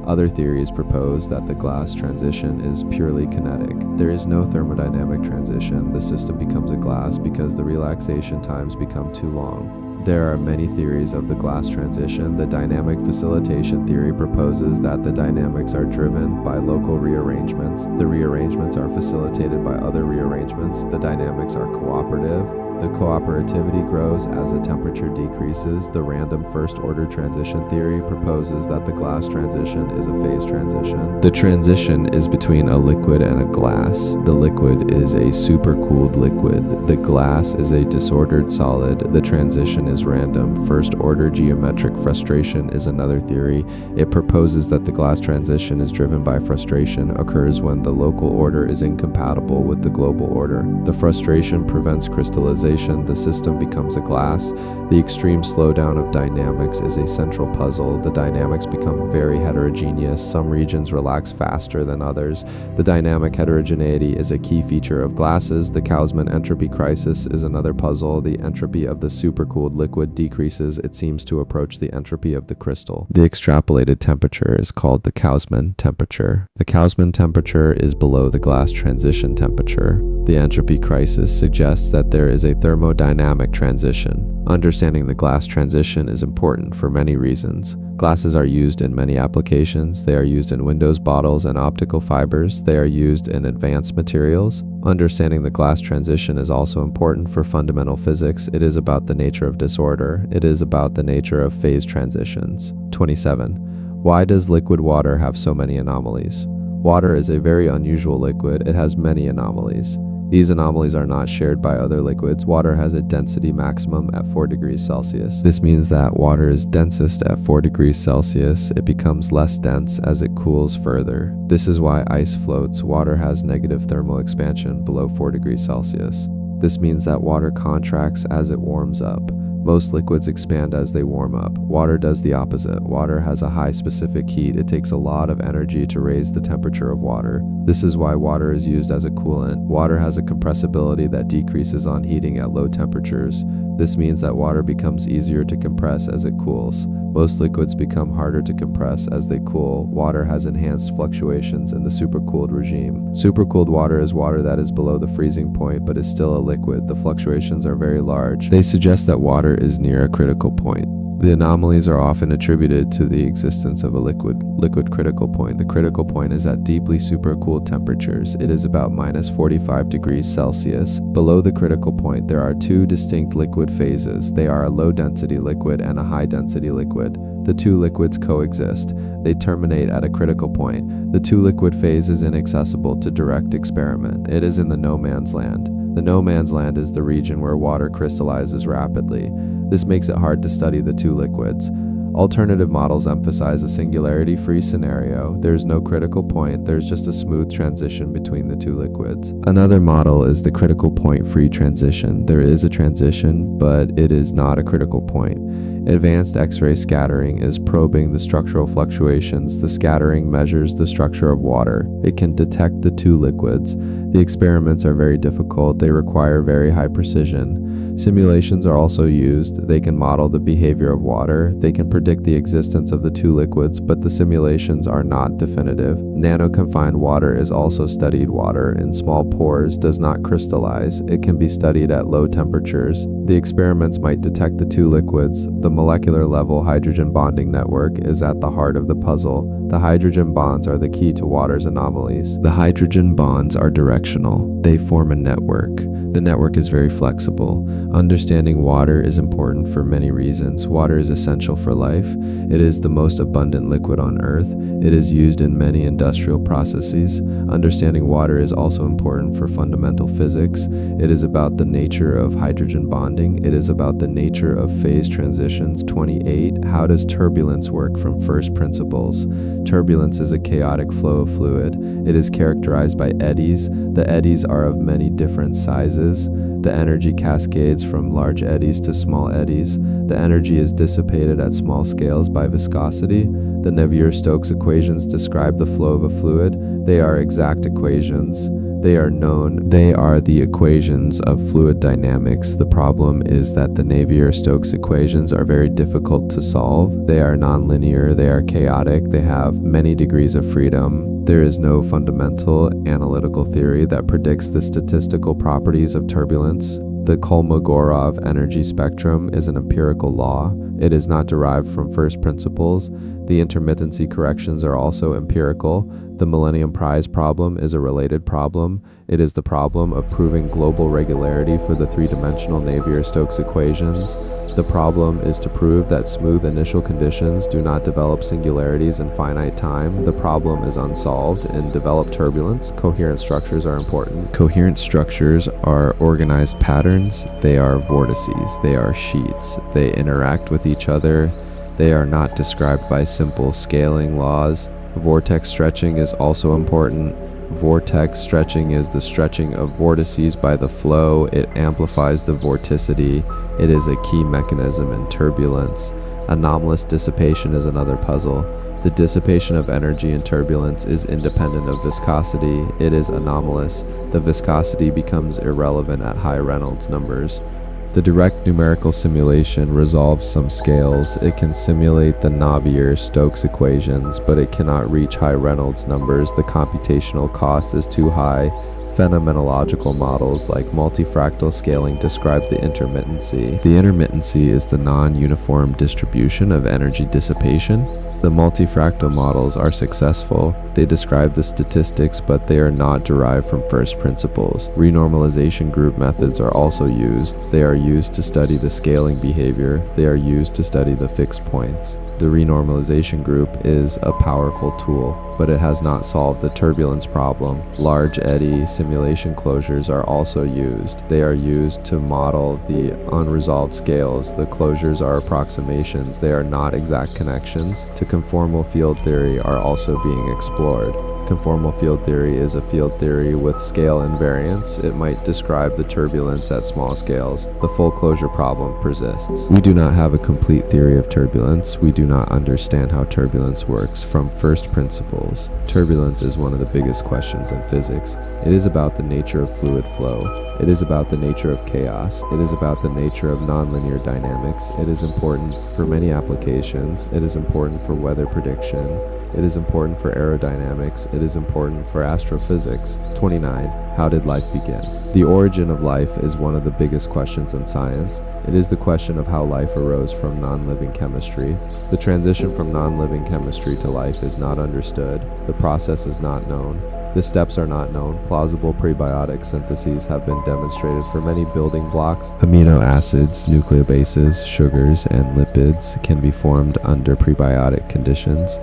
[SPEAKER 1] Other theories propose that the glass transition is purely kinetic. There is no thermodynamic transition. The system becomes a glass because the relaxation times become too long. There are many theories of the glass transition. The dynamic facilitation theory proposes that the dynamics are driven by local rearrangements. The rearrangements are facilitated by other rearrangements. The dynamics are cooperative. The cooperativity grows as the temperature decreases. The random first-order transition theory proposes that the glass transition is a phase transition. The transition is between a liquid and a glass. The liquid is a supercooled liquid. The glass is a disordered solid. The transition is random. First-order geometric frustration is another theory. It proposes that the glass transition is driven by frustration, occurs when the local order is incompatible with the global order. The frustration prevents crystallization. The system becomes a glass. The extreme slowdown of dynamics is a central puzzle. The dynamics become very heterogeneous. Some regions relax faster than others. The dynamic heterogeneity is a key feature of glasses. The Kaufman entropy crisis is another puzzle. The entropy of the supercooled liquid decreases. It seems to approach the entropy of the crystal. The extrapolated temperature is called the Kaufman temperature. The Kaufman temperature is below the glass transition temperature. The entropy crisis suggests that there is a thermodynamic transition. Understanding the glass transition is important for many reasons. Glasses are used in many applications. They are used in windows, bottles, and optical fibers. They are used in advanced materials. Understanding the glass transition is also important for fundamental physics. It is about the nature of disorder. It is about the nature of phase transitions. 27. Why does liquid water have so many anomalies? Water is a very unusual liquid. It has many anomalies. These anomalies are not shared by other liquids. Water has a density maximum at 4 degrees Celsius. This means that water is densest at 4 degrees Celsius. It becomes less dense as it cools further. This is why ice floats. Water has negative thermal expansion below 4 degrees Celsius. This means that water contracts as it warms up. Most liquids expand as they warm up. Water does the opposite. Water has a high specific heat. It takes a lot of energy to raise the temperature of water. This is why water is used as a coolant. Water has a compressibility that decreases on heating at low temperatures. This means that water becomes easier to compress as it cools. Most liquids become harder to compress as they cool. Water has enhanced fluctuations in the supercooled regime. Supercooled water is water that is below the freezing point but is still a liquid. The fluctuations are very large. They suggest that water is near a critical point. The anomalies are often attributed to the existence of a liquid critical point. The critical point is at deeply supercooled temperatures. It is about minus 45 degrees Celsius. Below the critical point, there are two distinct liquid phases. They are a low-density liquid and a high-density liquid. The two liquids coexist. They terminate at a critical point. The two-liquid phase is inaccessible to direct experiment. It is in the no-man's land. The no-man's land is the region where water crystallizes rapidly. This makes it hard to study the two liquids. Alternative models emphasize a singularity-free scenario. There's no critical point, there's just a smooth transition between the two liquids. Another model is the critical point-free transition. There is a transition, but it is not a critical point. Advanced X-ray scattering is probing the structural fluctuations. The scattering measures the structure of water. It can detect the two liquids. The experiments are very difficult. They require very high precision. Simulations are also used. They can model the behavior of water. They can predict the existence of the two liquids, but the simulations are not definitive. Nano-confined water is also studied. Water in small pores does not crystallize. It can be studied at low temperatures. The experiments might detect the two liquids. The molecular level hydrogen bonding network is at the heart of the puzzle. The hydrogen bonds are the key to water's anomalies. The hydrogen bonds are directional. They form a network. The network is very flexible. Understanding water is important for many reasons. Water is essential for life. It is the most abundant liquid on Earth. It is used in many industrial processes. Understanding water is also important for fundamental physics. It is about the nature of hydrogen bonding. It is about the nature of phase transitions. 28. How does turbulence work from first principles? Turbulence is a chaotic flow of fluid. It is characterized by eddies. The eddies are of many different sizes. The energy cascades from large eddies to small eddies. The energy is dissipated at small scales by viscosity. The Navier-Stokes equations describe the flow of a fluid. They are exact equations. They are known. They are the equations of fluid dynamics. The problem is that the Navier-Stokes equations are very difficult to solve. They are nonlinear. They are chaotic. They have many degrees of freedom. There is no fundamental analytical theory that predicts the statistical properties of turbulence. The Kolmogorov energy spectrum is an empirical law. It is not derived from first principles. The intermittency corrections are also empirical. The Millennium Prize problem is a related problem. It is the problem of proving global regularity for the three-dimensional Navier-Stokes equations. The problem is to prove that smooth initial conditions do not develop singularities in finite time. The problem is unsolved. In developed turbulence, coherent structures are important. Coherent structures are organized patterns. They are vortices. They are sheets. They interact with each other. They are not described by simple scaling laws. Vortex stretching is also important. Vortex stretching is the stretching of vortices by the flow. It amplifies the vorticity. It is a key mechanism in turbulence. Anomalous dissipation is another puzzle. The dissipation of energy in turbulence is independent of viscosity. It is anomalous. The viscosity becomes irrelevant at high Reynolds numbers. The direct numerical simulation resolves some scales. It can simulate the Navier-Stokes equations, but it cannot reach high Reynolds numbers. The computational cost is too high. Phenomenological models like multifractal scaling describe the intermittency. The intermittency is the non-uniform distribution of energy dissipation. The multifractal models are successful. They describe the statistics, but they are not derived from first principles. Renormalization group methods are also used. They are used to study the scaling behavior. They are used to study the fixed points. The renormalization group is a powerful tool, but it has not solved the turbulence problem. Large eddy simulation closures are also used. They are used to model the unresolved scales. The closures are approximations. They are not exact connections. To conformal field theory are also being explored. Conformal field theory is a field theory with scale invariance. It might describe the turbulence at small scales. The full closure problem persists. We do not have a complete theory of turbulence. We do not understand how turbulence works from first principles. Turbulence is one of the biggest questions in physics. It is about the nature of fluid flow. It is about the nature of chaos. It is about the nature of nonlinear dynamics. It is important for many applications. It is important for weather prediction. It is important for aerodynamics. It is important for astrophysics. 29. How did life begin? The origin of life is one of the biggest questions in science. It is the question of how life arose from non-living chemistry. The transition from non-living chemistry to life is not understood. The process is not known. The steps are not known. Plausible prebiotic syntheses have been demonstrated for many building blocks. Amino acids, nucleobases, sugars, and lipids can be formed under prebiotic conditions.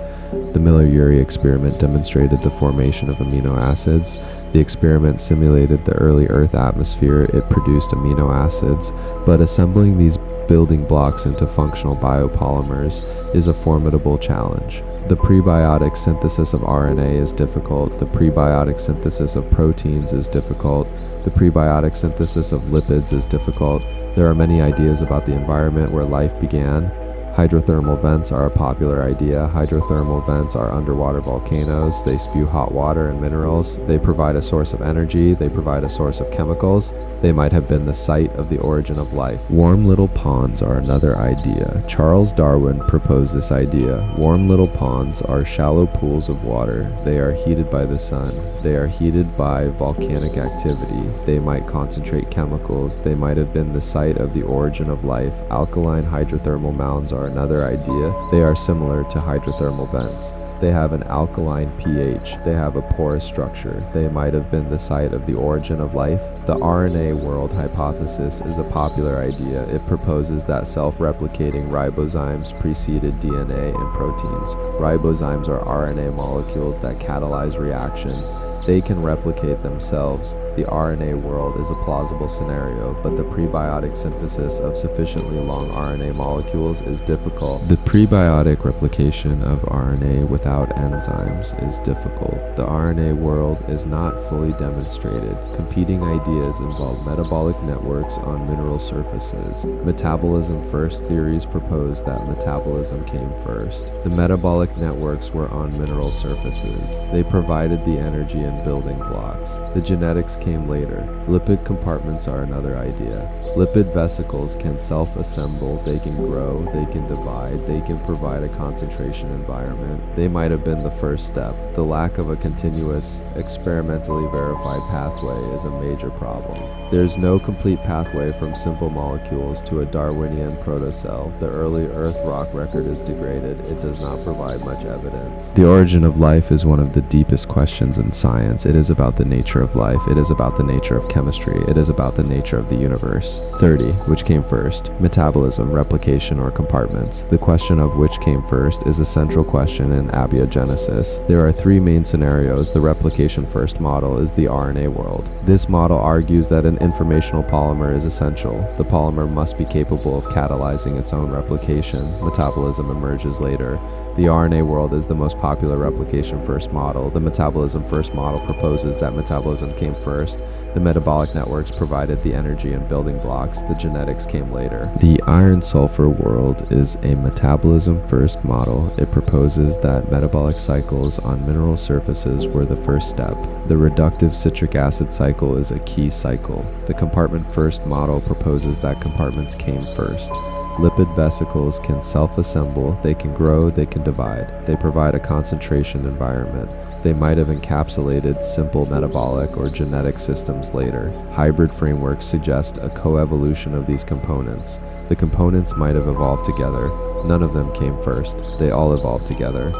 [SPEAKER 1] The Miller-Urey experiment demonstrated the formation of amino acids. The experiment simulated the early Earth atmosphere. It produced amino acids, but assembling these building blocks into functional biopolymers is a formidable challenge. The prebiotic synthesis of RNA is difficult. The prebiotic synthesis of proteins is difficult. The prebiotic synthesis of lipids is difficult. There are many ideas about the environment where life began. Hydrothermal vents are a popular idea. Hydrothermal vents are underwater volcanoes. They spew hot water and minerals. They provide a source of energy. They provide a source of chemicals. They might have been the site of the origin of life. Warm little ponds are another idea. Charles Darwin proposed this idea. Warm little ponds are shallow pools of water. They are heated by the sun. They are heated by volcanic activity. They might concentrate chemicals. They might have been the site of the origin of life. Alkaline hydrothermal mounds are another idea. They are similar to hydrothermal vents. They have an alkaline pH. They have a porous structure. They might have been the site of the origin of life. The RNA world hypothesis is a popular idea. It proposes that self-replicating ribozymes preceded DNA and proteins. Ribozymes are RNA molecules that catalyze reactions. They can replicate themselves. The RNA world is a plausible scenario, but the prebiotic synthesis of sufficiently long RNA molecules is difficult. The prebiotic replication of RNA without enzymes is difficult. The RNA world is not fully demonstrated. Competing ideas involve metabolic networks on mineral surfaces. Metabolism first theories propose that metabolism came first. The metabolic networks were on mineral surfaces. They provided the energy and building blocks. The genetics came later. Lipid compartments are another idea. Lipid vesicles can self-assemble, they can grow, they can divide, they can provide a concentration environment. They might have been the first step. The lack of a continuous, experimentally verified pathway is a major problem. There's no complete pathway from simple molecules to a Darwinian protocell. The early Earth rock record is degraded. It does not provide much evidence. The origin of life is one of the deepest questions in science. It is about the nature of life. It is about the nature of chemistry. It is about the nature of the universe. 30. Which came first? Metabolism, replication, or compartments? The question of which came first is a central question in abiogenesis. There are three main scenarios. The replication first model is the RNA world. This model argues that an informational polymer is essential. The polymer must be capable of catalyzing its own replication. Metabolism emerges later. The RNA world is the most popular replication first model. The metabolism first model proposes that metabolism came first. The metabolic networks provided the energy and building blocks. The genetics came later. The iron-sulfur world is a metabolism first model. It proposes that metabolic cycles on mineral surfaces were the first step. The reductive citric acid cycle is a key cycle. The compartment first model proposes that compartments came first. Lipid vesicles can self-assemble, they can grow, they can divide. They provide a concentration environment. They might have encapsulated simple metabolic or genetic systems later. Hybrid frameworks suggest a coevolution of these components. The components might have evolved together. None of them came first. They all evolved together.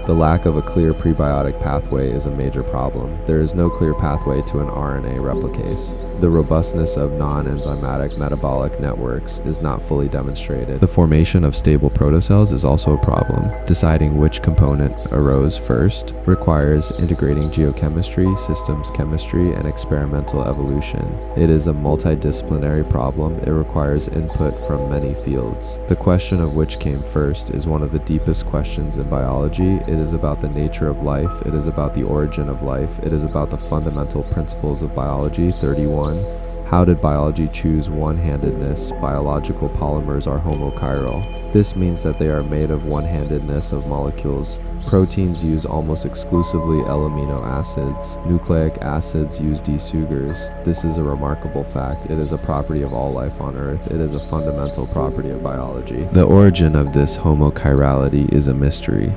[SPEAKER 1] The lack of a clear prebiotic pathway is a major problem. There is no clear pathway to an RNA replicase. The robustness of non-enzymatic metabolic networks is not fully demonstrated. The formation of stable protocells is also a problem. Deciding which component arose first requires integrating geochemistry, systems chemistry, and experimental evolution. It is a multidisciplinary problem. It requires input from many fields. The question of which came first is one of the deepest questions in biology. It is about the nature of life. It is about the origin of life. It is about the fundamental principles of biology. 31. How did biology choose one-handedness? Biological polymers are homochiral. This means that they are made of one-handedness of molecules. Proteins use almost exclusively L-amino acids. Nucleic acids use D-sugars. This is a remarkable fact. It is a property of all life on Earth. It is a fundamental property of biology. The origin of this homochirality is a mystery.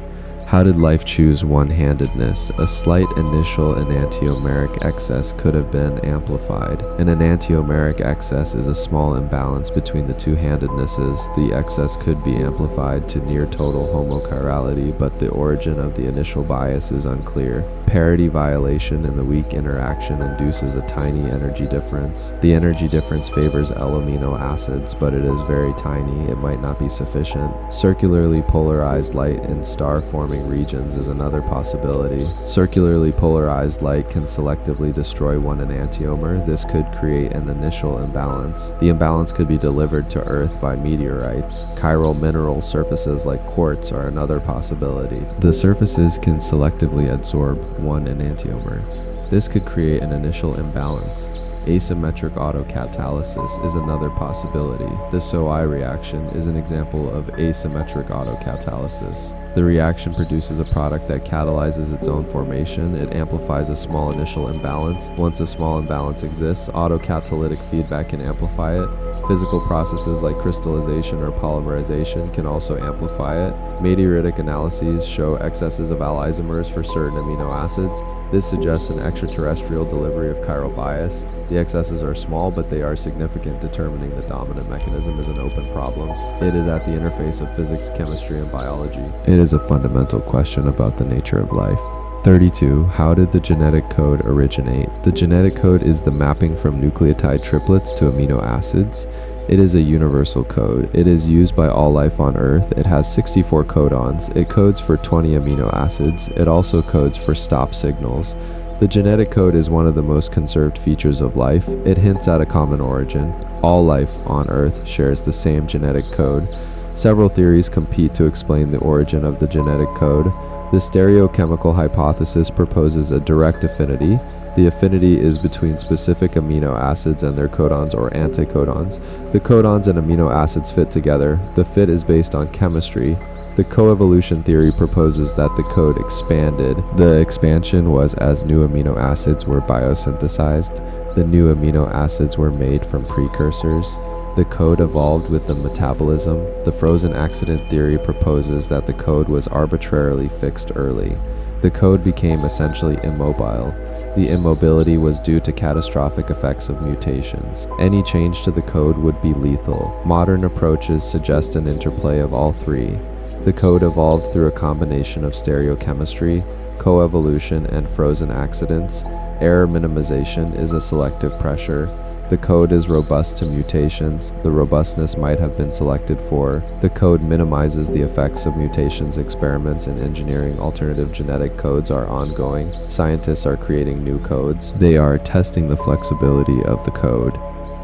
[SPEAKER 1] How did life choose one-handedness? A slight initial enantiomeric excess could have been amplified. An enantiomeric excess is a small imbalance between the two handednesses. The excess could be amplified to near total homochirality, but the origin of the initial bias is unclear. Parity violation in the weak interaction induces a tiny energy difference. The energy difference favors L-amino acids, but it is very tiny. It might not be sufficient. Circularly polarized light in star-forming regions is another possibility. Circularly polarized light can selectively destroy one enantiomer. This could create an initial imbalance. The imbalance could be delivered to Earth by meteorites. Chiral mineral surfaces like quartz are another possibility. The surfaces can selectively absorb one enantiomer. This could create an initial imbalance. Asymmetric autocatalysis is another possibility. The SOI reaction is an example of asymmetric autocatalysis. The reaction produces a product that catalyzes its own formation. It amplifies a small initial imbalance. Once a small imbalance exists, autocatalytic feedback can amplify it. Physical processes like crystallization or polymerization can also amplify it. Meteoritic analyses show excesses of alloisomers for certain amino acids. This suggests an extraterrestrial delivery of chiral bias. The excesses are small, but they are significant. Determining the dominant mechanism is an open problem. It is at the interface of physics, chemistry, and biology. It is a fundamental question about the nature of life. 32. How did the genetic code originate? The genetic code is the mapping from nucleotide triplets to amino acids. It is a universal code. It is used by all life on Earth. It has 64 codons. It codes for 20 amino acids. It also codes for stop signals. The genetic code is one of the most conserved features of life. It hints at a common origin. All life on Earth shares the same genetic code. Several theories compete to explain the origin of the genetic code. The stereochemical hypothesis proposes a direct affinity. The affinity is between specific amino acids and their codons or anticodons. The codons and amino acids fit together. The fit is based on chemistry. The coevolution theory proposes that the code expanded. The expansion was as new amino acids were biosynthesized. The new amino acids were made from precursors. The code evolved with the metabolism. The frozen accident theory proposes that the code was arbitrarily fixed early. The code became essentially immobile. The immobility was due to catastrophic effects of mutations. Any change to the code would be lethal. Modern approaches suggest an interplay of all three. The code evolved through a combination of stereochemistry, coevolution, and frozen accidents. Error minimization is a selective pressure. The code is robust to mutations. The robustness might have been selected for. The code minimizes the effects of mutations. Experiments in engineering alternative genetic codes are ongoing. Scientists are creating new codes. They are testing the flexibility of the code.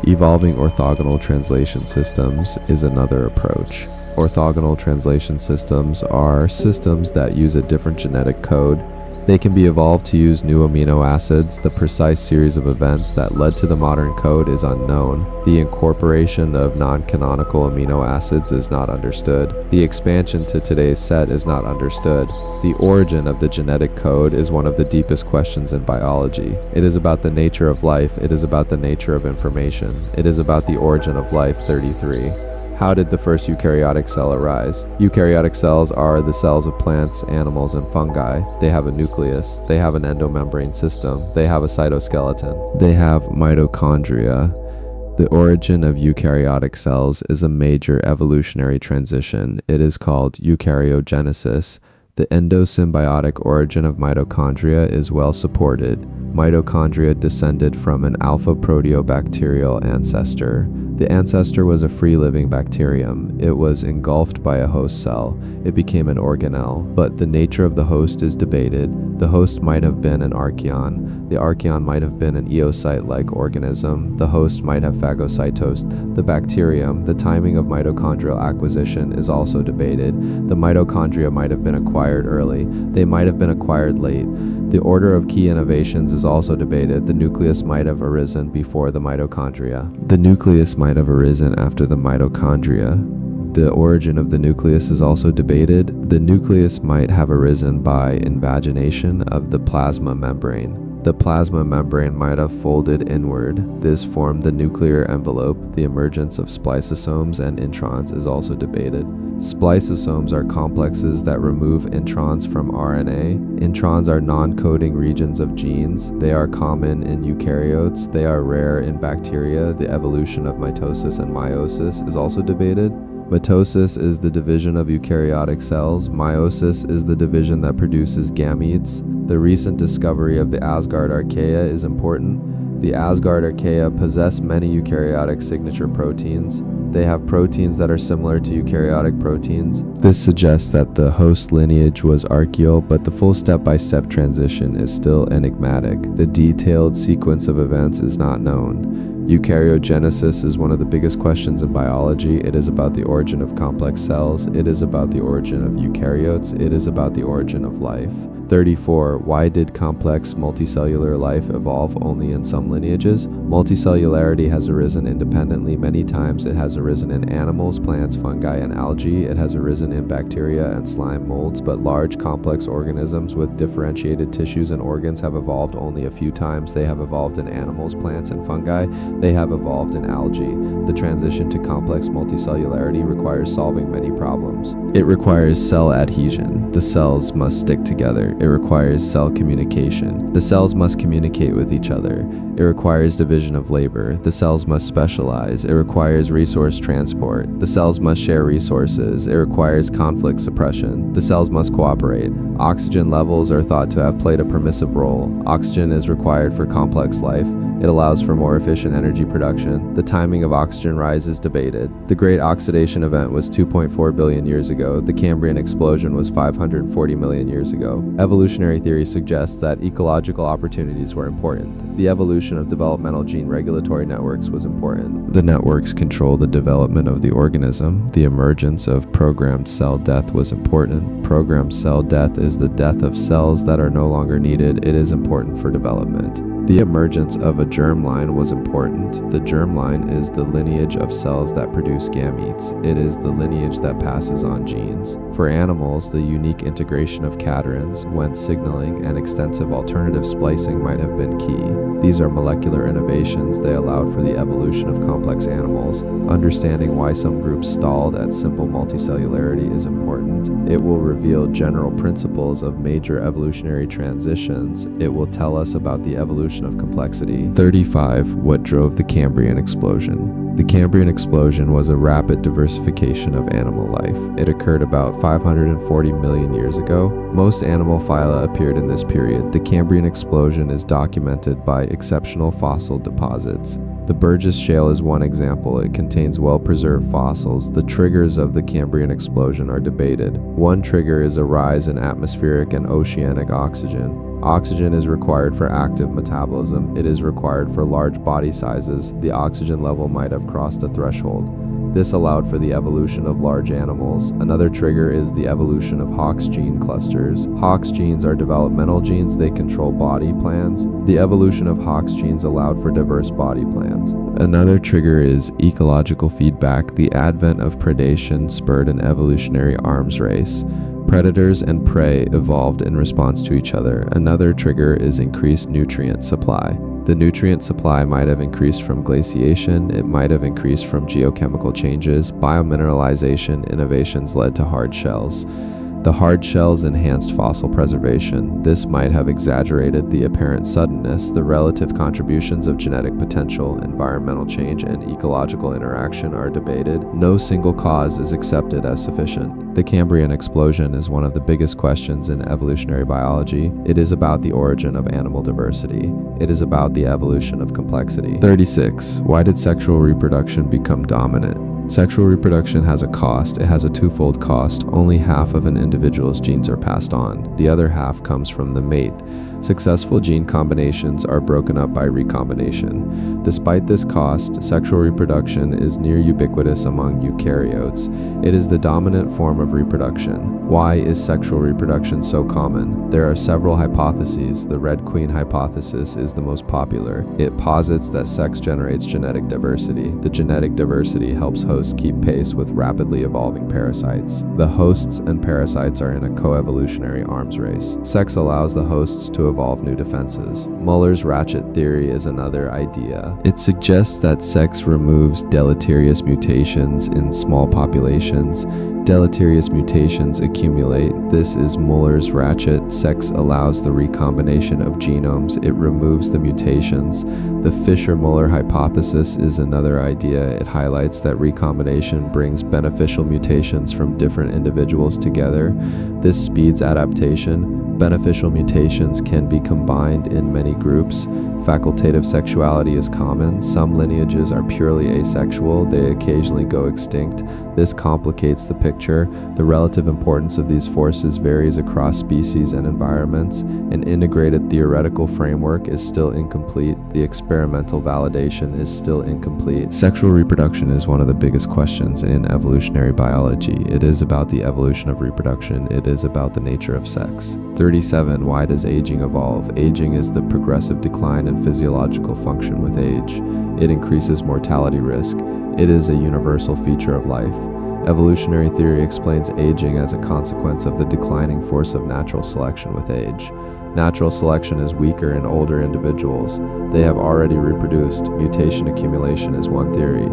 [SPEAKER 1] Evolving orthogonal translation systems is another approach. Orthogonal translation systems are systems that use a different genetic code. They can be evolved to use new amino acids. The precise series of events that led to the modern code is unknown. The incorporation of non-canonical amino acids is not understood. The expansion to today's set is not understood. The origin of the genetic code is one of the deepest questions in biology. It is about the nature of life. It is about the nature of information. It is about the origin of life. 33. How did the first eukaryotic cell arise? Eukaryotic cells are the cells of plants, animals, and fungi. They have a nucleus. They have an endomembrane system. They have a cytoskeleton. They have mitochondria. The origin of eukaryotic cells is a major evolutionary transition. It is called eukaryogenesis. The endosymbiotic origin of mitochondria is well supported. Mitochondria descended from an alpha proteobacterial ancestor. The ancestor was a free-living bacterium. It was engulfed by a host cell. It became an organelle, but the nature of the host is debated. The host might have been an archaeon. The archaeon might have been an eocyte-like organism. The host might have phagocytosed the bacterium. The timing of mitochondrial acquisition is also debated. The mitochondria might have been acquired early. They might have been acquired late. The order of key innovations is also debated. The nucleus might have arisen before the mitochondria. The nucleus might have arisen after the mitochondria. The origin of the nucleus is also debated. The nucleus might have arisen by invagination of the plasma membrane. The plasma membrane might have folded inward. This formed the nuclear envelope. The emergence of spliceosomes and introns is also debated. Spliceosomes are complexes that remove introns from RNA. Introns are non-coding regions of genes. They are common in eukaryotes. They are rare in bacteria. The evolution of mitosis and meiosis is also debated. Mitosis is the division of eukaryotic cells. Meiosis is the division that produces gametes. The recent discovery of the Asgard archaea is important. The Asgard archaea possess many eukaryotic signature proteins. They have proteins that are similar to eukaryotic proteins. This suggests that the host lineage was archaeal, but the full step-by-step transition is still enigmatic. The detailed sequence of events is not known. Eukaryogenesis is one of the biggest questions in biology. It is about the origin of complex cells. It is about the origin of eukaryotes. It is about the origin of life. 34. Why did complex multicellular life evolve only in some lineages? Multicellularity has arisen independently many times. It has arisen in animals, plants, fungi, and algae. It has arisen in bacteria and slime molds, but large complex organisms with differentiated tissues and organs have evolved only a few times. They have evolved in animals, plants, and fungi. They have evolved in algae. The transition to complex multicellularity requires solving many problems. It requires cell adhesion. The cells must stick together. It requires cell communication. The cells must communicate with each other. It requires division of labor. The cells must specialize. It requires resource transport. The cells must share resources. It requires conflict suppression. The cells must cooperate. Oxygen levels are thought to have played a permissive role. Oxygen is required for complex life. It allows for more efficient energy production. The timing of oxygen rise is debated. The Great Oxidation Event was 2.4 billion years ago. The Cambrian explosion was 540 million years ago. Evolutionary theory suggests that ecological opportunities were important. The evolution of developmental gene regulatory networks was important. The networks control the development of the organism. The emergence of programmed cell death was important. Programmed cell death is the death of cells that are no longer needed. It is important for development. The emergence of a germline was important. The germline is the lineage of cells that produce gametes. It is the lineage that passes on genes. For animals, the unique integration of caterins, Wnt signaling, and extensive alternative splicing might have been key. These are molecular innovations. They allowed for the evolution of complex animals. Understanding why some groups stalled at simple multicellularity is important. It will reveal general principles of major evolutionary transitions. It will tell us about the evolution of complexity. 35. What drove the Cambrian explosion? The Cambrian explosion was a rapid diversification of animal life. It occurred about 540 million years ago. Most animal phyla appeared in this period. The Cambrian explosion is documented by exceptional fossil deposits. The Burgess Shale is one example. It contains well-preserved fossils. The triggers of the Cambrian explosion are debated. One trigger is a rise in atmospheric and oceanic oxygen. Oxygen is required for active metabolism. It is required for large body sizes. The oxygen level might have crossed a threshold. This allowed for the evolution of large animals. Another trigger is the evolution of Hox gene clusters. Hox genes are developmental genes. They control body plans. The evolution of Hox genes allowed for diverse body plans. Another trigger is ecological feedback. The advent of predation spurred an evolutionary arms race. Predators and prey evolved in response to each other. Another trigger is increased nutrient supply. The nutrient supply might have increased from glaciation. It might have increased from geochemical changes. Biomineralization innovations led to hard shells. The hard shells enhanced fossil preservation. This might have exaggerated the apparent suddenness. The relative contributions of genetic potential, environmental change, and ecological interaction are debated. No single cause is accepted as sufficient. The Cambrian explosion is one of the biggest questions in evolutionary biology. It is about the origin of animal diversity. It is about the evolution of complexity. 36. Why did sexual reproduction become dominant? Sexual reproduction has a cost. It has a twofold cost. Only half of an individual's genes are passed on. The other half comes from the mate. Successful gene combinations are broken up by recombination. Despite this cost, sexual reproduction is near ubiquitous among eukaryotes. It is the dominant form of reproduction. Why is sexual reproduction so common? There are several hypotheses. The Red Queen hypothesis is the most popular. It posits that sex generates genetic diversity. The genetic diversity helps hosts keep pace with rapidly evolving parasites. The hosts and parasites are in a coevolutionary arms race. Sex allows the hosts to evolve new defenses. Muller's ratchet theory is another idea. It suggests that sex removes deleterious mutations in small populations. Deleterious mutations accumulate. This is Muller's ratchet. Sex allows the recombination of genomes. It removes the mutations. The Fisher-Muller hypothesis is another idea. It highlights that recombination brings beneficial mutations from different individuals together. This speeds adaptation. Beneficial mutations can be combined in many groups. Facultative sexuality is common. Some lineages are purely asexual. They occasionally go extinct. This complicates the picture. The relative importance of these forces varies across species and environments. An integrated theoretical framework is still incomplete. The experimental validation is still incomplete. Sexual reproduction is one of the biggest questions in evolutionary biology. It is about the evolution of reproduction. It is about the nature of sex. 37. Why does aging evolve? Aging is the progressive decline in physiological function with age. It increases mortality risk. It is a universal feature of life. Evolutionary theory explains aging as a consequence of the declining force of natural selection with age. Natural selection is weaker in older individuals. They have already reproduced. Mutation accumulation is one theory.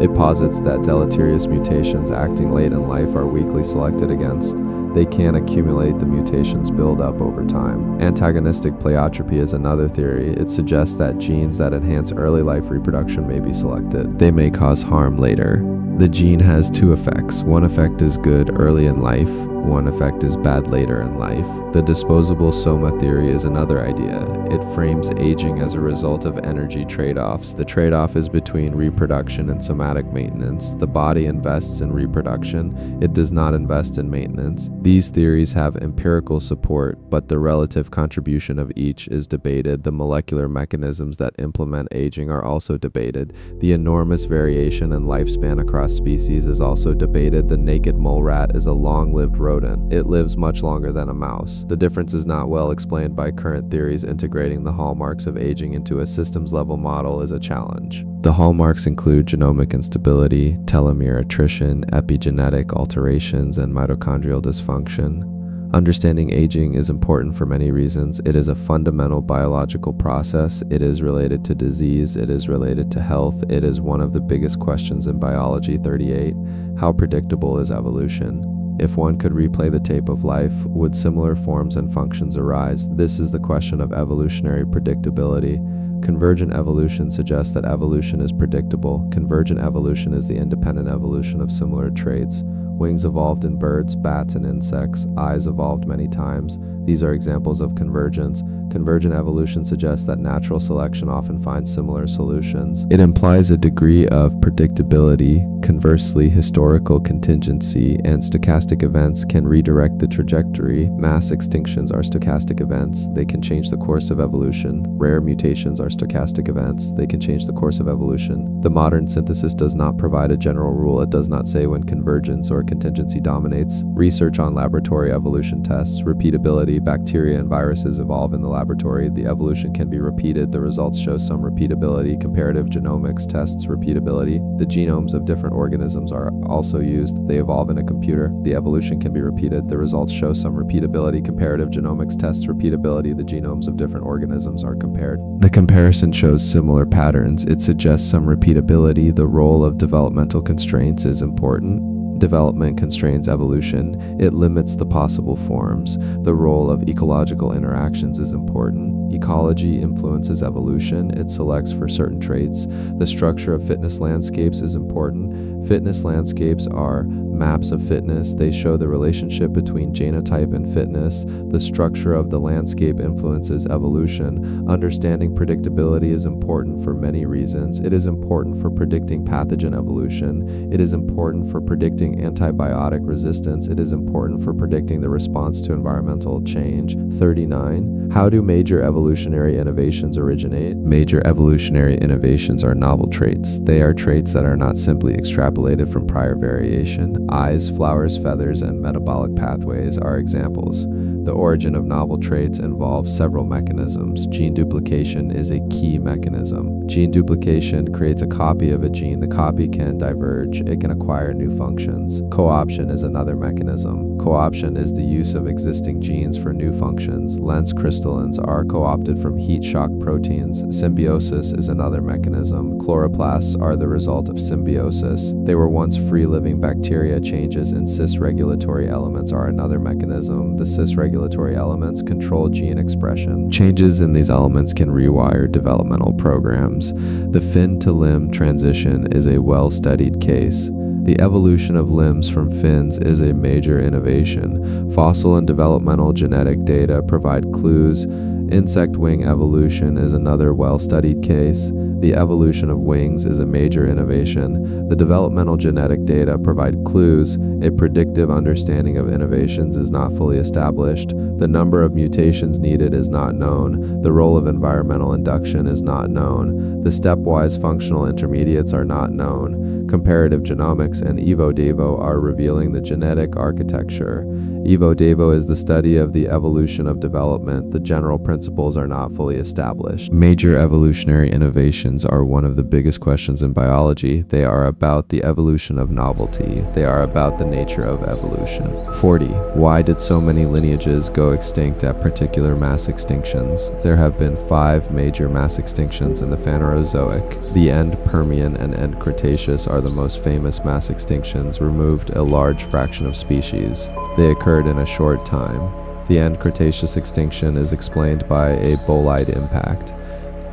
[SPEAKER 1] It posits that deleterious mutations acting late in life are weakly selected against. They can accumulate, the mutations build up over time. Antagonistic pleiotropy is another theory. It suggests that genes that enhance early life reproduction may be selected. They may cause harm later. The gene has two effects. One effect is good early in life. One effect is bad later in life. The disposable soma theory is another idea. It frames aging as a result of energy trade-offs. The trade-off is between reproduction and somatic maintenance. The body invests in reproduction. It does not invest in maintenance. These theories have empirical support, but the relative contribution of each is debated. The molecular mechanisms that implement aging are also debated. The enormous variation in lifespan across species is also debated. The naked mole rat is a long-lived rodent. It lives much longer than a mouse. The difference is not well explained by current theories. Integrating the hallmarks of aging into a systems-level model is a challenge. The hallmarks include genomic instability, telomere attrition, epigenetic alterations, and mitochondrial dysfunction. Understanding aging is important for many reasons. It is a fundamental biological process. It is related to disease. It is related to health. It is one of the biggest questions in biology. 38. How predictable is evolution? If one could replay the tape of life, would similar forms and functions arise? This is the question of evolutionary predictability. Convergent evolution suggests that evolution is predictable. Convergent evolution is the independent evolution of similar traits. Wings evolved in birds, bats, and insects. Eyes evolved many times. These are examples of convergence. Convergent evolution suggests that natural selection often finds similar solutions. It implies a degree of predictability. Conversely, historical contingency and stochastic events can redirect the trajectory. Mass extinctions are stochastic events. They can change the course of evolution. Rare mutations are stochastic events. They can change the course of evolution. The modern synthesis does not provide a general rule. It does not say when convergence or contingency dominates. Research on laboratory evolution tests. Repeatability. Bacteria and viruses evolve in the laboratory. The evolution can be repeated. The results show some repeatability. Comparative genomics tests repeatability. The genomes of different organisms are also used. They evolve in a computer. The evolution can be repeated. The results show some repeatability. Comparative genomics tests repeatability. The genomes of different organisms are compared. The comparison shows similar patterns. It suggests some repeatability. The role of developmental constraints is important. Development constrains evolution. It limits the possible forms. The role of ecological interactions is important. Ecology influences evolution. It selects for certain traits. The structure of fitness landscapes is important. Fitness landscapes are maps of fitness. They show the relationship between genotype and fitness. The structure of the landscape influences evolution. Understanding predictability is important for many reasons. It is important for predicting pathogen evolution. It is important for predicting antibiotic resistance. It is important for predicting the response to environmental change. 39. How do major evolutionary innovations originate? Major evolutionary innovations are novel traits. They are traits that are not simply extrapolated from prior variation. Eyes, flowers, feathers, and metabolic pathways are examples. The origin of novel traits involves several mechanisms. Gene duplication is a key mechanism. Gene duplication creates a copy of a gene. The copy can diverge. It can acquire new functions. Co-option is another mechanism. Co-option is the use of existing genes for new functions. Lens crystallins are co-opted from heat shock proteins. Symbiosis is another mechanism. Chloroplasts are the result of symbiosis. They were once free-living bacteria. Changes in cis-regulatory elements are another mechanism. The cis-regulatory elements control gene expression. Changes in these elements can rewire developmental programs. The fin-to-limb transition is a well-studied case. The evolution of limbs from fins is a major innovation. Fossil and developmental genetic data provide clues Insect wing evolution is another well-studied case. The evolution of wings is a major innovation. The developmental genetic data provide clues. A predictive understanding of innovations is not fully established. The number of mutations needed is not known. The role of environmental induction is not known. The stepwise functional intermediates are not known. Comparative genomics and Evo-Devo are revealing the genetic architecture. Evo-Devo is the study of the evolution of development. The general principles are not fully established. Major evolutionary innovations are one of the biggest questions in biology. They are about the evolution of novelty. They are about the nature of evolution. 40. Why did so many lineages go extinct at particular mass extinctions? There have been 5 major mass extinctions in the Phanerozoic. The end Permian and end Cretaceous are the most famous mass extinctions, removed a large fraction of species. They occurred in a short time. The end Cretaceous extinction is explained by a bolide impact.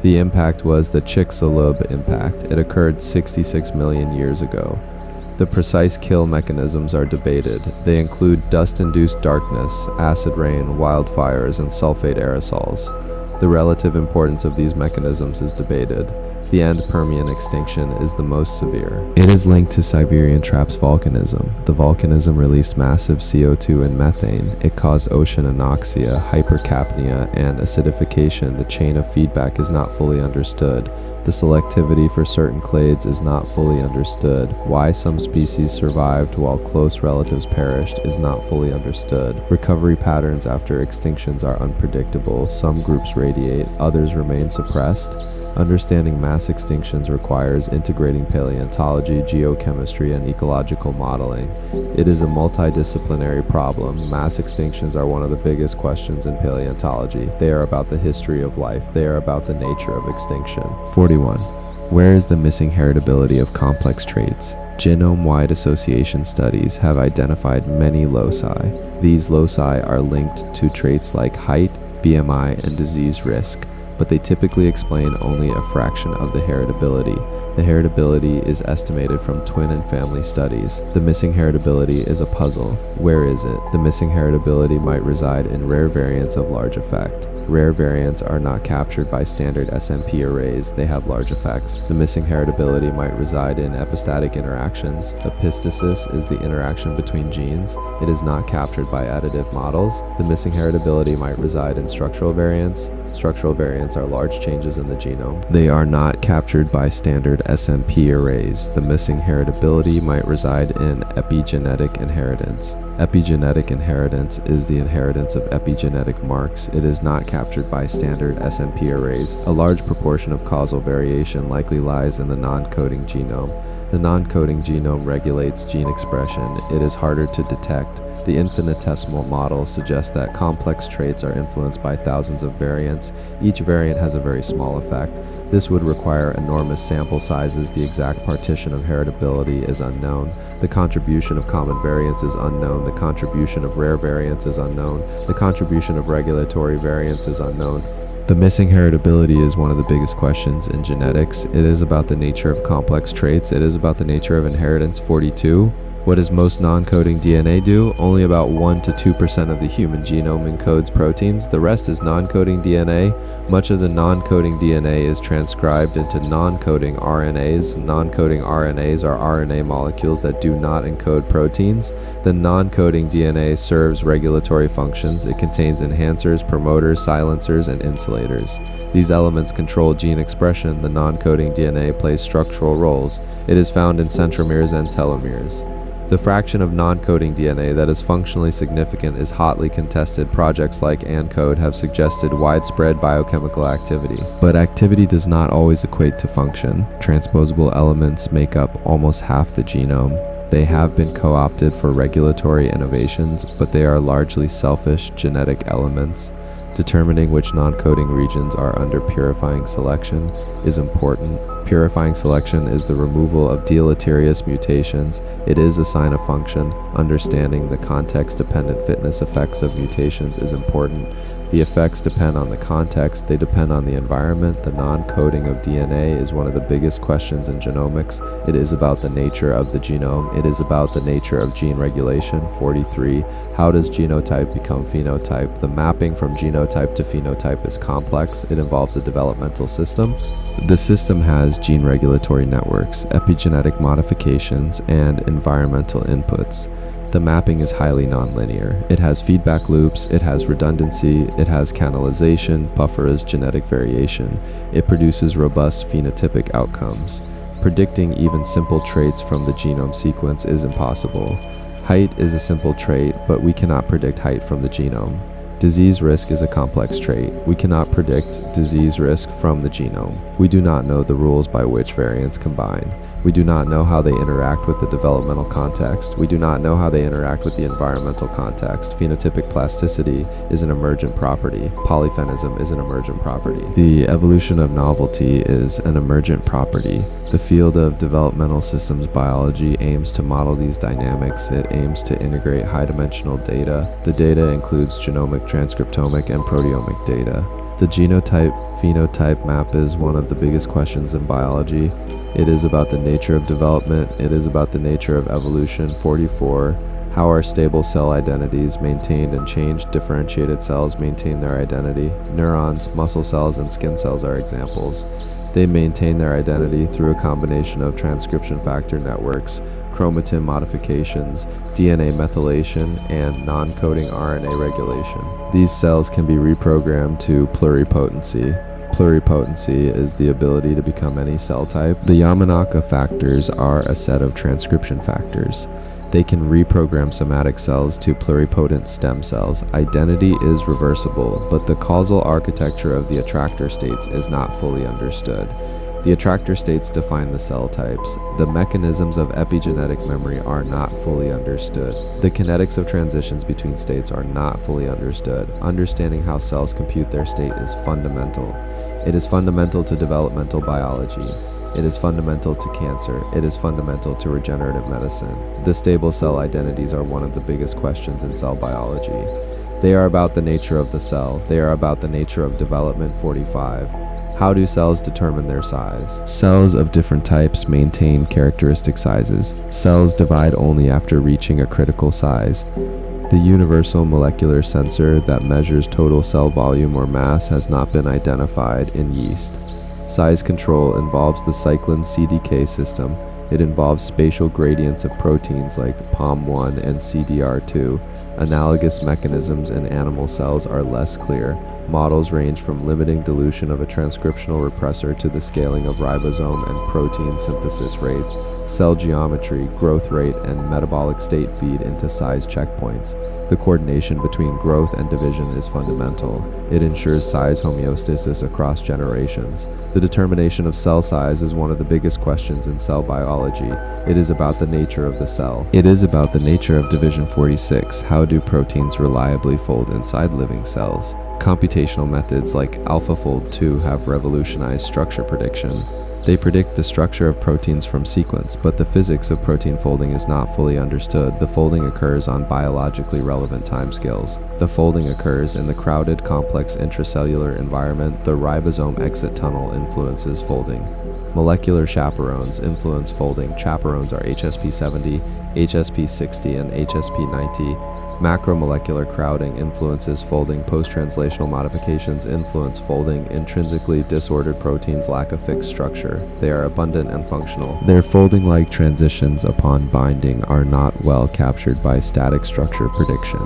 [SPEAKER 1] The impact was the Chicxulub impact. It occurred 66 million years ago. The precise kill mechanisms are debated. They include dust-induced darkness, acid rain, wildfires, and sulfate aerosols. The relative importance of these mechanisms is debated. The end Permian extinction is the most severe. It is linked to Siberian Traps volcanism. The volcanism released massive CO2 and methane. It caused ocean anoxia, hypercapnia, and acidification. The chain of feedback is not fully understood. The selectivity for certain clades is not fully understood. Why some species survived while close relatives perished is not fully understood. Recovery patterns after extinctions are unpredictable. Some groups radiate, others remain suppressed. Understanding mass extinctions requires integrating paleontology, geochemistry, and ecological modeling. It is a multidisciplinary problem. Mass extinctions are one of the biggest questions in paleontology. They are about the history of life. They are about the nature of extinction. 41. Where is the missing heritability of complex traits? Genome-wide association studies have identified many loci. These loci are linked to traits like height, BMI, and disease risk, but they typically explain only a fraction of the heritability. The heritability is estimated from twin and family studies. The missing heritability is a puzzle. Where is it? The missing heritability might reside in rare variants of large effect. Rare variants are not captured by standard SMP arrays. They have large effects. The missing heritability might reside in epistatic interactions. Epistasis is the interaction between genes. It is not captured by additive models. The missing heritability might reside in structural variants. Structural variants are large changes in the genome. They are not captured by standard SMP arrays. The missing heritability might reside in epigenetic inheritance. Epigenetic inheritance is the inheritance of epigenetic marks. It is not captured by standard SMP arrays. A large proportion of causal variation likely lies in the non-coding genome. The non-coding genome regulates gene expression. It is harder to detect. The infinitesimal model suggests that complex traits are influenced by thousands of variants. Each variant has a very small effect. This would require enormous sample sizes. The exact partition of heritability is unknown. The contribution of common variants is unknown. The contribution of rare variants is unknown. The contribution of regulatory variants is unknown. The missing heritability is one of the biggest questions in genetics. It is about the nature of complex traits. It is about the nature of inheritance. 42. What does most non-coding DNA do? Only about 1 to 2% of the human genome encodes proteins. The rest is non-coding DNA. Much of the non-coding DNA is transcribed into non-coding RNAs. Non-coding RNAs are RNA molecules that do not encode proteins. The non-coding DNA serves regulatory functions. It contains enhancers, promoters, silencers, and insulators. These elements control gene expression. The non-coding DNA plays structural roles. It is found in centromeres and telomeres. The fraction of non-coding DNA that is functionally significant is hotly contested. Projects like ANCODE have suggested widespread biochemical activity. But activity does not always equate to function. Transposable elements make up almost half the genome. They have been co-opted for regulatory innovations, but they are largely selfish genetic elements. Determining which non-coding regions are under purifying selection is important. Purifying selection is the removal of deleterious mutations. It is a sign of function. Understanding the context-dependent fitness effects of mutations is important. The effects depend on the context, they depend on the environment. The non-coding of DNA is one of the biggest questions in genomics. It is about the nature of the genome. It is about the nature of gene regulation. 43. How does genotype become phenotype? The mapping from genotype to phenotype is complex. It involves a developmental system. The system has gene regulatory networks, epigenetic modifications, and environmental inputs. The mapping is highly nonlinear. It has feedback loops, it has redundancy, it has canalization, buffers genetic variation. It produces robust phenotypic outcomes. Predicting even simple traits from the genome sequence is impossible. Height is a simple trait, but we cannot predict height from the genome. Disease risk is a complex trait. We cannot predict disease risk from the genome. We do not know the rules by which variants combine. We do not know how they interact with the developmental context. We do not know how they interact with the environmental context. Phenotypic plasticity is an emergent property. Polyphenism is an emergent property. The evolution of novelty is an emergent property. The field of developmental systems biology aims to model these dynamics. It aims to integrate high-dimensional data. The data includes genomic, transcriptomic, and proteomic data. The genotype-phenotype map is one of the biggest questions in biology. It is about the nature of development. It is about the nature of evolution. 44. How are stable cell identities maintained and changed? Differentiated cells maintain their identity. Neurons, muscle cells, and skin cells are examples. They maintain their identity through a combination of transcription factor networks, chromatin modifications, DNA methylation, and non-coding RNA regulation. These cells can be reprogrammed to pluripotency. Pluripotency is the ability to become any cell type. The Yamanaka factors are a set of transcription factors. They can reprogram somatic cells to pluripotent stem cells. Identity is reversible, but the causal architecture of the attractor states is not fully understood. The attractor states define the cell types. The mechanisms of epigenetic memory are not fully understood. The kinetics of transitions between states are not fully understood. Understanding how cells compute their state is fundamental. It is fundamental to developmental biology. It is fundamental to cancer. It is fundamental to regenerative medicine. The stable cell identities are one of the biggest questions in cell biology. They are about the nature of the cell. They are about the nature of development. 45. How do cells determine their size? Cells of different types maintain characteristic sizes. Cells divide only after reaching a critical size. The universal molecular sensor that measures total cell volume or mass has not been identified in yeast. Size control involves the cyclin CDK system. It involves spatial gradients of proteins like POM1 and CDR2. Analogous mechanisms in animal cells are less clear. Models range from limiting dilution of a transcriptional repressor to the scaling of ribosome and protein synthesis rates. Cell geometry, growth rate, and metabolic state feed into size checkpoints. The coordination between growth and division is fundamental. It ensures size homeostasis across generations. The determination of cell size is one of the biggest questions in cell biology. It is about the nature of the cell. It is about the nature of division. 46. How do proteins reliably fold inside living cells? Computational methods like AlphaFold 2 have revolutionized structure prediction. They predict the structure of proteins from sequence, but the physics of protein folding is not fully understood. The folding occurs on biologically relevant timescales. The folding occurs in the crowded, complex intracellular environment. The ribosome exit tunnel influences folding. Molecular chaperones influence folding. Chaperones are HSP70, HSP60, and HSP90. Macromolecular crowding influences folding. Post-translational modifications influence folding. Intrinsically disordered proteins lack a fixed structure. They are abundant and functional. Their folding-like transitions upon binding are not well captured by static structure prediction.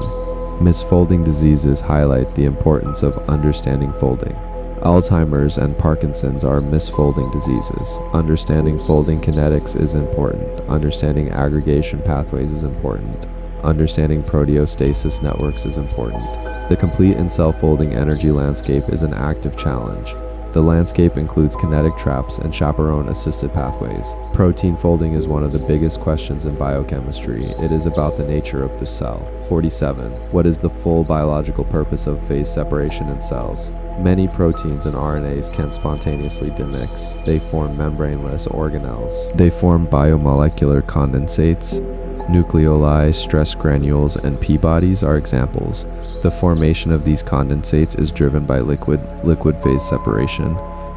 [SPEAKER 1] Misfolding diseases highlight the importance of understanding folding. Alzheimer's and Parkinson's are misfolding diseases. Understanding folding kinetics is important. Understanding aggregation pathways is important. Understanding proteostasis networks is important. The complete in-cell folding energy landscape is an active challenge. The landscape includes kinetic traps and chaperone-assisted pathways. Protein folding is one of the biggest questions in biochemistry. It is about the nature of the cell. 47. What is the full biological purpose of phase separation in cells? Many proteins and RNAs can spontaneously demix. They form membraneless organelles. They form biomolecular condensates. Nucleoli, stress granules, and P-bodies are examples. The formation of these condensates is driven by liquid phase separation.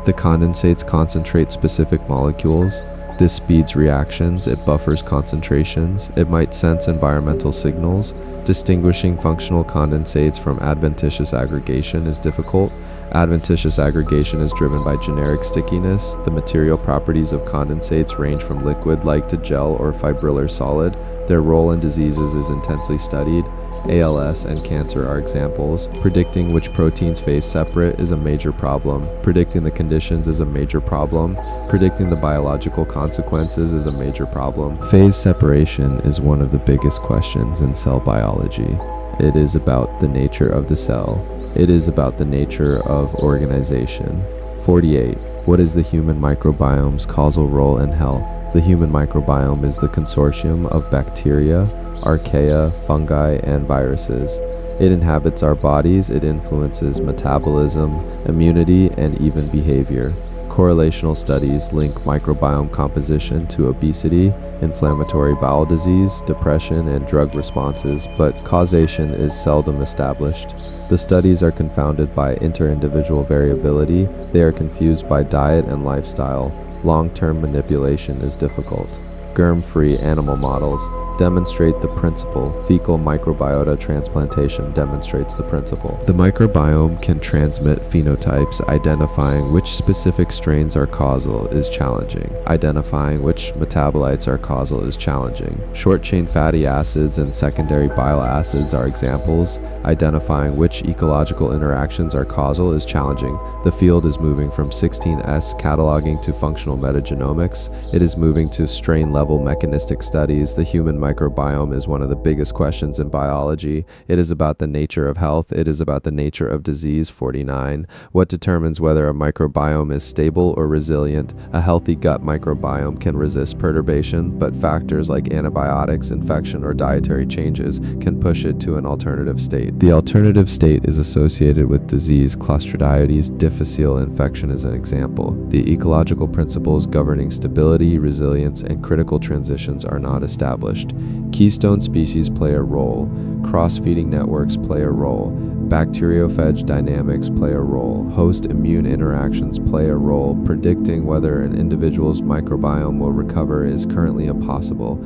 [SPEAKER 1] The condensates concentrate specific molecules. This speeds reactions, it buffers concentrations, it might sense environmental signals. Distinguishing functional condensates from adventitious aggregation is difficult. Adventitious aggregation is driven by generic stickiness. The material properties of condensates range from liquid-like to gel or fibrillar solid. Their role in diseases is intensely studied. ALS and cancer are examples. Predicting which proteins phase separate is a major problem. Predicting the conditions is a major problem. Predicting the biological consequences is a major problem. Phase separation is one of the biggest questions in cell biology. It is about the nature of the cell. It is about the nature of organization. 48. What is the human microbiome's causal role in health? The human microbiome is the consortium of bacteria, archaea, fungi, and viruses. It inhabits our bodies, it influences metabolism, immunity, and even behavior. Correlational studies link microbiome composition to obesity, inflammatory bowel disease, depression, and drug responses, but causation is seldom established. The studies are confounded by inter-individual variability. They are confused by diet and lifestyle. Long-term manipulation is difficult. Germ-free animal models demonstrate the principle. Fecal microbiota transplantation demonstrates the principle. The microbiome can transmit phenotypes. Identifying which specific strains are causal is challenging. Identifying which metabolites are causal is challenging. Short-chain fatty acids and secondary bile acids are examples. Identifying which ecological interactions are causal is challenging. The field is moving from 16S cataloging to functional metagenomics. It is moving to strain-level mechanistic studies. The human microbiome is one of the biggest questions in biology. It is about the nature of health. It is about the nature of disease. 49. What determines whether a microbiome is stable or resilient? A healthy gut microbiome can resist perturbation, but factors like antibiotics, infection, or dietary changes can push it to an alternative state. The alternative state is associated with disease. Clostridioides difficile infection is an example. The ecological principles governing stability, resilience, and critical transitions are not established. Keystone species play a role. Cross-feeding networks play a role. Bacteriophage dynamics play a role. Host immune interactions play a role. Predicting whether an individual's microbiome will recover is currently impossible.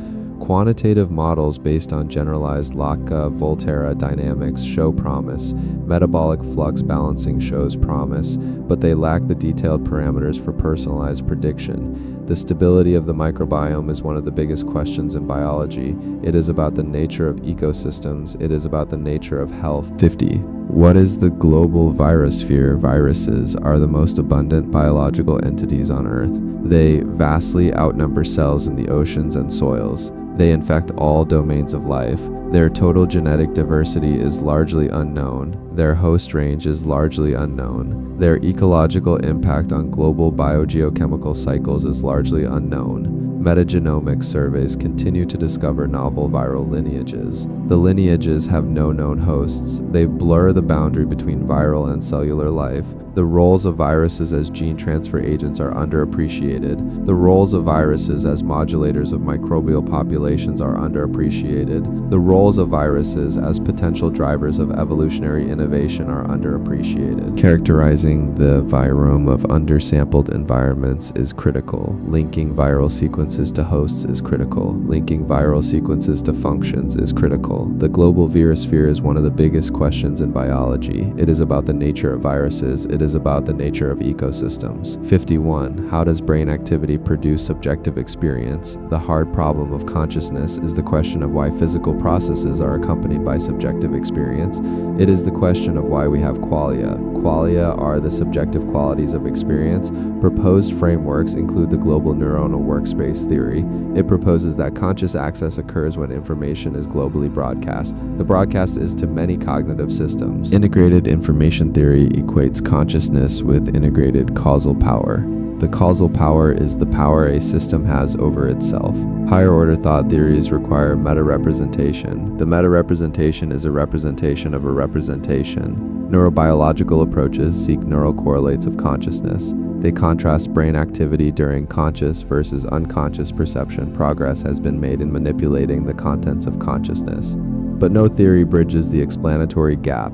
[SPEAKER 1] Quantitative models based on generalized Locke-Volterra dynamics show promise. Metabolic flux balancing shows promise, but they lack the detailed parameters for personalized prediction. The stability of the microbiome is one of the biggest questions in biology. It is about the nature of ecosystems. It is about the nature of health. 50. What is the global virosphere? Viruses are the most abundant biological entities on Earth. They vastly outnumber cells in the oceans and soils. They infect all domains of life. Their total genetic diversity is largely unknown. Their host range is largely unknown. Their ecological impact on global biogeochemical cycles is largely unknown. Metagenomic surveys continue to discover novel viral lineages. The lineages have no known hosts. They blur the boundary between viral and cellular life. The roles of viruses as gene transfer agents are underappreciated. The roles of viruses as modulators of microbial populations are underappreciated. The roles of viruses as potential drivers of evolutionary innovation are underappreciated. Characterizing the virome of undersampled environments is critical. Linking viral sequences to hosts is critical. Linking viral sequences to functions is critical. The global virosphere is one of the biggest questions in biology. It is about the nature of viruses. It is about the nature of ecosystems. 51. How does brain activity produce subjective experience? The hard problem of consciousness is the question of why physical processes are accompanied by subjective experience. It is the question of why we have qualia. Qualia are the subjective qualities of experience. Proposed frameworks include the global neuronal workspace theory. It proposes that conscious access occurs when information is globally broadcast. The broadcast is to many cognitive systems. Integrated information theory equates consciousness with integrated causal power. The causal power is the power a system has over itself. Higher order thought theories require meta-representation. The meta-representation is a representation of a representation. Neurobiological approaches seek neural correlates of consciousness. They contrast brain activity during conscious versus unconscious perception. Progress has been made in manipulating the contents of consciousness, but no theory bridges the explanatory gap.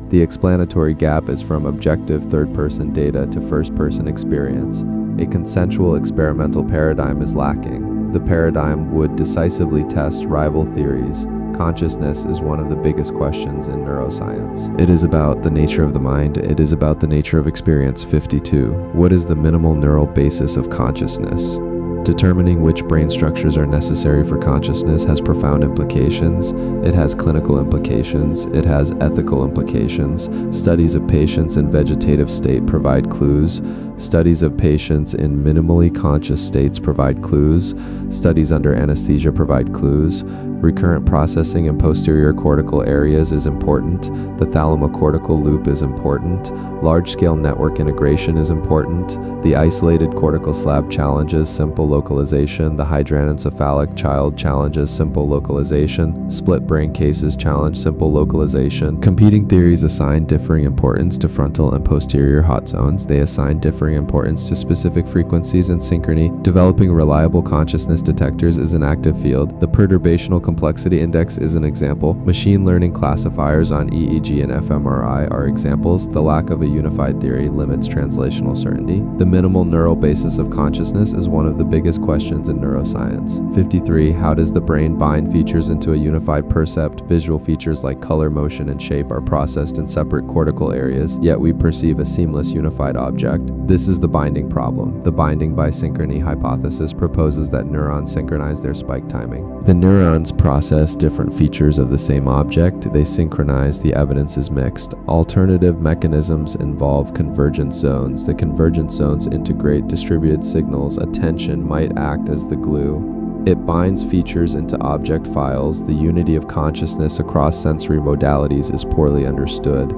[SPEAKER 1] The explanatory gap is from objective third-person data to first-person experience. A consensual experimental paradigm is lacking. The paradigm would decisively test rival theories. Consciousness is one of the biggest questions in neuroscience. It is about the nature of the mind. It is about the nature of experience. 52. What is the minimal neural basis of consciousness? Determining which brain structures are necessary for consciousness has profound implications. It has clinical implications. It has ethical implications. Studies of patients in vegetative state provide clues. Studies of patients in minimally conscious states provide clues. Studies under anesthesia provide clues. Recurrent processing in posterior cortical areas is important. The thalamocortical loop is important. Large-scale network integration is important. The isolated cortical slab challenges simple localization. The hydranencephalic child challenges simple localization. Split brain cases challenge simple localization. Competing theories assign differing importance to frontal and posterior hot zones. They assign differing importance to specific frequencies and synchrony. Developing reliable consciousness detectors is an active field. The perturbational complexity index is an example. Machine learning classifiers on EEG and fMRI are examples. The lack of a unified theory limits translational certainty. The minimal neural basis of consciousness is one of the biggest questions in neuroscience. 53. How does the brain bind features into a unified percept? Visual features like color, motion, and shape are processed in separate cortical areas, yet we perceive a seamless unified object. This is the binding problem. The binding by synchrony hypothesis proposes that neurons synchronize their spike timing. The neurons process different features of the same object. They synchronize. The evidence is mixed. Alternative mechanisms involve convergent zones. The convergent zones integrate distributed signals. Attention might act as the glue. It binds features into object files. The unity of consciousness across sensory modalities is poorly understood.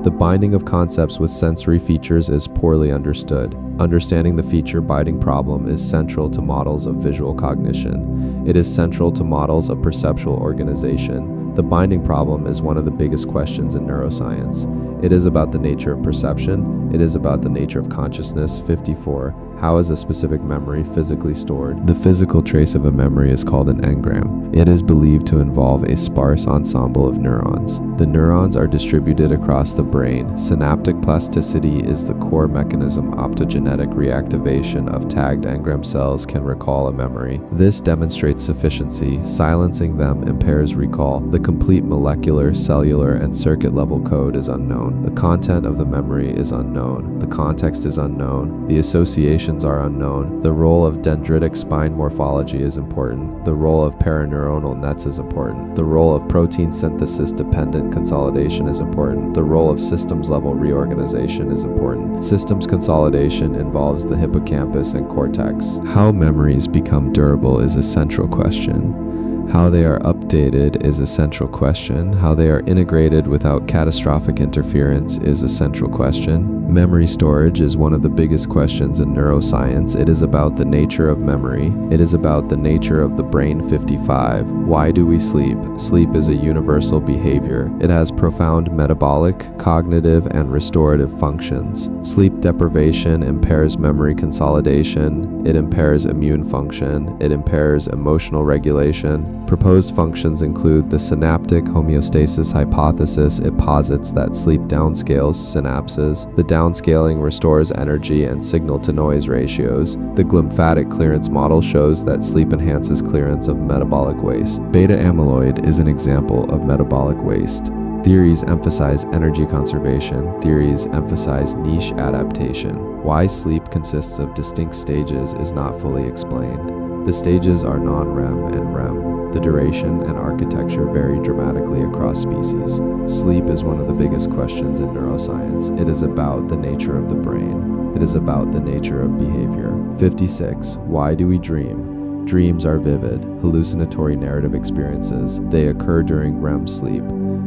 [SPEAKER 1] The binding of concepts with sensory features is poorly understood. Understanding the feature binding problem is central to models of visual cognition. It is central to models of perceptual organization. The binding problem is one of the biggest questions in neuroscience. It is about the nature of perception. It is about the nature of consciousness. 54. How is a specific memory physically stored? The physical trace of a memory is called an engram. It is believed to involve a sparse ensemble of neurons. The neurons are distributed across the brain. Synaptic plasticity is the core mechanism. Optogenetic reactivation of tagged engram cells can recall a memory. This demonstrates sufficiency. Silencing them impairs recall. The complete molecular, cellular, and circuit level code is unknown. The content of the memory is unknown. The context is unknown. The associations are unknown. The role of dendritic spine morphology is important. The role of paraneuronal nets is important. The role of protein synthesis dependent consolidation is important. The role of systems level reorganization is important. Systems consolidation involves the hippocampus and cortex. How memories become durable is a central question. How they are updated is a central question. How they are integrated without catastrophic interference is a central question. Memory storage is one of the biggest questions in neuroscience. It is about the nature of memory. It is about the nature of the brain. 55. Why do we sleep? Sleep is a universal behavior. It has profound metabolic, cognitive, and restorative functions. Sleep deprivation impairs memory consolidation. It impairs immune function. It impairs emotional regulation. Proposed functions include the synaptic homeostasis hypothesis. It posits that sleep downscales synapses. The downscaling restores energy and signal-to-noise ratios. The glymphatic clearance model shows that sleep enhances clearance of metabolic waste. Beta amyloid is an example of metabolic waste. Theories emphasize energy conservation. Theories emphasize niche adaptation. Why sleep consists of distinct stages is not fully explained. The stages are non-REM and REM. The duration and architecture vary dramatically across species. Sleep is one of the biggest questions in neuroscience. It is about the nature of the brain. It is about the nature of behavior. 56. Why do we dream? Dreams are vivid, hallucinatory narrative experiences. They occur during REM sleep.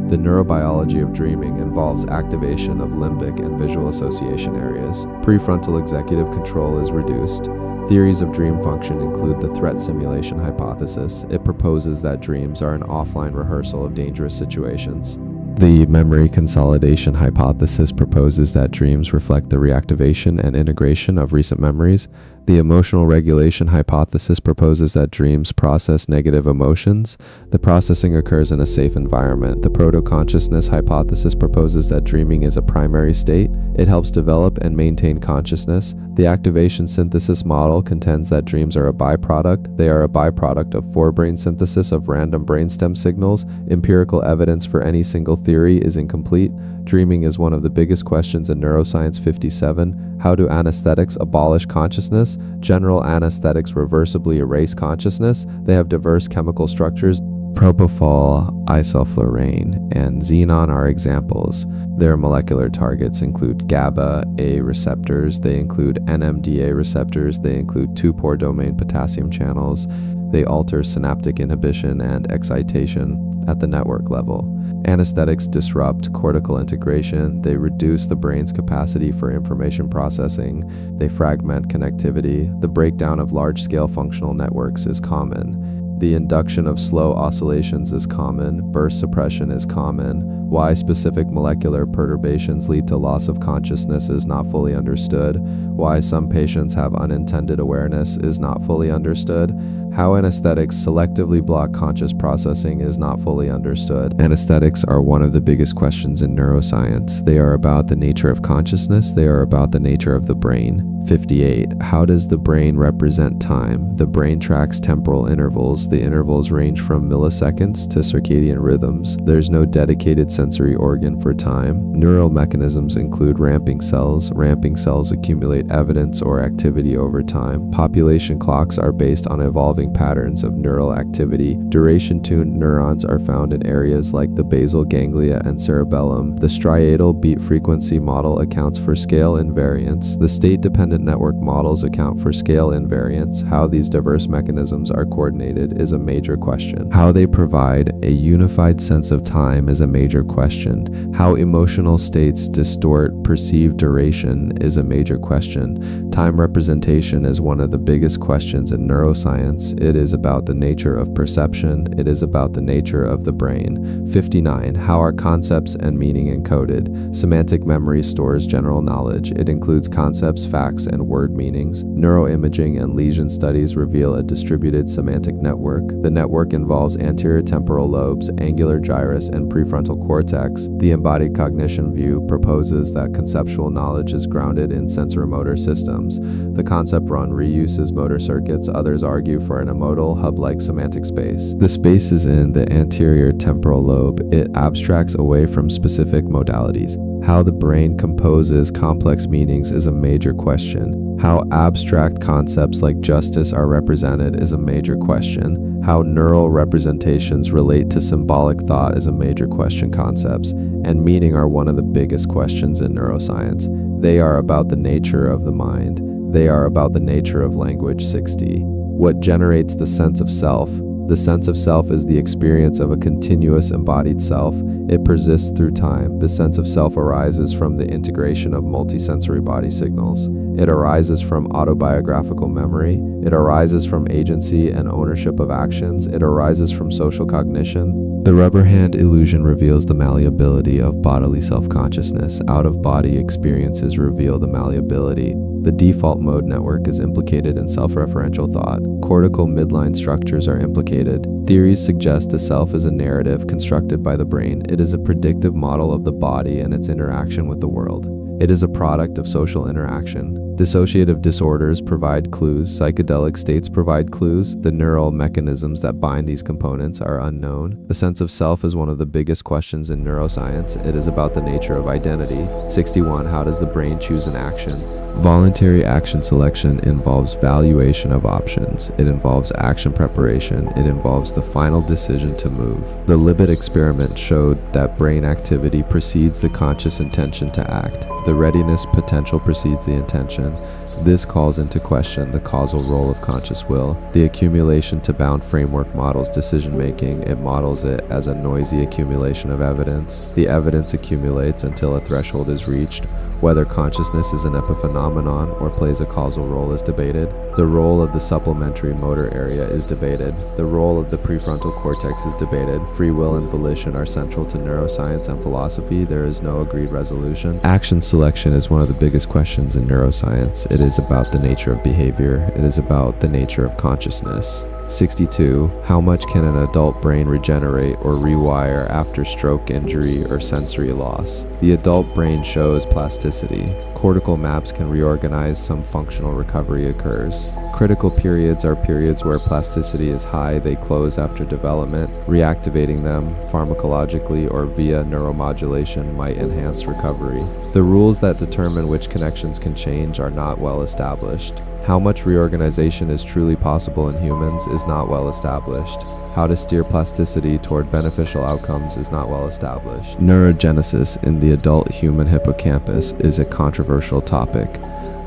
[SPEAKER 1] The neurobiology of dreaming involves activation of limbic and visual association areas. Prefrontal executive control is reduced. Theories of dream function include the threat simulation hypothesis. It proposes that dreams are an offline rehearsal of dangerous situations. The memory consolidation hypothesis proposes that dreams reflect the reactivation and integration of recent memories. The emotional regulation hypothesis proposes that dreams process negative emotions. The processing occurs in a safe environment. The proto-consciousness hypothesis proposes that dreaming is a primary state. It helps develop and maintain consciousness. The activation synthesis model contends that dreams are a byproduct. They are a byproduct of forebrain synthesis of random brainstem signals. Empirical evidence for any single theory is incomplete. Dreaming is one of the biggest questions in Neuroscience 57. How do anesthetics abolish consciousness? General anesthetics reversibly erase consciousness. They have diverse chemical structures. Propofol, isoflurane, and xenon are examples. Their molecular targets include GABA A receptors, they include NMDA receptors, they include 2-pore domain potassium channels. They alter synaptic inhibition and excitation at the network level. Anesthetics disrupt cortical integration. They reduce the brain's capacity for information processing. They fragment connectivity. The breakdown of large-scale functional networks is common. The induction of slow oscillations is common. Burst suppression is common. Why specific molecular perturbations lead to loss of consciousness is not fully understood. Why some patients have unintended awareness is not fully understood. How anesthetics selectively block conscious processing is not fully understood. Anesthetics are one of the biggest questions in neuroscience. They are about the nature of consciousness. They are about the nature of the brain. 58. How does the brain represent time? The brain tracks temporal intervals. The intervals range from milliseconds to circadian rhythms. There's no dedicated sensory organ for time. Neural mechanisms include ramping cells. Ramping cells accumulate evidence or activity over time. Population clocks are based on evolving patterns of neural activity. Duration-tuned neurons are found in areas like the basal ganglia and cerebellum. The striatal beat frequency model accounts for scale invariance. The state-dependent network models account for scale invariance. How these diverse mechanisms are coordinated is a major question. How they provide a unified sense of time is a major question. How emotional states distort perceived duration is a major question. Time representation is one of the biggest questions in neuroscience. It is about the nature of perception. It is about the nature of the brain. 59. How are concepts and meaning encoded? Semantic memory stores general knowledge. It includes concepts, facts, and word meanings. Neuroimaging and lesion studies reveal a distributed semantic network. The network involves anterior temporal lobes, angular gyrus, and prefrontal cortex. The embodied cognition view proposes that conceptual knowledge is grounded in sensoromotor systems. The concept run reuses motor circuits. Others argue for an emodal, hub-like semantic space. The space is in the anterior temporal lobe. It abstracts away from specific modalities. How the brain composes complex meanings is a major question. How abstract concepts like justice are represented is a major question. How neural representations relate to symbolic thought is a major question. Concepts and meaning are one of the biggest questions in neuroscience. They are about the nature of the mind. They are about the nature of language. 60. What generates the sense of self? The sense of self is the experience of a continuous embodied self. It persists through time. The sense of self arises from the integration of multisensory body signals. It arises from autobiographical memory. It arises from agency and ownership of actions. It arises from social cognition. The rubber hand illusion reveals the malleability of bodily self-consciousness. Out-of-body experiences reveal the malleability. The default mode network is implicated in self-referential thought. Cortical midline structures are implicated. Theories suggest the self is a narrative constructed by the brain. It is a predictive model of the body and its interaction with the world. It is a product of social interaction. Dissociative disorders provide clues. Psychedelic states provide clues. The neural mechanisms that bind these components are unknown. The sense of self is one of the biggest questions in neuroscience. It is about the nature of identity. 61. How does the brain choose an action? Voluntary action selection involves valuation of options. It involves action preparation. It involves the final decision to move. The Libet experiment showed that brain activity precedes the conscious intention to act. The readiness potential precedes the intention. This calls into question the causal role of conscious will. The accumulation to bound framework models decision-making. It models it as a noisy accumulation of evidence. The evidence accumulates until a threshold is reached. Whether consciousness is an epiphenomenon or plays a causal role is debated. The role of the supplementary motor area is debated. The role of the prefrontal cortex is debated. Free will and volition are central to neuroscience and philosophy. There is no agreed resolution. Action selection is one of the biggest questions in neuroscience. It is about the nature of behavior. It is about the nature of consciousness. 62. How much can an adult brain regenerate or rewire after stroke, injury, or sensory loss? The adult brain shows plasticity. Cortical maps can reorganize, some functional recovery occurs. Critical periods are periods where plasticity is high, they close after development. Reactivating them pharmacologically or via neuromodulation might enhance recovery. The rules that determine which connections can change are not well established. How much reorganization is truly possible in humans is not well established. How to steer plasticity toward beneficial outcomes is not well established. Neurogenesis in the adult human hippocampus is a controversial topic.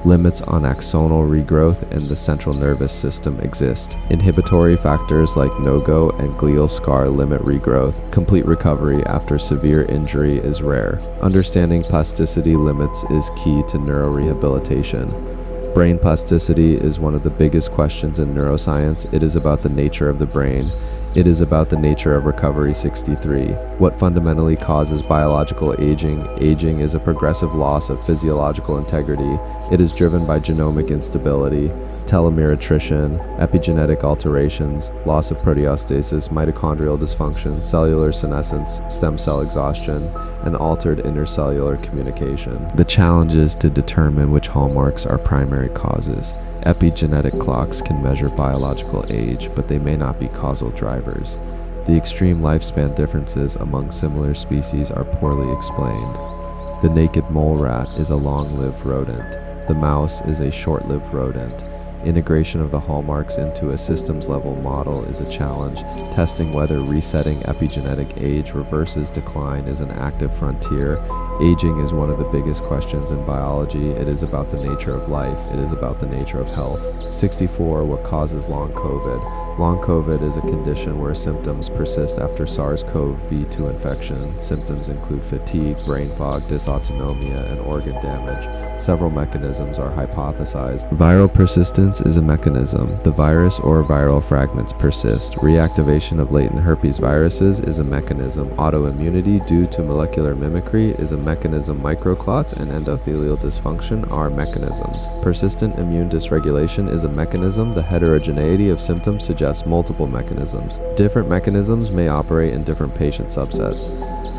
[SPEAKER 1] Limits on axonal regrowth in the central nervous system exist. Inhibitory factors like no-go and glial scar limit regrowth. Complete recovery after severe injury is rare. Understanding plasticity limits is key to neurorehabilitation. Brain plasticity is one of the biggest questions in neuroscience. It is about the nature of the brain. It is about the nature of recovery. 63. What fundamentally causes biological aging? Aging is a progressive loss of physiological integrity. It is driven by genomic instability, telomere attrition, epigenetic alterations, loss of proteostasis, mitochondrial dysfunction, cellular senescence, stem cell exhaustion, and altered intercellular communication. The challenge is to determine which hallmarks are primary causes. Epigenetic clocks can measure biological age, but they may not be causal drivers. The extreme lifespan differences among similar species are poorly explained. The naked mole rat is a long-lived rodent. The mouse is a short-lived rodent. Integration of the hallmarks into a systems-level model is a challenge. Testing whether resetting epigenetic age reverses decline is an active frontier. Aging is one of the biggest questions in biology. It is about the nature of life. It is about the nature of health. 64. What causes long COVID? Long COVID is a condition where symptoms persist after SARS-CoV-2 infection. Symptoms include fatigue, brain fog, dysautonomia, and organ damage. Several mechanisms are hypothesized. Viral persistence is a mechanism. The virus or viral fragments persist. Reactivation of latent herpes viruses is a mechanism. Autoimmunity due to molecular mimicry is a mechanism. Microclots and endothelial dysfunction are mechanisms. Persistent immune dysregulation is a mechanism. The heterogeneity of symptoms suggests multiple mechanisms. Different mechanisms may operate in different patient subsets.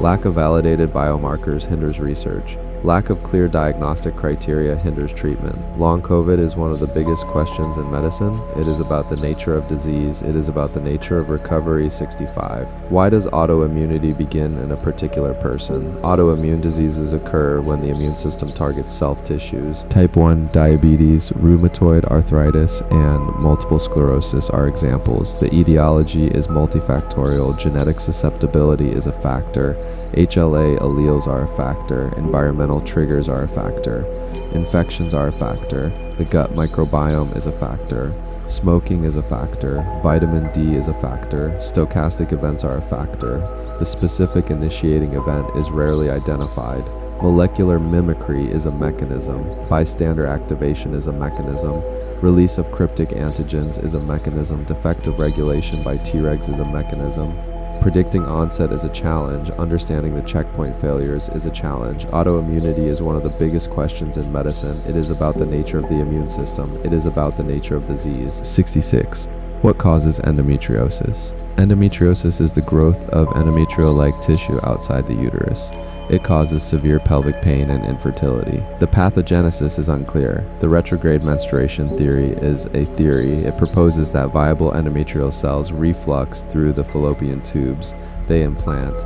[SPEAKER 1] Lack of validated biomarkers hinders research. Lack of clear diagnostic criteria hinders treatment. Long COVID is one of the biggest questions in medicine. It is about the nature of disease. It is about the nature of recovery. 65. Why does autoimmunity begin in a particular person? Autoimmune diseases occur when the immune system targets self-tissues. Type 1 diabetes, rheumatoid arthritis, and multiple sclerosis are examples. The etiology is multifactorial. Genetic susceptibility is a factor. HLA alleles are a factor. Environmental triggers are a factor. Infections are a factor. The gut microbiome is a factor. Smoking is a factor. Vitamin D is a factor. Stochastic events are a factor. The specific initiating event is rarely identified. Molecular mimicry is a mechanism. Bystander activation is a mechanism. Release of cryptic antigens is a mechanism. Defective regulation by Tregs is a mechanism. Predicting onset is a challenge. Understanding the checkpoint failures is a challenge. Autoimmunity is one of the biggest questions in medicine. It is about the nature of the immune system. It is about the nature of disease. 66. What causes endometriosis? Endometriosis is the growth of endometrial-like tissue outside the uterus. It causes severe pelvic pain and infertility. The pathogenesis is unclear. The retrograde menstruation theory is a theory. It proposes that viable endometrial cells reflux through the fallopian tubes they implant.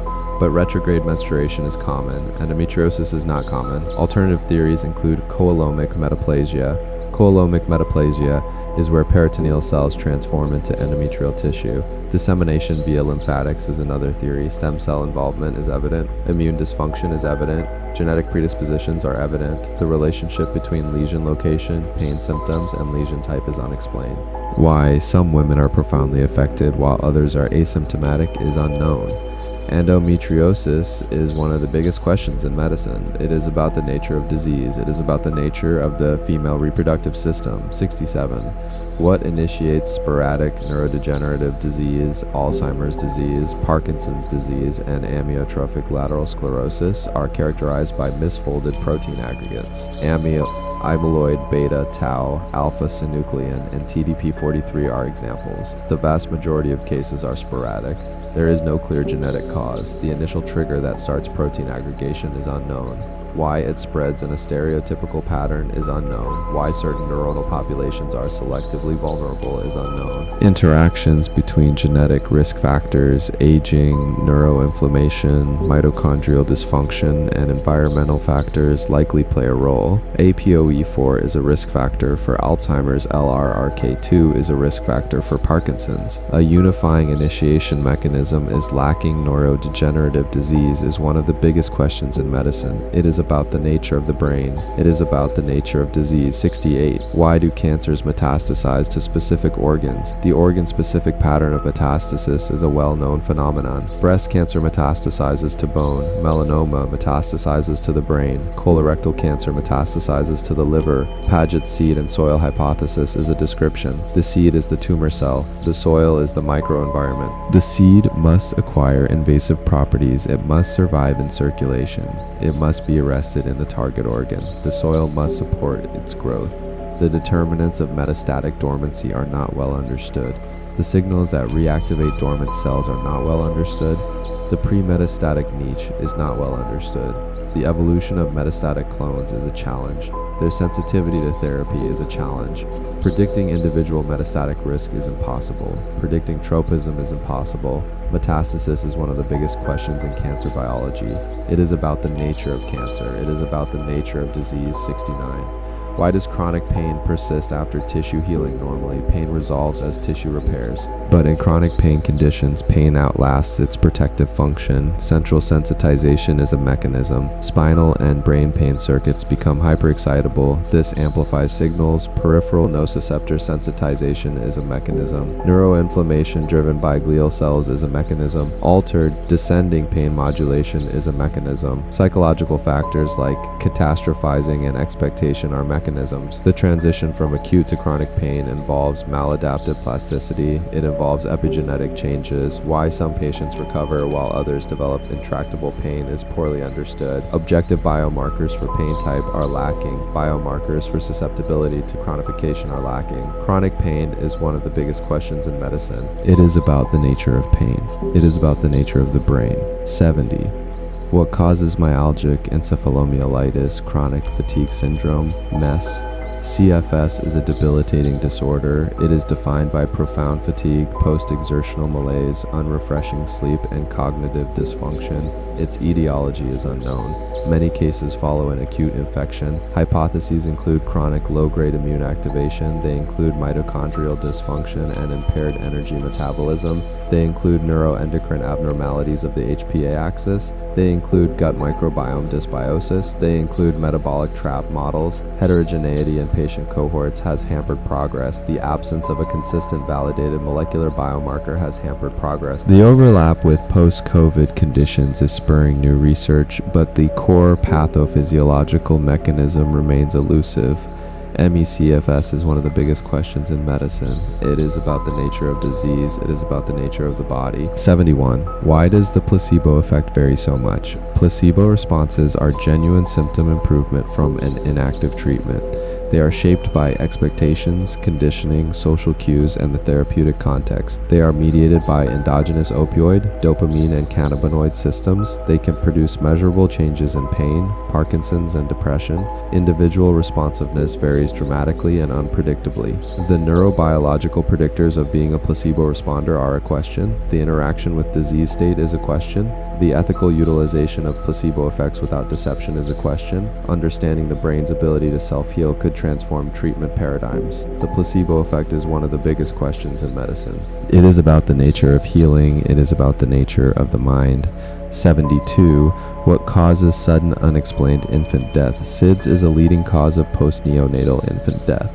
[SPEAKER 1] But retrograde menstruation is common. Endometriosis is not common. Alternative theories include coelomic metaplasia. Coelomic metaplasia is where peritoneal cells transform into endometrial tissue. Dissemination via lymphatics is another theory. Stem cell involvement is evident. Immune dysfunction is evident. Genetic predispositions are evident. The relationship between lesion location, pain symptoms, and lesion type is unexplained. Why some women are profoundly affected while others are asymptomatic is unknown. Endometriosis is one of the biggest questions in medicine. It is about the nature of disease. It is about the nature of the female reproductive system. 67. What initiates sporadic neurodegenerative disease, Alzheimer's disease, Parkinson's disease, and amyotrophic lateral sclerosis are characterized by misfolded protein aggregates. Amyloid beta, tau, alpha-synuclein, and TDP43 are examples. The vast majority of cases are sporadic. There is no clear genetic cause. The initial trigger that starts protein aggregation is unknown. Why it spreads in a stereotypical pattern is unknown. Why certain neuronal populations are selectively vulnerable is unknown. Interactions between genetic risk factors, aging, neuroinflammation, mitochondrial dysfunction, and environmental factors likely play a role. APOE4 is a risk factor for Alzheimer's. LRRK2 is a risk factor for Parkinson's. A unifying initiation mechanism is lacking. Neurodegenerative disease is one of the biggest questions in medicine. It is about the nature of the brain. It is about the nature of disease. 68. Why do cancers metastasize to specific organs? The organ-specific pattern of metastasis is a well-known phenomenon. Breast cancer metastasizes to bone. Melanoma metastasizes to the brain. Colorectal cancer metastasizes to the liver. Paget's seed and soil hypothesis is a description. The seed is the tumor cell. The soil is the microenvironment. The seed must acquire invasive properties. It must survive in circulation. It must be arrested in the target organ. The soil must support its growth. The determinants of metastatic dormancy are not well understood. The signals that reactivate dormant cells are not well understood. The pre-metastatic niche is not well understood. The evolution of metastatic clones is a challenge. Their sensitivity to therapy is a challenge. Predicting individual metastatic risk is impossible. Predicting tropism is impossible. Metastasis is one of the biggest questions in cancer biology. It is about the nature of cancer. It is about the nature of disease. 69. Why does chronic pain persist after tissue healing? Normally, pain resolves as tissue repairs. But in chronic pain conditions, pain outlasts its protective function. Central sensitization is a mechanism. Spinal and brain pain circuits become hyperexcitable. This amplifies signals. Peripheral nociceptor sensitization is a mechanism. Neuroinflammation driven by glial cells is a mechanism. Altered descending pain modulation is a mechanism. Psychological factors like catastrophizing and expectation are mechanisms. The transition from acute to chronic pain involves maladaptive plasticity. It involves epigenetic changes. Why some patients recover while others develop intractable pain is poorly understood. Objective biomarkers for pain type are lacking. Biomarkers for susceptibility to chronification are lacking. Chronic pain is one of the biggest questions in medicine. It is about the nature of pain. It is about the nature of the brain. 70. What causes myalgic encephalomyelitis, chronic fatigue syndrome, MES? CFS is a debilitating disorder. It is defined by profound fatigue, post-exertional malaise, unrefreshing sleep, and cognitive dysfunction. Its etiology is unknown. Many cases follow an acute infection. Hypotheses include chronic low-grade immune activation. They include mitochondrial dysfunction and impaired energy metabolism. They include neuroendocrine abnormalities of the HPA axis. They include gut microbiome dysbiosis. They include metabolic trap models. Heterogeneity in patient cohorts has hampered progress. The absence of a consistent validated molecular biomarker has hampered progress. The overlap with post-COVID conditions is spurring new research, but the core pathophysiological mechanism remains elusive. MECFS is one of the biggest questions in medicine. It is about the nature of disease. It is about the nature of the body. 71. Why does the placebo effect vary so much? Placebo responses are genuine symptom improvement from an inactive treatment. They are shaped by expectations, conditioning, social cues, and the therapeutic context. They are mediated by endogenous opioid, dopamine, and cannabinoid systems. They can produce measurable changes in pain, Parkinson's, and depression. Individual responsiveness varies dramatically and unpredictably. The neurobiological predictors of being a placebo responder are a question. The interaction with disease state is a question. The ethical utilization of placebo effects without deception is a question. Understanding the brain's ability to self-heal could transform treatment paradigms. The placebo effect is one of the biggest questions in medicine. It is about the nature of healing. It is about the nature of the mind. 72. What causes sudden unexplained infant death? SIDS is a leading cause of post-neonatal infant death.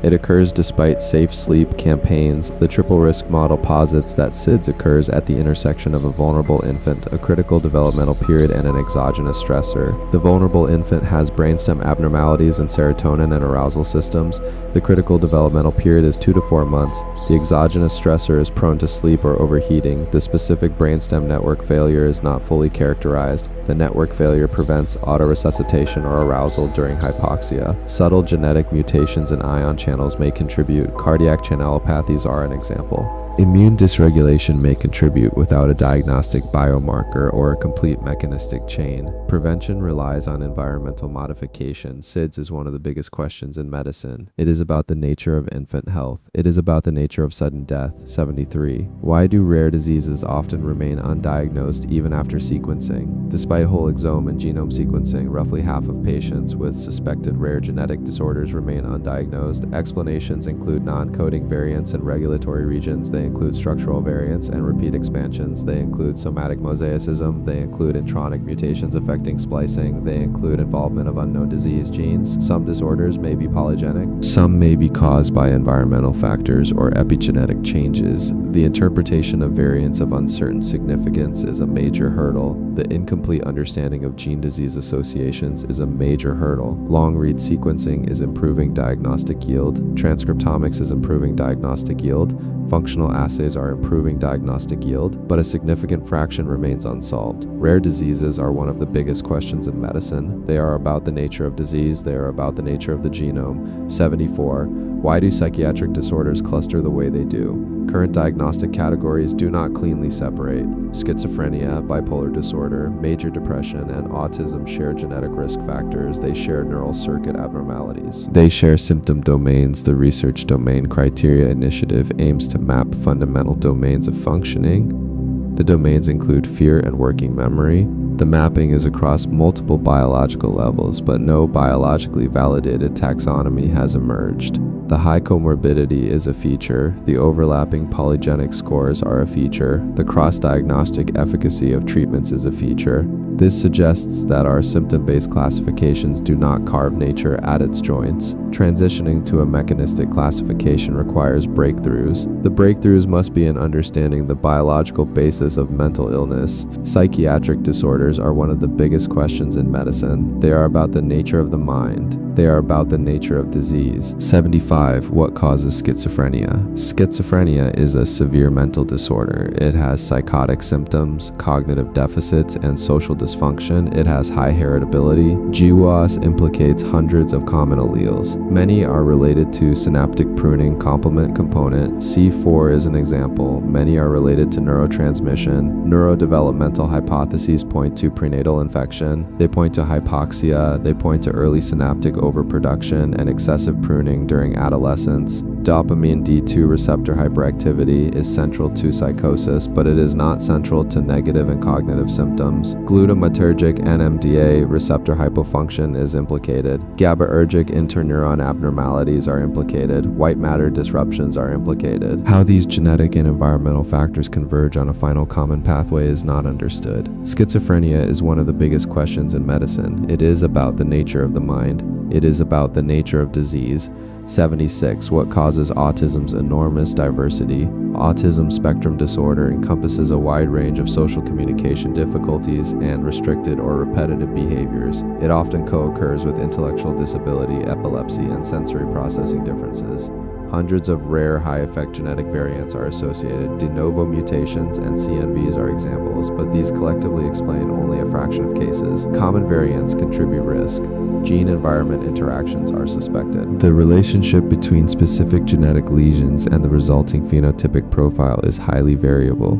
[SPEAKER 1] It occurs despite safe sleep campaigns. The triple risk model posits that SIDS occurs at the intersection of a vulnerable infant, a critical developmental period, and an exogenous stressor. The vulnerable infant has brainstem abnormalities in serotonin and arousal systems. The critical developmental period is 2 to 4 months. The exogenous stressor is prone to sleep or overheating. The specific brainstem network failure is not fully characterized. The network failure prevents autoresuscitation or arousal during hypoxia. Subtle genetic mutations in ion channels may contribute. Cardiac channelopathies are an example. Immune dysregulation may contribute without a diagnostic biomarker or a complete mechanistic chain. Prevention relies on environmental modification. SIDS is one of the biggest questions in medicine. It is about the nature of infant health. It is about the nature of sudden death. 73. Why do rare diseases often remain undiagnosed even after sequencing? Despite whole exome and genome sequencing, roughly half of patients with suspected rare genetic disorders remain undiagnosed. Explanations include non-coding variants in regulatory regions. They include structural variants and repeat expansions. They include somatic mosaicism. They include intronic mutations affecting splicing. They include involvement of unknown disease genes. Some disorders may be polygenic. Some may be caused by environmental factors or epigenetic changes. The interpretation of variants of uncertain significance is a major hurdle. The incomplete understanding of gene-disease associations is a major hurdle. Long-read sequencing is improving diagnostic yield. Transcriptomics is improving diagnostic yield. Functional assays are improving diagnostic yield, but a significant fraction remains unsolved. Rare diseases are one of the biggest questions in medicine. They are about the nature of disease. They are about the nature of the genome. 74. Why do psychiatric disorders cluster the way they do? Current diagnostic categories do not cleanly separate. Schizophrenia, bipolar disorder, major depression, and autism share genetic risk factors. They share neural circuit abnormalities. They share symptom domains. The Research Domain Criteria Initiative aims to map fundamental domains of functioning. The domains include fear and working memory. The mapping is across multiple biological levels, but no biologically validated taxonomy has emerged. The high comorbidity is a feature. The overlapping polygenic scores are a feature. The cross-diagnostic efficacy of treatments is a feature. This suggests that our symptom-based classifications do not carve nature at its joints. Transitioning to a mechanistic classification requires breakthroughs. The breakthroughs must be in understanding the biological basis of mental illness. Psychiatric disorders are one of the biggest questions in medicine. They are about the nature of the mind. They are about the nature of disease. 75. What causes schizophrenia? Schizophrenia is a severe mental disorder. It has psychotic symptoms, cognitive deficits, and social dysfunction. It has high heritability. GWAS implicates hundreds of common alleles. Many are related to synaptic pruning complement component. C4 is an example. Many are related to neurotransmission. Neurodevelopmental hypotheses point to prenatal infection. They point to hypoxia. They point to early synaptic overproduction and excessive pruning during adolescence. Dopamine D2 receptor hyperactivity is central to psychosis, but it is not central to negative and cognitive symptoms. Glutamatergic NMDA receptor hypofunction is implicated. GABAergic interneuron abnormalities are implicated. White matter disruptions are implicated. How these genetic and environmental factors converge on a final common pathway is not understood. Schizophrenia is one of the biggest questions in medicine. It is about the nature of the mind. It is about the nature of disease. 76. What causes autism's enormous diversity? Autism spectrum disorder encompasses a wide range of social communication difficulties and restricted or repetitive behaviors. It often co-occurs with intellectual disability, epilepsy, and sensory processing differences. Hundreds of rare high-effect genetic variants are associated. De novo mutations and CNVs are examples, but these collectively explain only a fraction of cases. Common variants contribute risk. Gene-environment interactions are suspected. The relationship between specific genetic lesions and the resulting phenotypic profile is highly variable.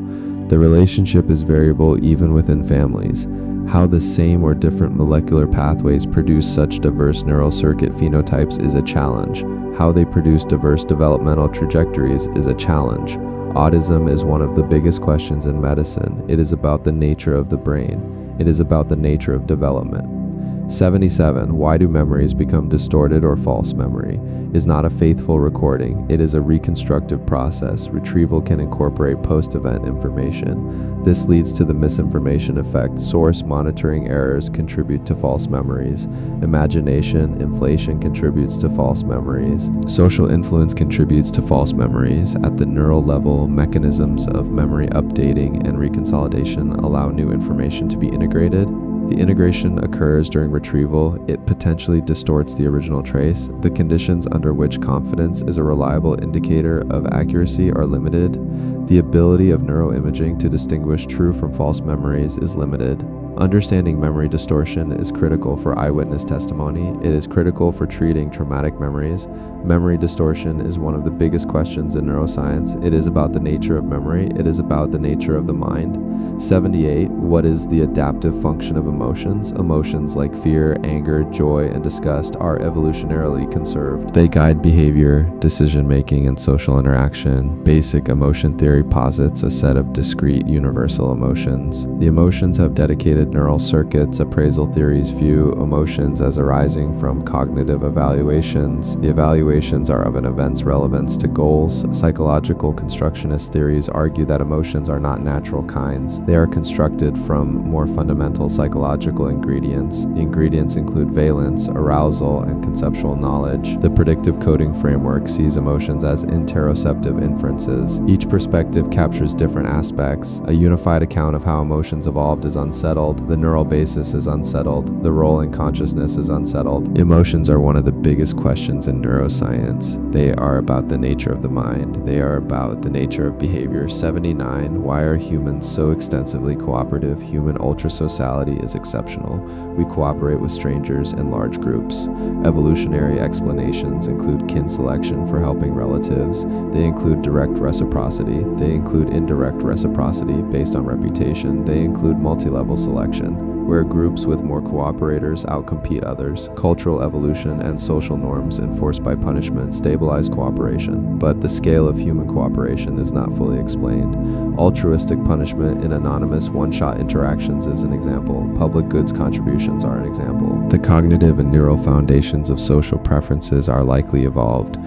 [SPEAKER 1] The relationship is variable even within families. How the same or different molecular pathways produce such diverse neural circuit phenotypes is a challenge. How they produce diverse developmental trajectories is a challenge. Autism is one of the biggest questions in medicine. It is about the nature of the brain. It is about the nature of development. 77. Why do memories become distorted or false? Memory is not a faithful recording. It is a reconstructive process. Retrieval can incorporate post-event information. This leads to the misinformation effect. Source monitoring errors contribute to false memories. Imagination, inflation contributes to false memories. Social influence contributes to false memories. At the neural level, mechanisms of memory updating and reconsolidation allow new information to be integrated. The integration occurs during retrieval. It potentially distorts the original trace. The conditions under which confidence is a reliable indicator of accuracy are limited. The ability of neuroimaging to distinguish true from false memories is limited. Understanding memory distortion is critical for eyewitness testimony. It is critical for treating traumatic memories. Memory distortion is one of the biggest questions in neuroscience. It is about the nature of memory. It is about the nature of the mind. 78. What is the adaptive function of emotions? Emotions like fear, anger, joy, and disgust are evolutionarily conserved. They guide behavior, decision-making, and social interaction. Basic emotion theory posits a set of discrete universal emotions. The emotions have dedicated neural circuits. Appraisal theories view emotions as arising from cognitive evaluations. The evaluations are of an event's relevance to goals. Psychological constructionist theories argue that emotions are not natural kinds. They are constructed from more fundamental psychological ingredients. The ingredients include valence, arousal, and conceptual knowledge. The predictive coding framework sees emotions as interoceptive inferences. Each perspective captures different aspects. A unified account of how emotions evolved is unsettled. The neural basis is unsettled. The role in consciousness is unsettled. Emotions are one of the biggest questions in neuroscience. They are about the nature of the mind. They are about the nature of behavior. 79. Why are humans so extensively cooperative? Human ultrasociality is exceptional. We cooperate with strangers in large groups. Evolutionary explanations include kin selection for helping relatives. They include direct reciprocity. They include indirect reciprocity based on reputation. They include multi-level selection, where groups with more cooperators outcompete others. Cultural evolution and social norms enforced by punishment stabilize cooperation, but the scale of human cooperation is not fully explained. Altruistic punishment in anonymous one-shot interactions is an example. Public goods contributions are an example. The cognitive and neural foundations of social preferences are likely evolved.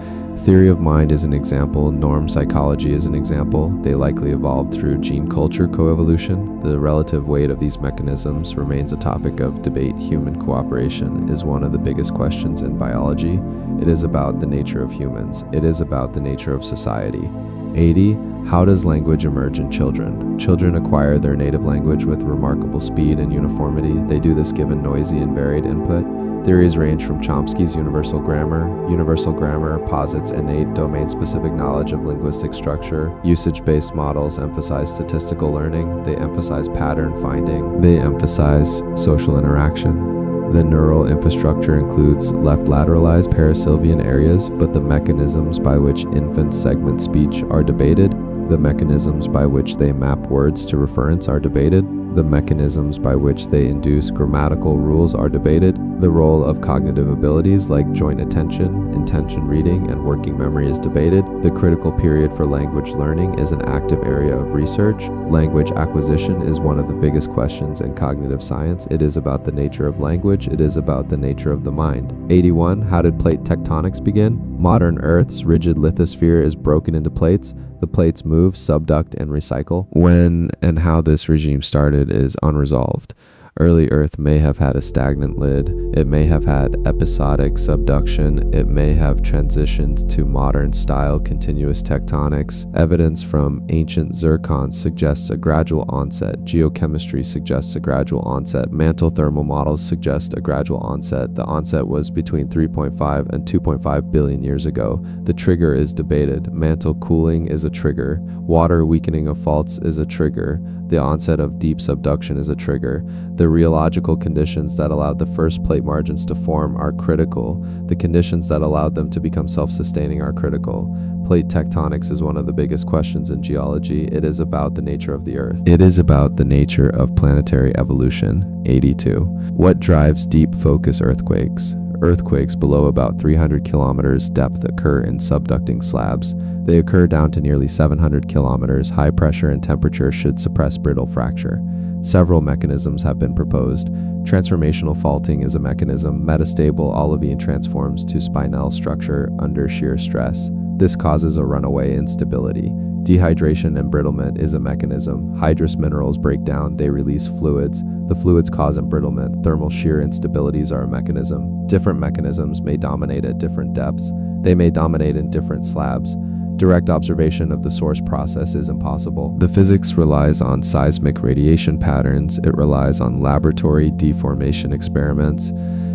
[SPEAKER 1] Theory of mind is an example. Norm psychology is an example. They likely evolved through gene-culture coevolution. The relative weight of these mechanisms remains a topic of debate. Human cooperation is one of the biggest questions in biology. It is about the nature of humans. It is about the nature of society. 80. How does language emerge in children? Children acquire their native language with remarkable speed and uniformity. They do this given noisy and varied input. Theories range from Chomsky's universal grammar. Universal grammar posits innate domain-specific knowledge of linguistic structure. Usage-based models emphasize statistical learning. They emphasize pattern finding. They emphasize social interaction. The neural infrastructure includes left lateralized parasylvian areas, but the mechanisms by which infants segment speech are debated. The mechanisms by which they map words to reference are debated. The mechanisms by which they induce grammatical rules are debated. The role of cognitive abilities like joint attention, intention reading, and working memory is debated. The critical period for language learning is an active area of research. Language acquisition is one of the biggest questions in cognitive science. It is about the nature of language. It is about the nature of the mind. 81. How did plate tectonics begin? Modern Earth's rigid lithosphere is broken into plates. The plates move, subduct, and recycle. When and how this regime started is unresolved. Early Earth may have had a stagnant lid. It may have had episodic subduction. It may have transitioned to modern style continuous tectonics. Evidence from ancient zircons suggests a gradual onset. Geochemistry suggests a gradual onset. Mantle thermal models suggest a gradual onset. The onset was between 3.5 and 2.5 billion years ago. The trigger is debated. Mantle cooling is a trigger. Water weakening of faults is a trigger. The onset of deep subduction is a trigger. The rheological conditions that allowed the first plate margins to form are critical. The conditions that allowed them to become self-sustaining are critical. Plate tectonics is one of the biggest questions in geology. It is about the nature of the Earth. It is about the nature of planetary evolution. 82. What drives deep focus earthquakes? Earthquakes below about 300 kilometers depth occur in subducting slabs. They occur down to nearly 700 kilometers. High pressure and temperature should suppress brittle fracture. Several mechanisms have been proposed. Transformational faulting is a mechanism. Metastable olivine transforms to spinel structure under shear stress. This causes a runaway instability. Dehydration and embrittlement is a mechanism. Hydrous minerals break down, they release fluids. The fluids cause embrittlement. Thermal shear instabilities are a mechanism. Different mechanisms may dominate at different depths. They may dominate in different slabs. Direct observation of the source process is impossible. The physics relies on seismic radiation patterns. It relies on laboratory deformation experiments.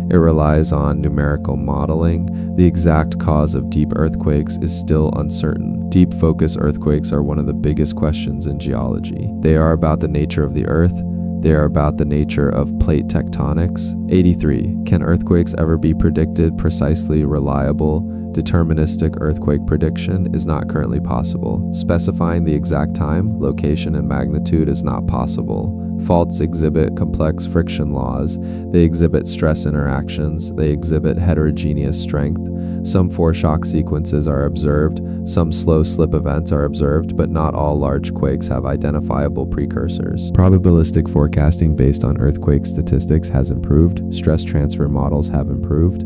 [SPEAKER 1] It relies on numerical modeling. The exact cause of deep earthquakes is still uncertain. Deep focus earthquakes are one of the biggest questions in geology. They are about the nature of the earth. They are about the nature of plate tectonics. 83. Can earthquakes ever be predicted precisely? Reliable, deterministic earthquake prediction is not currently possible. Specifying the exact time, location, and magnitude is not possible. Faults exhibit complex friction laws. They exhibit stress interactions. They exhibit heterogeneous strength. Some foreshock sequences are observed. Some slow slip events are observed, but not all large quakes have identifiable precursors. Probabilistic forecasting based on earthquake statistics has improved. Stress transfer models have improved.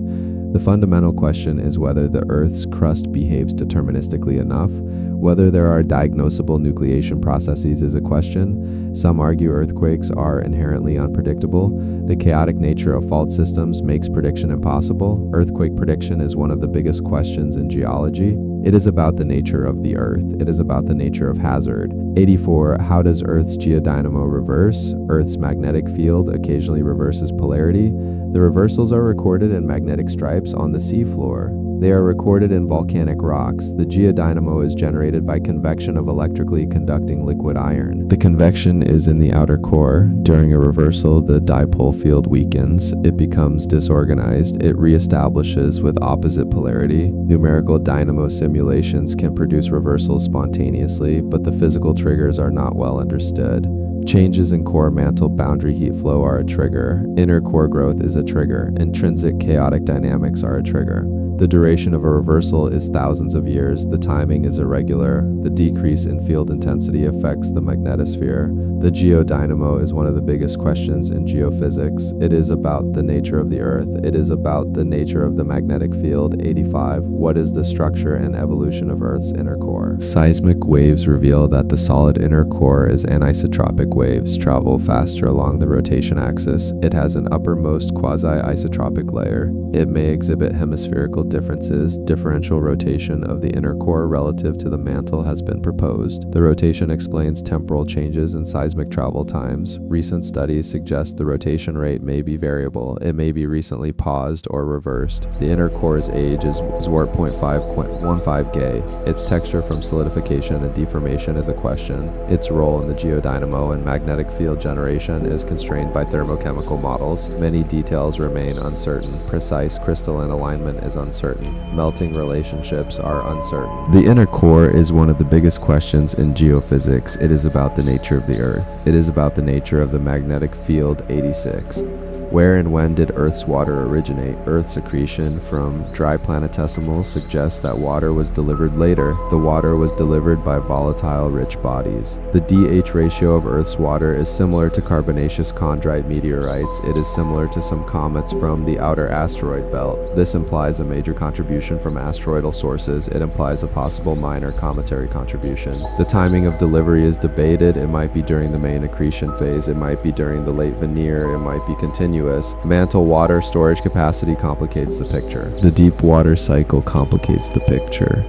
[SPEAKER 1] The fundamental question is whether the Earth's crust behaves deterministically enough. Whether there are diagnosable nucleation processes is a question. Some argue earthquakes are inherently unpredictable. The chaotic nature of fault systems makes prediction impossible. Earthquake prediction is one of the biggest questions in geology. It is about the nature of the Earth. It is about the nature of hazard. 84. How does Earth's geodynamo reverse? Earth's magnetic field occasionally reverses polarity. The reversals are recorded in magnetic stripes on the seafloor. They are recorded in volcanic rocks. The geodynamo is generated by convection of electrically conducting liquid iron. The convection is in the outer core. During a reversal, the dipole field weakens. It becomes disorganized. It reestablishes with opposite polarity. Numerical dynamo simulations can produce reversals spontaneously, but the physical triggers are not well understood. Changes in core mantle boundary heat flow are a trigger. Inner core growth is a trigger. Intrinsic chaotic dynamics are a trigger. The duration of a reversal is thousands of years. The timing is irregular. The decrease in field intensity affects the magnetosphere. The geodynamo is one of the biggest questions in geophysics. It is about the nature of the Earth. It is about the nature of the magnetic field. 85. What is the structure and evolution of Earth's inner core? Seismic waves reveal that the solid inner core is anisotropic waves travel faster along the rotation axis. It has an uppermost quasi-isotropic layer. It may exhibit hemispherical differences. Differential rotation of the inner core relative to the mantle has been proposed. The rotation explains temporal changes in seismic travel times. Recent studies suggest the rotation rate may be variable. It may be recently paused or reversed. The inner core's age is Zwart 0.515 Gay. Its texture from solidification and deformation is a question. Its role in the geodynamo and magnetic field generation is constrained by thermochemical models. Many details remain uncertain. Precise crystalline alignment is uncertain. Melting relationships are uncertain. The inner core is one of the biggest questions in geophysics. It is about the nature of the Earth. It is about the nature of the magnetic field. 86. Where and when did Earth's water originate? Earth's accretion from dry planetesimals suggests that water was delivered later. The water was delivered by volatile rich bodies. The DH ratio of Earth's water is similar to carbonaceous chondrite meteorites. It is similar to some comets from the outer asteroid belt. This implies a major contribution from asteroidal sources. It implies a possible minor cometary contribution. The timing of delivery is debated. It might be during the main accretion phase. It might be during the late veneer. It might be continuous. Mantle water storage capacity complicates the picture. The deep water cycle complicates the picture.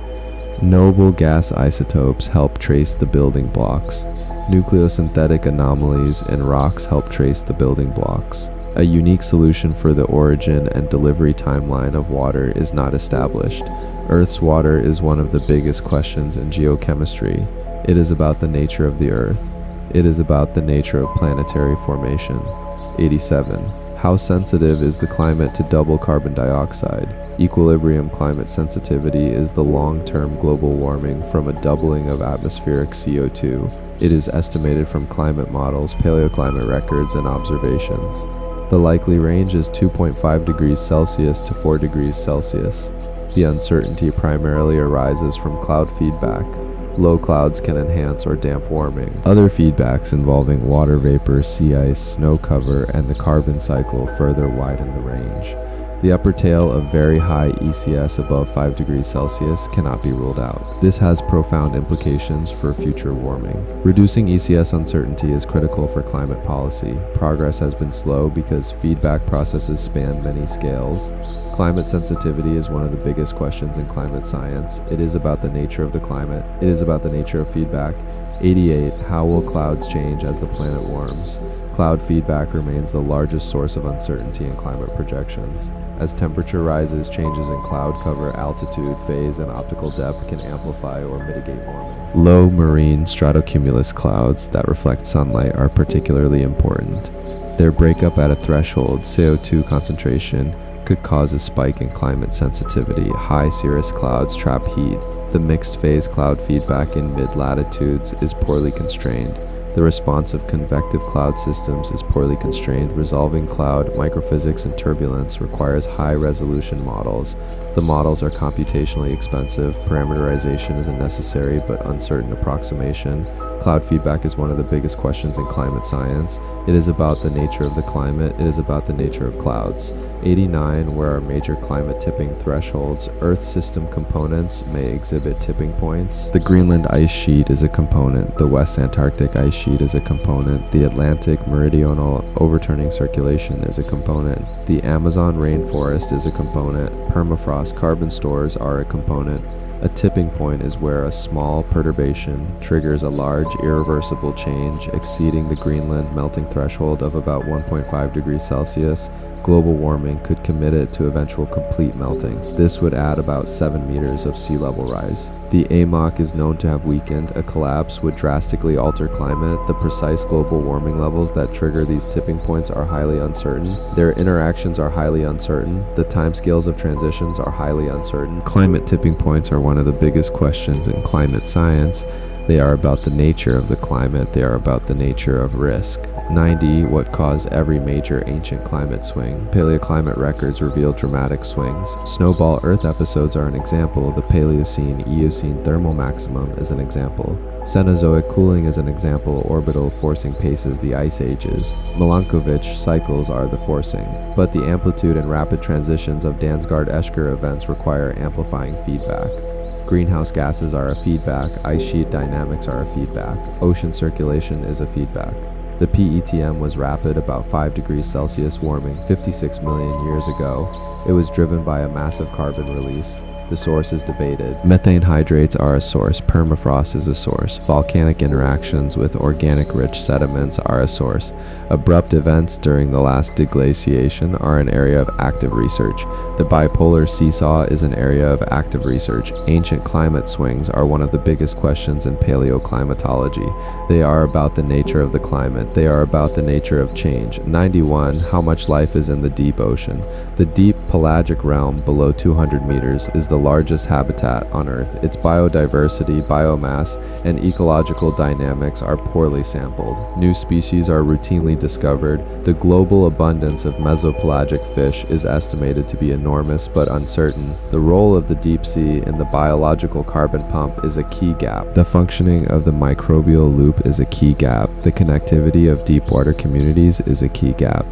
[SPEAKER 1] Noble gas isotopes help trace the building blocks. Nucleosynthetic anomalies in rocks help trace the building blocks. A unique solution for the origin and delivery timeline of water is not established. Earth's water is one of the biggest questions in geochemistry. It is about the nature of the Earth. It is about the nature of planetary formation. 87. How sensitive is the climate to double carbon dioxide? Equilibrium climate sensitivity is the long-term global warming from a doubling of atmospheric CO2. It is estimated from climate models, paleoclimate records, and observations. The likely range is 2.5 degrees Celsius to 4 degrees Celsius. The uncertainty primarily arises from cloud feedback. Low clouds can enhance or damp warming. Other feedbacks involving water vapor, sea ice, snow cover, and the carbon cycle further widen the range. The upper tail of very high ECS above 5 degrees Celsius cannot be ruled out. This has profound implications for future warming. Reducing ECS uncertainty is critical for climate policy. Progress has been slow because feedback processes span many scales. Climate sensitivity is one of the biggest questions in climate science. It is about the nature of the climate. It is about the nature of feedback. 88. How will clouds change as the planet warms? Cloud feedback remains the largest source of uncertainty in climate projections. As temperature rises, changes in cloud cover, altitude, phase, and optical depth can amplify or mitigate warming. Low marine stratocumulus clouds that reflect sunlight are particularly important. Their breakup at a threshold, CO2 concentration, could cause a spike in climate sensitivity. High cirrus clouds trap heat. The mixed phase cloud feedback in mid-latitudes is poorly constrained. The response of convective cloud systems is poorly constrained. Resolving cloud microphysics and turbulence requires high-resolution models. The models are computationally expensive. Parameterization is a necessary but uncertain approximation. Cloud feedback is one of the biggest questions in climate science. It is about the nature of the climate. It is about the nature of clouds. 89. Where are major climate tipping thresholds? Earth system components may exhibit tipping points. The Greenland ice sheet is a component. The West Antarctic ice sheet is a component. The Atlantic meridional overturning circulation is a component. The Amazon rainforest is a component. Permafrost carbon stores are a component. A tipping point is where a small perturbation triggers a large, irreversible change exceeding the Greenland melting threshold of about 1.5 degrees Celsius. Global warming could commit it to eventual complete melting. This would add about 7 meters of sea level rise. The AMOC is known to have weakened. A collapse would drastically alter climate. The precise global warming levels that trigger these tipping points are highly uncertain. Their interactions are highly uncertain. The timescales of transitions are highly uncertain. Climate tipping points are one of the biggest questions in climate science. They are about the nature of the climate. They are about the nature of risk. 90. What caused every major ancient climate swing? Paleoclimate records reveal dramatic swings. Snowball Earth episodes are an example. The Paleocene-Eocene thermal maximum is an example. Cenozoic cooling is an example. Orbital forcing paces the ice ages. Milankovitch cycles are the forcing. But the amplitude and rapid transitions of Dansgaard-Eschger events require amplifying feedback. Greenhouse gases are a feedback. Ice sheet dynamics are a feedback. Ocean circulation is a feedback. The PETM was rapid, about 5 degrees Celsius warming 56 million years ago. It was driven by a massive carbon release. The source is debated. Methane hydrates are a source. Permafrost is a source. Volcanic interactions with organic-rich sediments are a source. Abrupt events during the last deglaciation are an area of active research. The bipolar seesaw is an area of active research. Ancient climate swings are one of the biggest questions in paleoclimatology. They are about the nature of the climate. They are about the nature of change. 91. How much life is in the deep ocean? The deep pelagic realm below 200 meters is the largest habitat on Earth. Its biodiversity, biomass, and ecological dynamics are poorly sampled. New species are routinely discovered. The global abundance of mesopelagic fish is estimated to be enormous but uncertain. The role of the deep sea in the biological carbon pump is a key gap. The functioning of the microbial loop is a key gap. The connectivity of deep water communities is a key gap.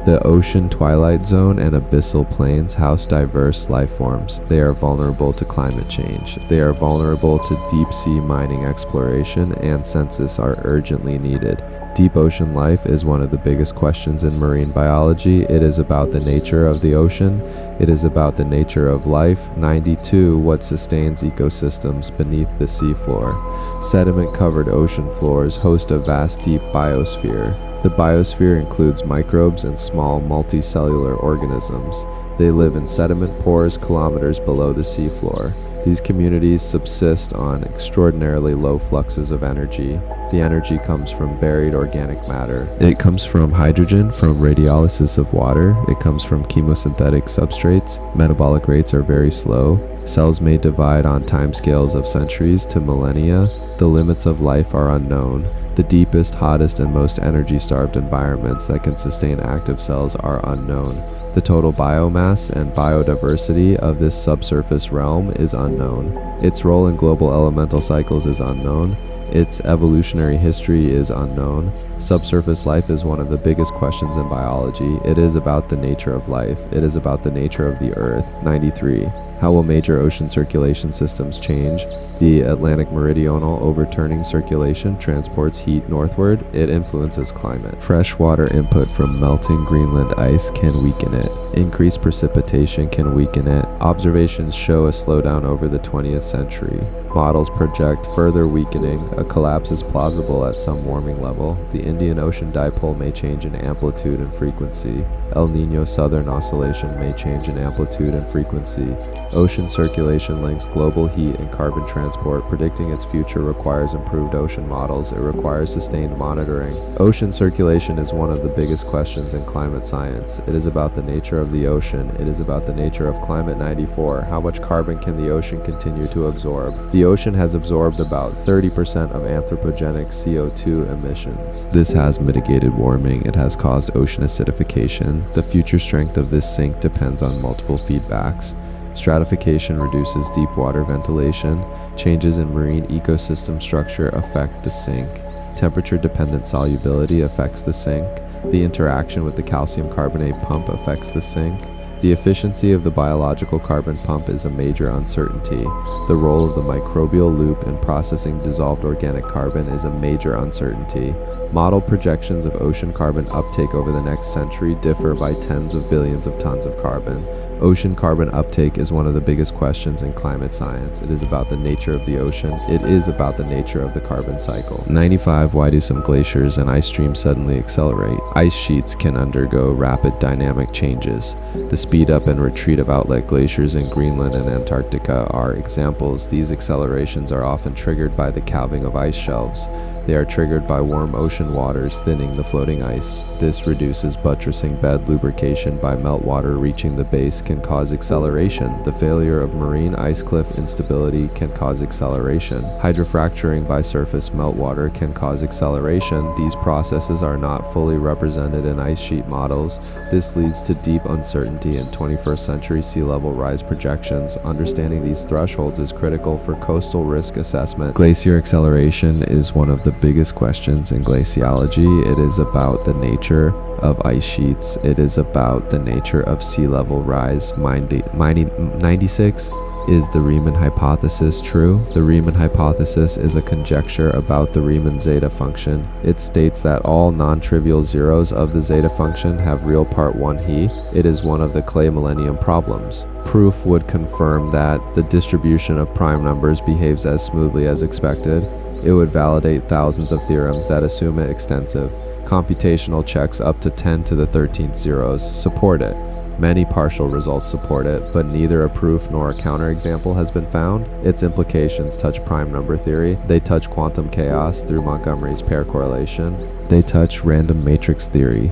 [SPEAKER 1] The ocean twilight zone and abyssal plains house diverse life forms. They are vulnerable to climate change. They are vulnerable to deep sea mining exploration, and census are urgently needed. Deep ocean life is one of the biggest questions in marine biology. It is about the nature of the ocean. It is about the nature of life. 92. What sustains ecosystems beneath the seafloor? Sediment-covered ocean floors host a vast deep biosphere. The biosphere includes microbes and small multicellular organisms. They live in sediment pores kilometers below the seafloor. These communities subsist on extraordinarily low fluxes of energy. The energy comes from buried organic matter. It comes from hydrogen, from radiolysis of water. It comes from chemosynthetic substrates. Metabolic rates are very slow. Cells may divide on timescales of centuries to millennia. The limits of life are unknown. The deepest, hottest, and most energy-starved environments that can sustain active cells are unknown. The total biomass and biodiversity of this subsurface realm is unknown. Its role in global elemental cycles is unknown. Its evolutionary history is unknown. Subsurface life is one of the biggest questions in biology. It is about the nature of life. It is about the nature of the Earth. 93. How will major ocean circulation systems change? The Atlantic meridional overturning circulation transports heat northward. It influences climate. Freshwater input from melting Greenland ice can weaken it. Increased precipitation can weaken it. Observations show a slowdown over the 20th century. Models project further weakening. A collapse is plausible at some warming level. The Indian Ocean dipole may change in amplitude and frequency. El Niño Southern Oscillation may change in amplitude and frequency. Ocean circulation links global heat and carbon transport. Predicting its future requires improved ocean models. It requires sustained monitoring. Ocean circulation is one of the biggest questions in climate science. It is about the nature of the ocean. It is about the nature of climate. 94. How much carbon can the ocean continue to absorb? The ocean has absorbed about 30% of anthropogenic CO2 emissions. This has mitigated warming. It has caused ocean acidification. The future strength of this sink depends on multiple feedbacks. Stratification reduces deep water ventilation. Changes in marine ecosystem structure affect the sink. Temperature-dependent solubility affects the sink. The interaction with the calcium carbonate pump affects the sink. The efficiency of the biological carbon pump is a major uncertainty. The role of the microbial loop in processing dissolved organic carbon is a major uncertainty. Model projections of ocean carbon uptake over the next century differ by tens of billions of tons of carbon. Ocean carbon uptake is one of the biggest questions in climate science. It is about the nature of the ocean. It is about the nature of the carbon cycle. 95. Why do some glaciers and ice streams suddenly accelerate? Ice sheets can undergo rapid dynamic changes. The speed up and retreat of outlet glaciers in Greenland and Antarctica are examples. These accelerations are often triggered by the calving of ice shelves. They are triggered by warm ocean waters thinning the floating ice. This reduces buttressing bed lubrication by meltwater reaching the base can cause acceleration. The failure of marine ice cliff instability can cause acceleration. Hydrofracturing by surface meltwater can cause acceleration. These processes are not fully represented in ice sheet models. This leads to deep uncertainty in 21st century sea level rise projections. Understanding these thresholds is critical for coastal risk assessment. Glacier acceleration is one of the biggest questions in glaciology. It is about the nature of ice sheets. It is about the nature of sea level rise. 96. Is the Riemann hypothesis true? The Riemann hypothesis is a conjecture about the Riemann zeta function. It states that all non-trivial zeros of the zeta function have real part 1 he. It is one of the Clay millennium problems. Proof would confirm that the distribution of prime numbers behaves as smoothly as expected. It would validate thousands of theorems that assume it extensive. Computational checks up to 10 to the 13th zeros support it. Many partial results support it, but neither a proof nor a counterexample has been found. Its implications touch prime number theory. They touch quantum chaos through Montgomery's pair correlation. They touch random matrix theory.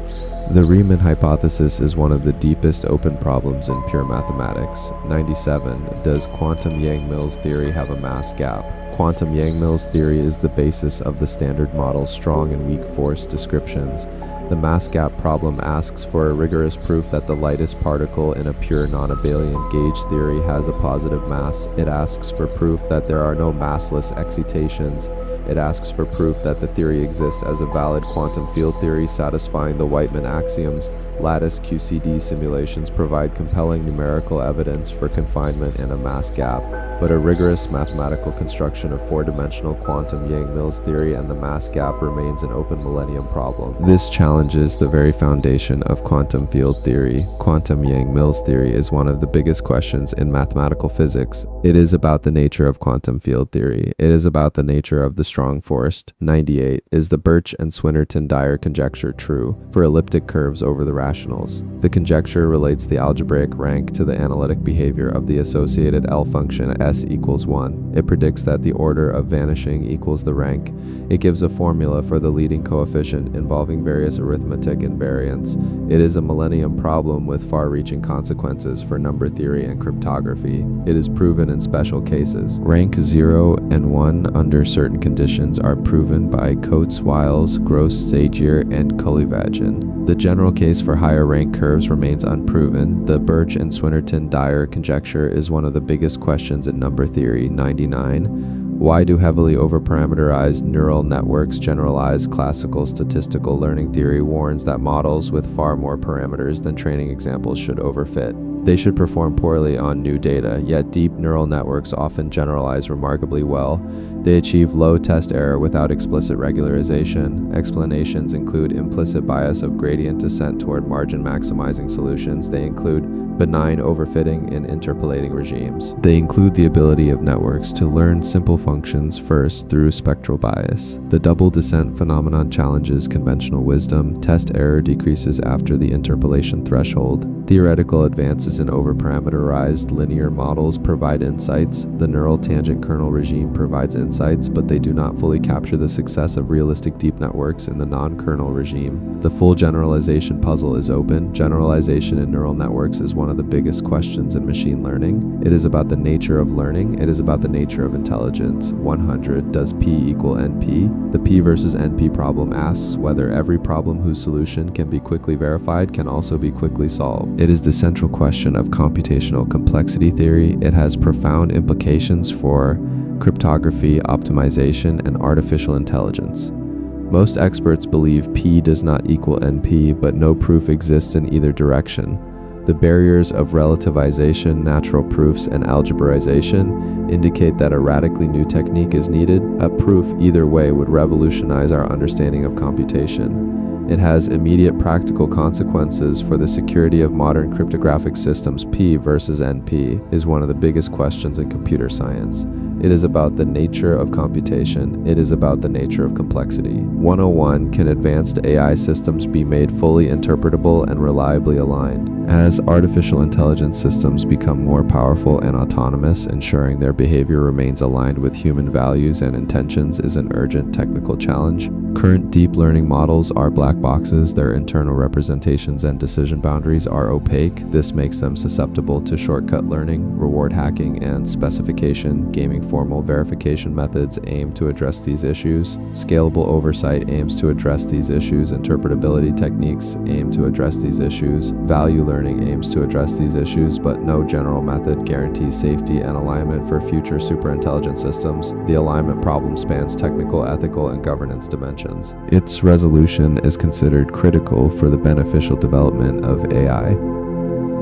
[SPEAKER 1] The Riemann hypothesis is one of the deepest open problems in pure mathematics. 97. Does quantum Yang-Mills theory have a mass gap? Quantum Yang-Mills theory is the basis of the standard model's strong and weak force descriptions. The mass gap problem asks for a rigorous proof that the lightest particle in a pure non-abelian gauge theory has a positive mass. It asks for proof that there are no massless excitations. It asks for proof that the theory exists as a valid quantum field theory satisfying the Whiteman axioms. Lattice QCD simulations provide compelling numerical evidence for confinement and a mass gap, but a rigorous mathematical construction of four-dimensional quantum Yang-Mills theory and the mass gap remains an open millennium problem. This challenges the very foundation of quantum field theory. Quantum Yang-Mills theory is one of the biggest questions in mathematical physics. It is about the nature of quantum field theory. It is about the nature of the strong force. 98. Is the Birch and Swinnerton-Dyer conjecture true for elliptic curves over the rationals? The conjecture relates the algebraic rank to the analytic behavior of the associated L function S equals 1. It predicts that the order of vanishing equals the rank. It gives a formula for the leading coefficient involving various arithmetic invariants. It is a millennium problem with far-reaching consequences for number theory and cryptography. It is proven in special cases. Rank 0 and 1 under certain conditions are proven by Coates, Wiles, Gross, Sagier, and Kolyvagin. The general case for higher rank curves remains unproven. The Birch and Swinnerton-Dyer conjecture is one of the biggest questions in number theory. 99. Why do heavily overparameterized neural networks generalize? Classical statistical learning theory warns that models with far more parameters than training examples should overfit. They should perform poorly on new data, yet deep neural networks often generalize remarkably well. They achieve low test error without explicit regularization. Explanations include implicit bias of gradient descent toward margin maximizing solutions. They include benign overfitting in interpolating regimes. They include the ability of networks to learn simple functions first through spectral bias. The double descent phenomenon challenges conventional wisdom. Test error decreases after the interpolation threshold. Theoretical advances in overparameterized linear models provide insights. The neural tangent kernel regime provides insights, but they do not fully capture the success of realistic deep networks in the non-kernel regime. The full generalization puzzle is open. Generalization in neural networks is one of the biggest questions in machine learning. It is about the nature of learning. It is about the nature of intelligence. 100. Does P equal NP? The P versus NP problem asks whether every problem whose solution can be quickly verified can also be quickly solved. It is the central question of computational complexity theory. It has profound implications for cryptography, optimization, and artificial intelligence. Most experts believe P does not equal NP, but no proof exists in either direction. The barriers of relativization, natural proofs, and algebraization indicate that a radically new technique is needed. A proof either way would revolutionize our understanding of computation. It has immediate practical consequences for the security of modern cryptographic systems. P versus NP is one of the biggest questions in computer science. It is about the nature of computation. It is about the nature of complexity. 101. Can advanced AI systems be made fully interpretable and reliably aligned? As artificial intelligence systems become more powerful and autonomous, ensuring their behavior remains aligned with human values and intentions is an urgent technical challenge. Current deep learning models are black boxes. Their internal representations and decision boundaries are opaque. This makes them susceptible to shortcut learning, reward hacking, and specification gaming. Formal verification methods aim to address these issues. Scalable oversight aims to address these issues. Interpretability techniques aim to address these issues. Value learning aims to address these issues, but no general method guarantees safety and alignment for future superintelligent systems. The alignment problem spans technical, ethical, and governance dimensions. Its resolution is considered critical for the beneficial development of AI.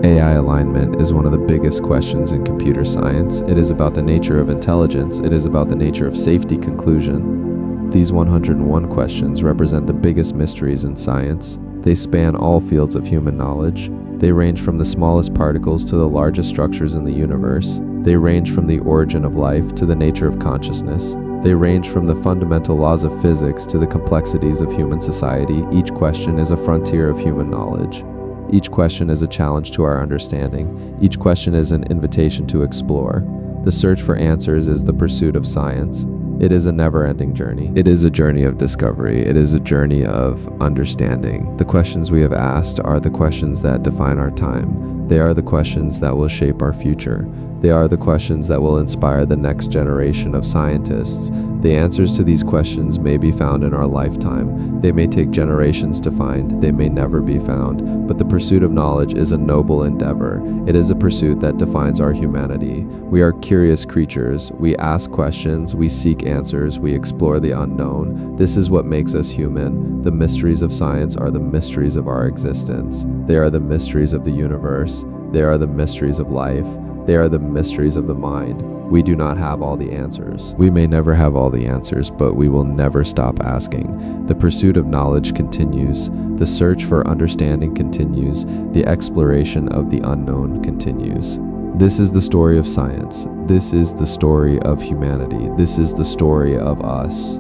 [SPEAKER 1] AI alignment is one of the biggest questions in computer science. It is about the nature of intelligence. It is about the nature of safety. Conclusion. These 101 questions represent the biggest mysteries in science. They span all fields of human knowledge. They range from the smallest particles to the largest structures in the universe. They range from the origin of life to the nature of consciousness. They range from the fundamental laws of physics to the complexities of human society. Each question is a frontier of human knowledge. Each question is a challenge to our understanding. Each question is an invitation to explore. The search for answers is the pursuit of science. It is a never-ending journey. It is a journey of discovery. It is a journey of understanding. The questions we have asked are the questions that define our time. They are the questions that will shape our future. They are the questions that will inspire the next generation of scientists. The answers to these questions may be found in our lifetime. They may take generations to find. They may never be found. But the pursuit of knowledge is a noble endeavor. It is a pursuit that defines our humanity. We are curious creatures. We ask questions. We seek answers. We explore the unknown. This is what makes us human. The mysteries of science are the mysteries of our existence. They are the mysteries of the universe. They are the mysteries of life. They are the mysteries of the mind. We do not have all the answers. We may never have all the answers, but we will never stop asking. The pursuit of knowledge continues. The search for understanding continues. The exploration of the unknown continues. This is the story of science. This is the story of humanity. This is the story of us.